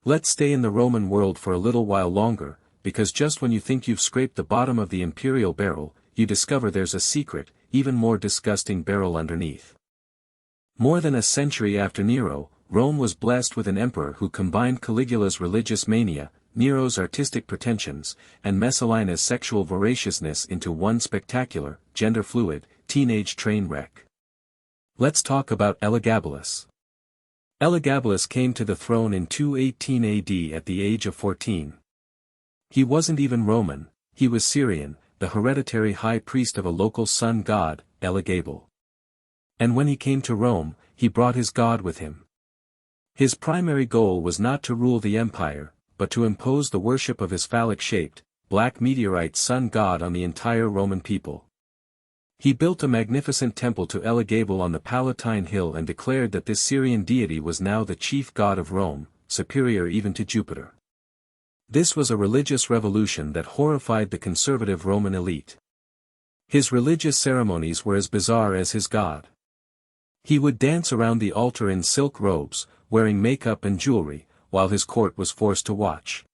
Let's stay in the Roman world for a little while longer, because just when you think you've scraped the bottom of the imperial barrel, you discover there's a secret, even more disgusting barrel underneath. More than a century after Nero, Rome was blessed with an emperor who combined Caligula's religious mania, Nero's artistic pretensions, and Messalina's sexual voraciousness into one spectacular, gender-fluid, teenage train wreck. Let's talk about Elagabalus. Elagabalus came to the throne in 218 AD at the age of 14. He wasn't even Roman, he was Syrian, the hereditary high priest of a local sun god, Elagabal. And when he came to Rome, he brought his god with him. His primary goal was not to rule the empire, but to impose the worship of his phallic-shaped, black meteorite sun god on the entire Roman people. He built a magnificent temple to Elagabal on the Palatine Hill and declared that this Syrian deity was now the chief god of Rome, superior even to Jupiter. This was a religious revolution that horrified the conservative Roman elite. His religious ceremonies were as bizarre as his god. He would dance around the altar in silk robes, wearing makeup and jewelry, while his court was forced to watch.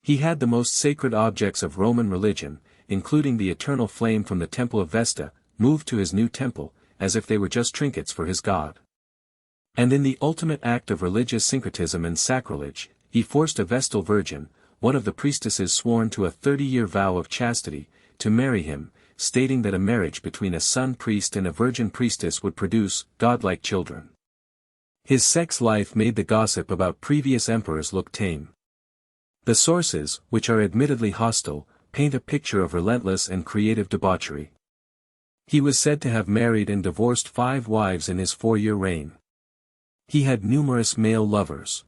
He had the most sacred objects of Roman religion, including the eternal flame from the Temple of Vesta, moved to his new temple, as if they were just trinkets for his god. And in the ultimate act of religious syncretism and sacrilege, he forced a Vestal virgin, one of the priestesses sworn to a 30-year vow of chastity, to marry him, stating that a marriage between a sun priest and a virgin priestess would produce godlike children. His sex life made the gossip about previous emperors look tame. The sources, which are admittedly hostile, paint a picture of relentless and creative debauchery. He was said to have married and divorced 5 wives in his 4-year reign. He had numerous male lovers.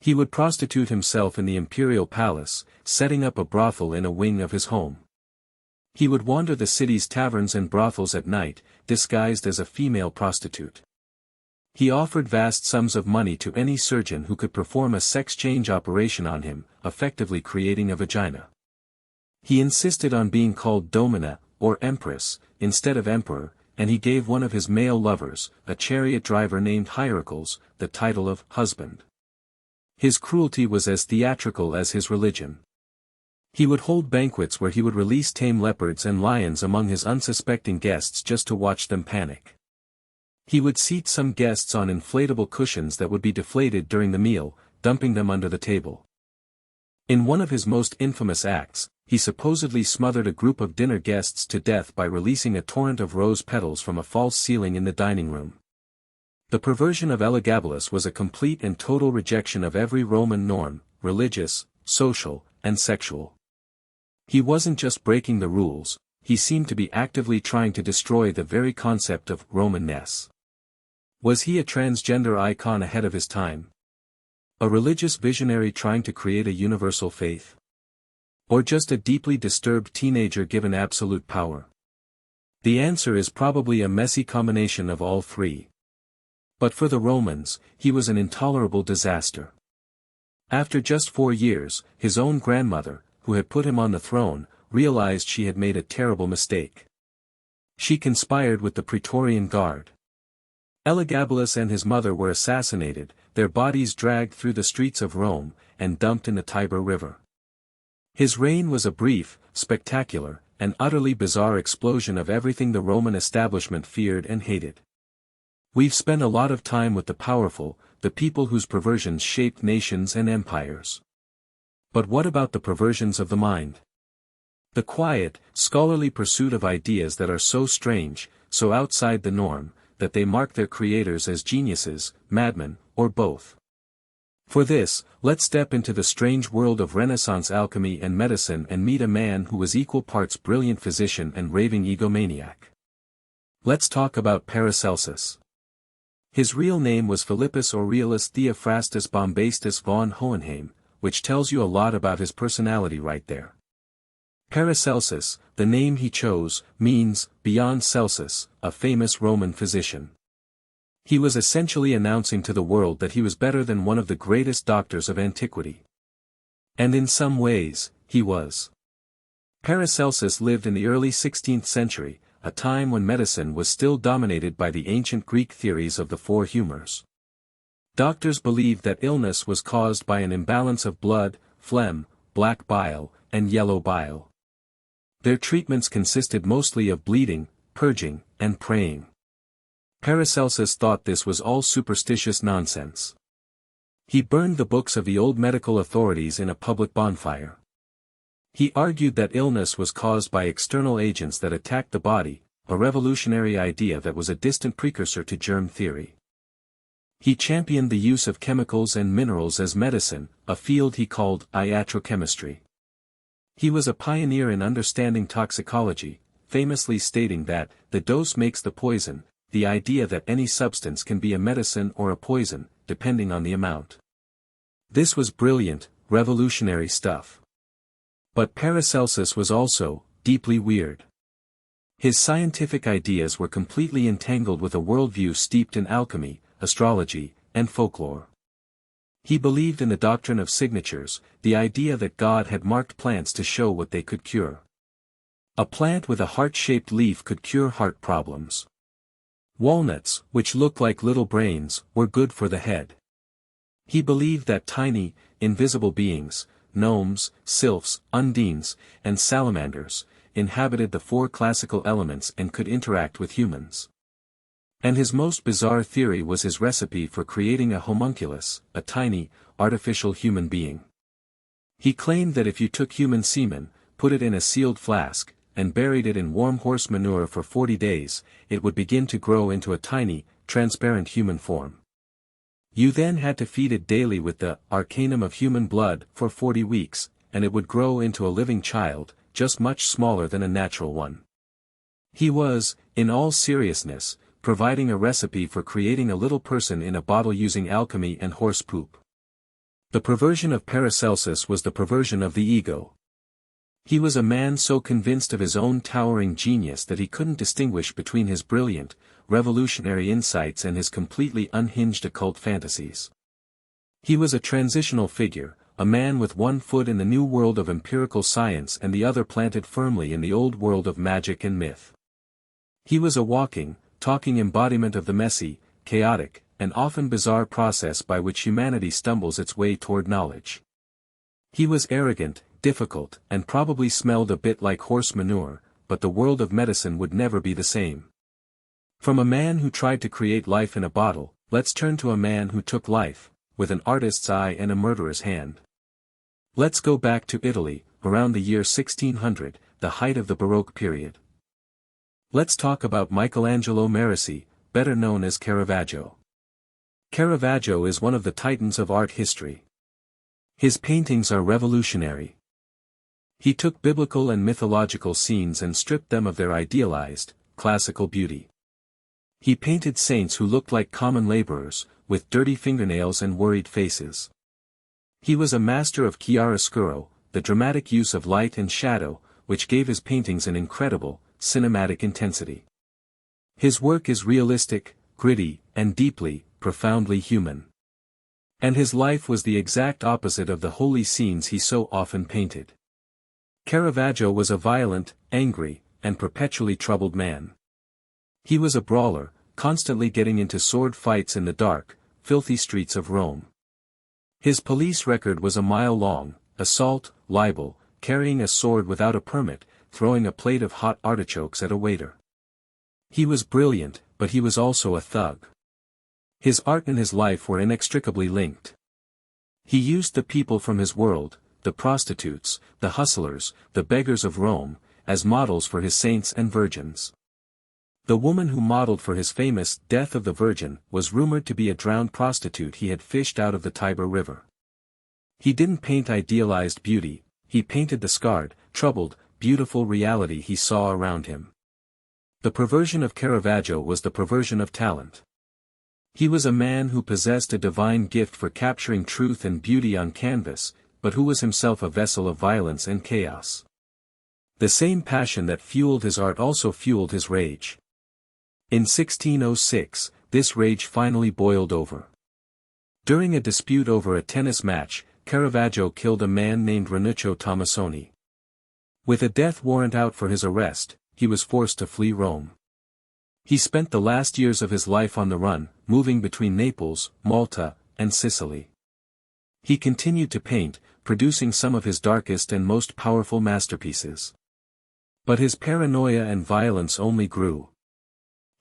He would prostitute himself in the imperial palace, setting up a brothel in a wing of his home. He would wander the city's taverns and brothels at night, disguised as a female prostitute. He offered vast sums of money to any surgeon who could perform a sex change operation on him, effectively creating a vagina. He insisted on being called Domina, or Empress, instead of Emperor, and he gave one of his male lovers, a chariot driver named Hierocles, the title of husband. His cruelty was as theatrical as his religion. He would hold banquets where he would release tame leopards and lions among his unsuspecting guests just to watch them panic. He would seat some guests on inflatable cushions that would be deflated during the meal, dumping them under the table. In one of his most infamous acts, he supposedly smothered a group of dinner guests to death by releasing a torrent of rose petals from a false ceiling in the dining room. The perversion of Elagabalus was a complete and total rejection of every Roman norm, religious, social, and sexual. He wasn't just breaking the rules, he seemed to be actively trying to destroy the very concept of Romanness. Was he a transgender icon ahead of his time? A religious visionary trying to create a universal faith? Or just a deeply disturbed teenager given absolute power? The answer is probably a messy combination of all three. But for the Romans, he was an intolerable disaster. After just 4 years, his own grandmother, who had put him on the throne, realized she had made a terrible mistake. She conspired with the Praetorian Guard. Elagabalus and his mother were assassinated, their bodies dragged through the streets of Rome, and dumped in the Tiber River. His reign was a brief, spectacular, and utterly bizarre explosion of everything the Roman establishment feared and hated. We've spent a lot of time with the powerful, the people whose perversions shaped nations and empires. But what about the perversions of the mind? The quiet, scholarly pursuit of ideas that are so strange, so outside the norm, that they mark their creators as geniuses, madmen, or both. For this, let's step into the strange world of Renaissance alchemy and medicine and meet a man who was equal parts brilliant physician and raving egomaniac. Let's talk about Paracelsus. His real name was Philippus Aurelius Theophrastus Bombastus von Hohenheim, which tells you a lot about his personality right there. Paracelsus, the name he chose, means, beyond Celsus, a famous Roman physician. He was essentially announcing to the world that he was better than one of the greatest doctors of antiquity. And in some ways, he was. Paracelsus lived in the early 16th century, a time when medicine was still dominated by the ancient Greek theories of the four humors. Doctors believed that illness was caused by an imbalance of blood, phlegm, black bile, and yellow bile. Their treatments consisted mostly of bleeding, purging, and praying. Paracelsus thought this was all superstitious nonsense. He burned the books of the old medical authorities in a public bonfire. He argued that illness was caused by external agents that attacked the body, a revolutionary idea that was a distant precursor to germ theory. He championed the use of chemicals and minerals as medicine, a field he called iatrochemistry. He was a pioneer in understanding toxicology, famously stating that, the dose makes the poison, the idea that any substance can be a medicine or a poison, depending on the amount. This was brilliant, revolutionary stuff. But Paracelsus was also, deeply weird. His scientific ideas were completely entangled with a worldview steeped in alchemy, astrology, and folklore. He believed in the doctrine of signatures, the idea that God had marked plants to show what they could cure. A plant with a heart-shaped leaf could cure heart problems. Walnuts, which looked like little brains, were good for the head. He believed that tiny, invisible beings, gnomes, sylphs, undines, and salamanders, inhabited the four classical elements and could interact with humans. And his most bizarre theory was his recipe for creating a homunculus, a tiny, artificial human being. He claimed that if you took human semen, put it in a sealed flask, and buried it in warm horse manure for 40 days, it would begin to grow into a tiny, transparent human form. You then had to feed it daily with the arcanum of human blood for 40 weeks, and it would grow into a living child, just much smaller than a natural one. He was, in all seriousness, providing a recipe for creating a little person in a bottle using alchemy and horse poop. The perversion of Paracelsus was the perversion of the ego. He was a man so convinced of his own towering genius that he couldn't distinguish between his brilliant, revolutionary insights and his completely unhinged occult fantasies. He was a transitional figure, a man with one foot in the new world of empirical science and the other planted firmly in the old world of magic and myth. He was a walking, talking embodiment of the messy, chaotic, and often bizarre process by which humanity stumbles its way toward knowledge. He was arrogant, difficult, and probably smelled a bit like horse manure, but the world of medicine would never be the same. From a man who tried to create life in a bottle, let's turn to a man who took life, with an artist's eye and a murderer's hand. Let's go back to Italy, around the year 1600, the height of the Baroque period. Let's talk about Michelangelo Merisi, better known as Caravaggio. Caravaggio is one of the titans of art history. His paintings are revolutionary. He took biblical and mythological scenes and stripped them of their idealized, classical beauty. He painted saints who looked like common laborers, with dirty fingernails and worried faces. He was a master of chiaroscuro, the dramatic use of light and shadow, which gave his paintings an incredible, cinematic intensity. His work is realistic, gritty, and deeply, profoundly human. And his life was the exact opposite of the holy scenes he so often painted. Caravaggio was a violent, angry, and perpetually troubled man. He was a brawler, constantly getting into sword fights in the dark, filthy streets of Rome. His police record was a mile long: assault, libel, carrying a sword without a permit, throwing a plate of hot artichokes at a waiter. He was brilliant, but he was also a thug. His art and his life were inextricably linked. He used the people from his world, the prostitutes, the hustlers, the beggars of Rome, as models for his saints and virgins. The woman who modeled for his famous Death of the Virgin was rumored to be a drowned prostitute he had fished out of the Tiber River. He didn't paint idealized beauty, he painted the scarred, troubled, beautiful reality he saw around him. The perversion of Caravaggio was the perversion of talent. He was a man who possessed a divine gift for capturing truth and beauty on canvas, but who was himself a vessel of violence and chaos. The same passion that fueled his art also fueled his rage. In 1606, this rage finally boiled over. During a dispute over a tennis match, Caravaggio killed a man named Ranuccio Tomasoni. With a death warrant out for his arrest, he was forced to flee Rome. He spent the last years of his life on the run, moving between Naples, Malta, and Sicily. He continued to paint, producing some of his darkest and most powerful masterpieces. But his paranoia and violence only grew.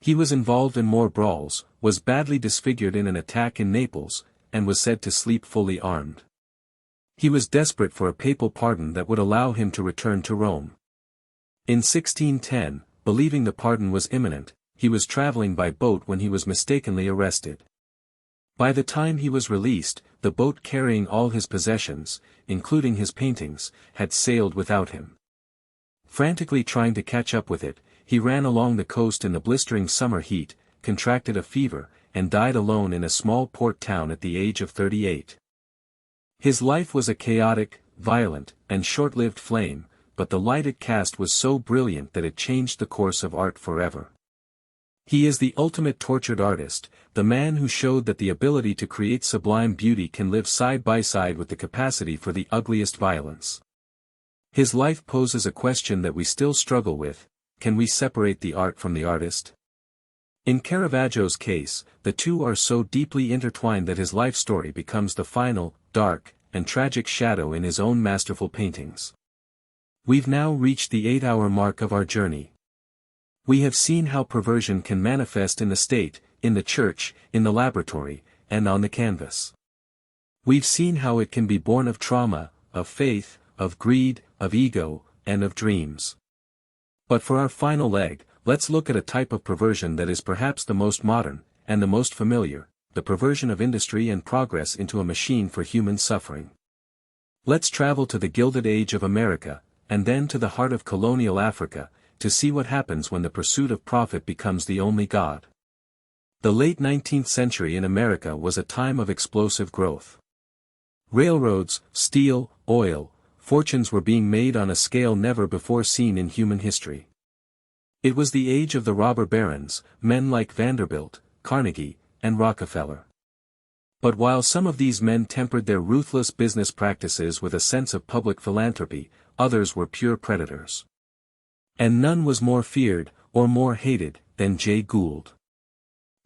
He was involved in more brawls, was badly disfigured in an attack in Naples, and was said to sleep fully armed. He was desperate for a papal pardon that would allow him to return to Rome. In 1610, believing the pardon was imminent, he was traveling by boat when he was mistakenly arrested. By the time he was released, the boat carrying all his possessions, including his paintings, had sailed without him. Frantically trying to catch up with it, he ran along the coast in the blistering summer heat, contracted a fever, and died alone in a small port town at the age of 38. His life was a chaotic, violent, and short-lived flame, but the light it cast was so brilliant that it changed the course of art forever. He is the ultimate tortured artist, the man who showed that the ability to create sublime beauty can live side by side with the capacity for the ugliest violence. His life poses a question that we still struggle with: can we separate the art from the artist? In Caravaggio's case, the two are so deeply intertwined that his life story becomes the final, dark, and tragic shadow in his own masterful paintings. We've now reached the 8-hour mark of our journey. We have seen how perversion can manifest in the state, in the church, in the laboratory, and on the canvas. We've seen how it can be born of trauma, of faith, of greed, of ego, and of dreams. But for our final leg, let's look at a type of perversion that is perhaps the most modern, and the most familiar: the perversion of industry and progress into a machine for human suffering. Let's travel to the Gilded Age of America, and then to the heart of colonial Africa, to see what happens when the pursuit of profit becomes the only god. The late 19th century in America was a time of explosive growth. Railroads, steel, oil, fortunes were being made on a scale never before seen in human history. It was the age of the robber barons, men like Vanderbilt, Carnegie, and Rockefeller. But while some of these men tempered their ruthless business practices with a sense of public philanthropy, others were pure predators. And none was more feared, or more hated, than Jay Gould.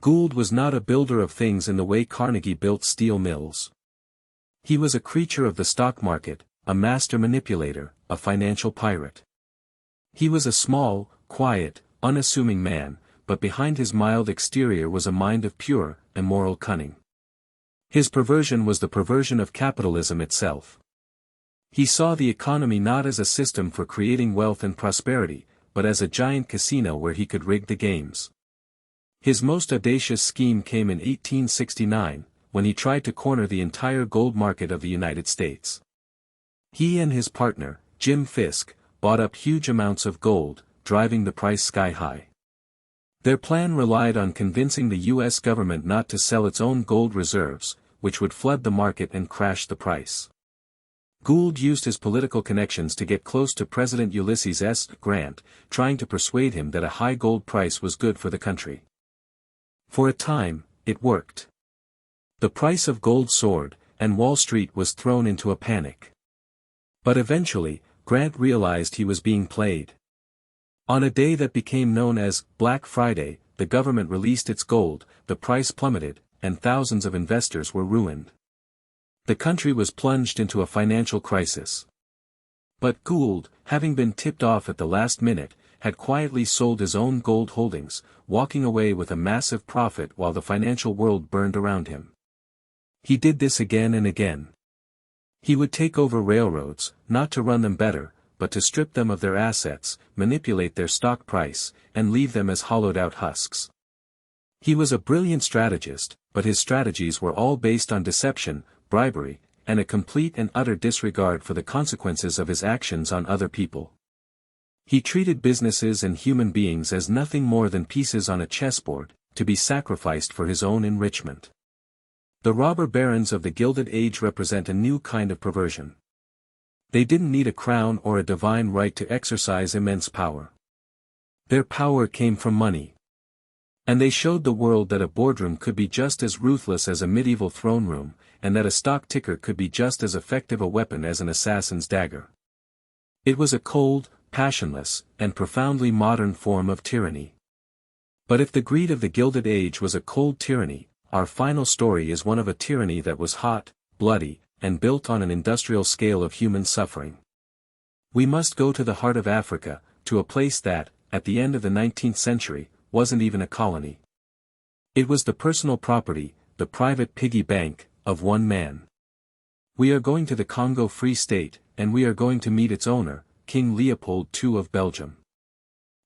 Gould was not a builder of things in the way Carnegie built steel mills. He was a creature of the stock market, a master manipulator, a financial pirate. He was a small, quiet, unassuming man, but behind his mild exterior was a mind of pure, immoral cunning. His perversion was the perversion of capitalism itself. He saw the economy not as a system for creating wealth and prosperity, but as a giant casino where he could rig the games. His most audacious scheme came in 1869, when he tried to corner the entire gold market of the United States. He and his partner, Jim Fisk, bought up huge amounts of gold, driving the price sky high. Their plan relied on convincing the U.S. government not to sell its own gold reserves, which would flood the market and crash the price. Gould used his political connections to get close to President Ulysses S. Grant, trying to persuade him that a high gold price was good for the country. For a time, it worked. The price of gold soared, and Wall Street was thrown into a panic. But eventually, Grant realized he was being played. On a day that became known as Black Friday, the government released its gold, the price plummeted, and thousands of investors were ruined. The country was plunged into a financial crisis. But Gould, having been tipped off at the last minute, had quietly sold his own gold holdings, walking away with a massive profit while the financial world burned around him. He did this again and again. He would take over railroads, not to run them better, but to strip them of their assets, manipulate their stock price, and leave them as hollowed-out husks. He was a brilliant strategist, but his strategies were all based on deception, bribery, and a complete and utter disregard for the consequences of his actions on other people. He treated businesses and human beings as nothing more than pieces on a chessboard, to be sacrificed for his own enrichment. The robber barons of the Gilded Age represent a new kind of perversion. They didn't need a crown or a divine right to exercise immense power. Their power came from money. And they showed the world that a boardroom could be just as ruthless as a medieval throne room, and that a stock ticker could be just as effective a weapon as an assassin's dagger. It was a cold, passionless, and profoundly modern form of tyranny. But if the greed of the Gilded Age was a cold tyranny, our final story is one of a tyranny that was hot, bloody, and built on an industrial scale of human suffering. We must go to the heart of Africa, to a place that, at the end of the 19th century, wasn't even a colony. It was the personal property, the private piggy bank, of one man. We are going to the Congo Free State, and we are going to meet its owner, King Leopold II of Belgium.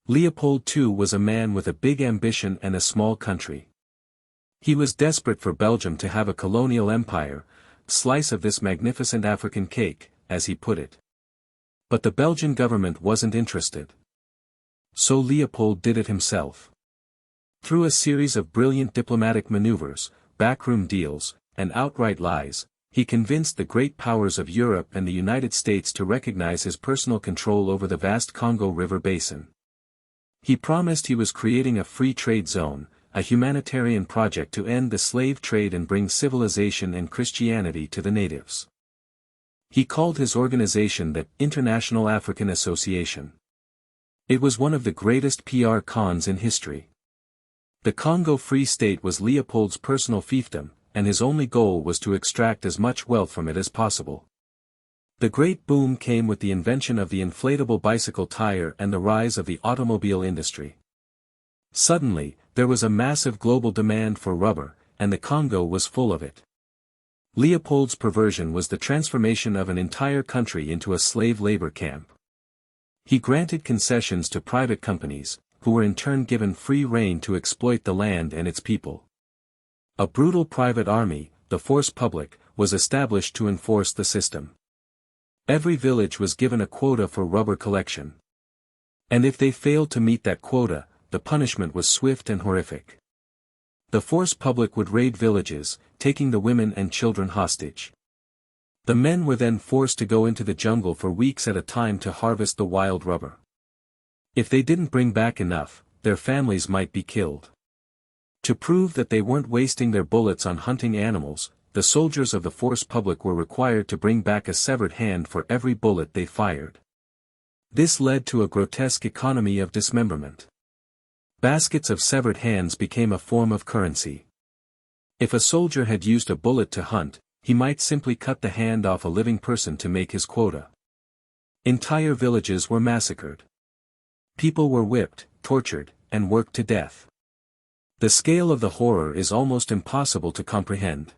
Leopold II was a man with a big ambition and a small country. He was desperate for Belgium to have a colonial empire, slice of this magnificent African cake, as he put it. But the Belgian government wasn't interested. So Leopold did it himself. Through a series of brilliant diplomatic maneuvers, backroom deals, and outright lies, he convinced the great powers of Europe and the United States to recognize his personal control over the vast Congo River basin. He promised he was creating a free trade zone, a humanitarian project to end the slave trade and bring civilization and Christianity to the natives. He called his organization the International African Association. It was one of the greatest PR cons in history. The Congo Free State was Leopold's personal fiefdom, and his only goal was to extract as much wealth from it as possible. The great boom came with the invention of the inflatable bicycle tire and the rise of the automobile industry. Suddenly, there was a massive global demand for rubber, and the Congo was full of it. Leopold's perversion was the transformation of an entire country into a slave labor camp. He granted concessions to private companies, who were in turn given free rein to exploit the land and its people. A brutal private army, the force publique, was established to enforce the system. Every village was given a quota for rubber collection. And if they failed to meet that quota, the punishment was swift and horrific. The force publique would raid villages, taking the women and children hostage. The men were then forced to go into the jungle for weeks at a time to harvest the wild rubber. If they didn't bring back enough, their families might be killed. To prove that they weren't wasting their bullets on hunting animals, the soldiers of the force publique were required to bring back a severed hand for every bullet they fired. This led to a grotesque economy of dismemberment. Baskets of severed hands became a form of currency. If a soldier had used a bullet to hunt, he might simply cut the hand off a living person to make his quota. Entire villages were massacred. People were whipped, tortured, and worked to death. The scale of the horror is almost impossible to comprehend.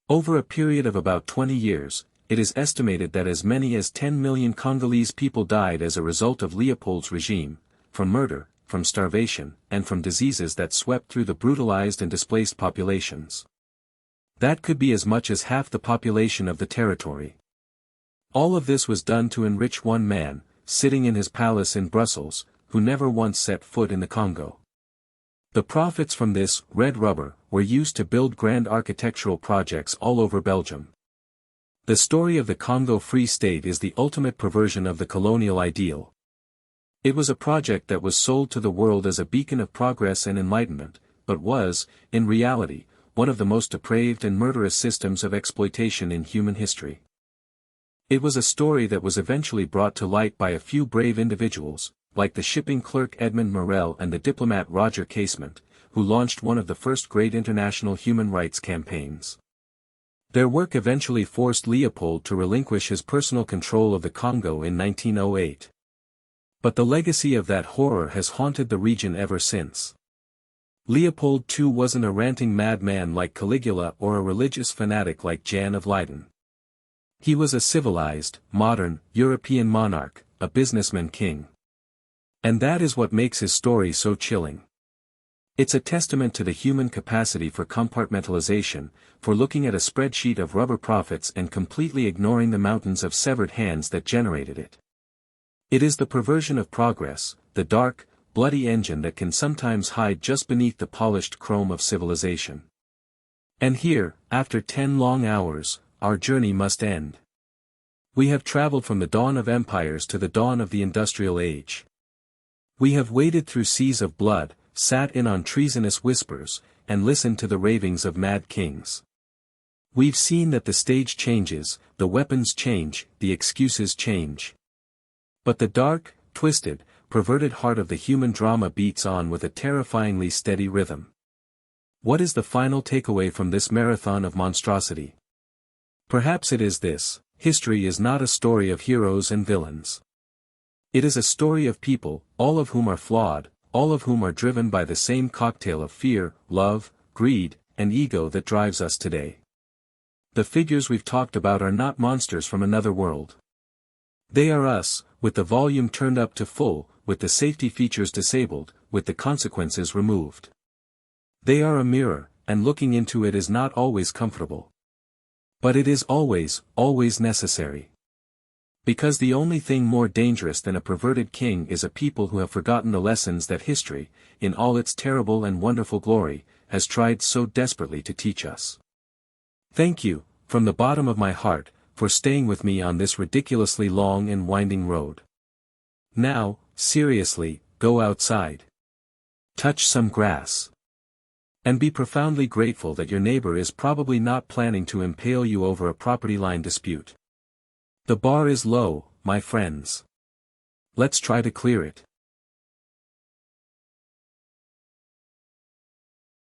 Over a period of about 20 years, it is estimated that as many as 10 million Congolese people died as a result of Leopold's regime, from murder, from starvation, and from diseases that swept through the brutalized and displaced populations. That could be as much as half the population of the territory. All of this was done to enrich one man, sitting in his palace in Brussels, who never once set foot in the Congo. The profits from this red rubber were used to build grand architectural projects all over Belgium. The story of the Congo Free State is the ultimate perversion of the colonial ideal. It was a project that was sold to the world as a beacon of progress and enlightenment, but was, in reality, one of the most depraved and murderous systems of exploitation in human history. It was a story that was eventually brought to light by a few brave individuals, like the shipping clerk Edmund Morel and the diplomat Roger Casement, who launched one of the first great international human rights campaigns. Their work eventually forced Leopold to relinquish his personal control of the Congo in 1908. But the legacy of that horror has haunted the region ever since. Leopold too wasn't a ranting madman like Caligula or a religious fanatic like Jan of Leiden. He was a civilized, modern, European monarch, a businessman king. And that is what makes his story so chilling. It's a testament to the human capacity for compartmentalization, for looking at a spreadsheet of rubber profits and completely ignoring the mountains of severed hands that generated it. It is the perversion of progress, the dark, bloody engine that can sometimes hide just beneath the polished chrome of civilization. And here, after 10 long hours, our journey must end. We have traveled from the dawn of empires to the dawn of the industrial age. We have waded through seas of blood, sat in on treasonous whispers, and listened to the ravings of mad kings. We've seen that the stage changes, the weapons change, the excuses change. But the dark, twisted, perverted heart of the human drama beats on with a terrifyingly steady rhythm. What is the final takeaway from this marathon of monstrosity? Perhaps it is this: history is not a story of heroes and villains. It is a story of people, all of whom are flawed, all of whom are driven by the same cocktail of fear, love, greed, and ego that drives us today. The figures we've talked about are not monsters from another world. They are us, with the volume turned up to full, with the safety features disabled, with the consequences removed. They are a mirror, and looking into it is not always comfortable. But it is always, always necessary. Because the only thing more dangerous than a perverted king is a people who have forgotten the lessons that history, in all its terrible and wonderful glory, has tried so desperately to teach us. Thank you, from the bottom of my heart, for staying with me on this ridiculously long and winding road. Now, seriously, go outside. Touch some grass. And be profoundly grateful that your neighbor is probably not planning to impale you over a property line dispute. The bar is low, my friends. Let's try to clear it.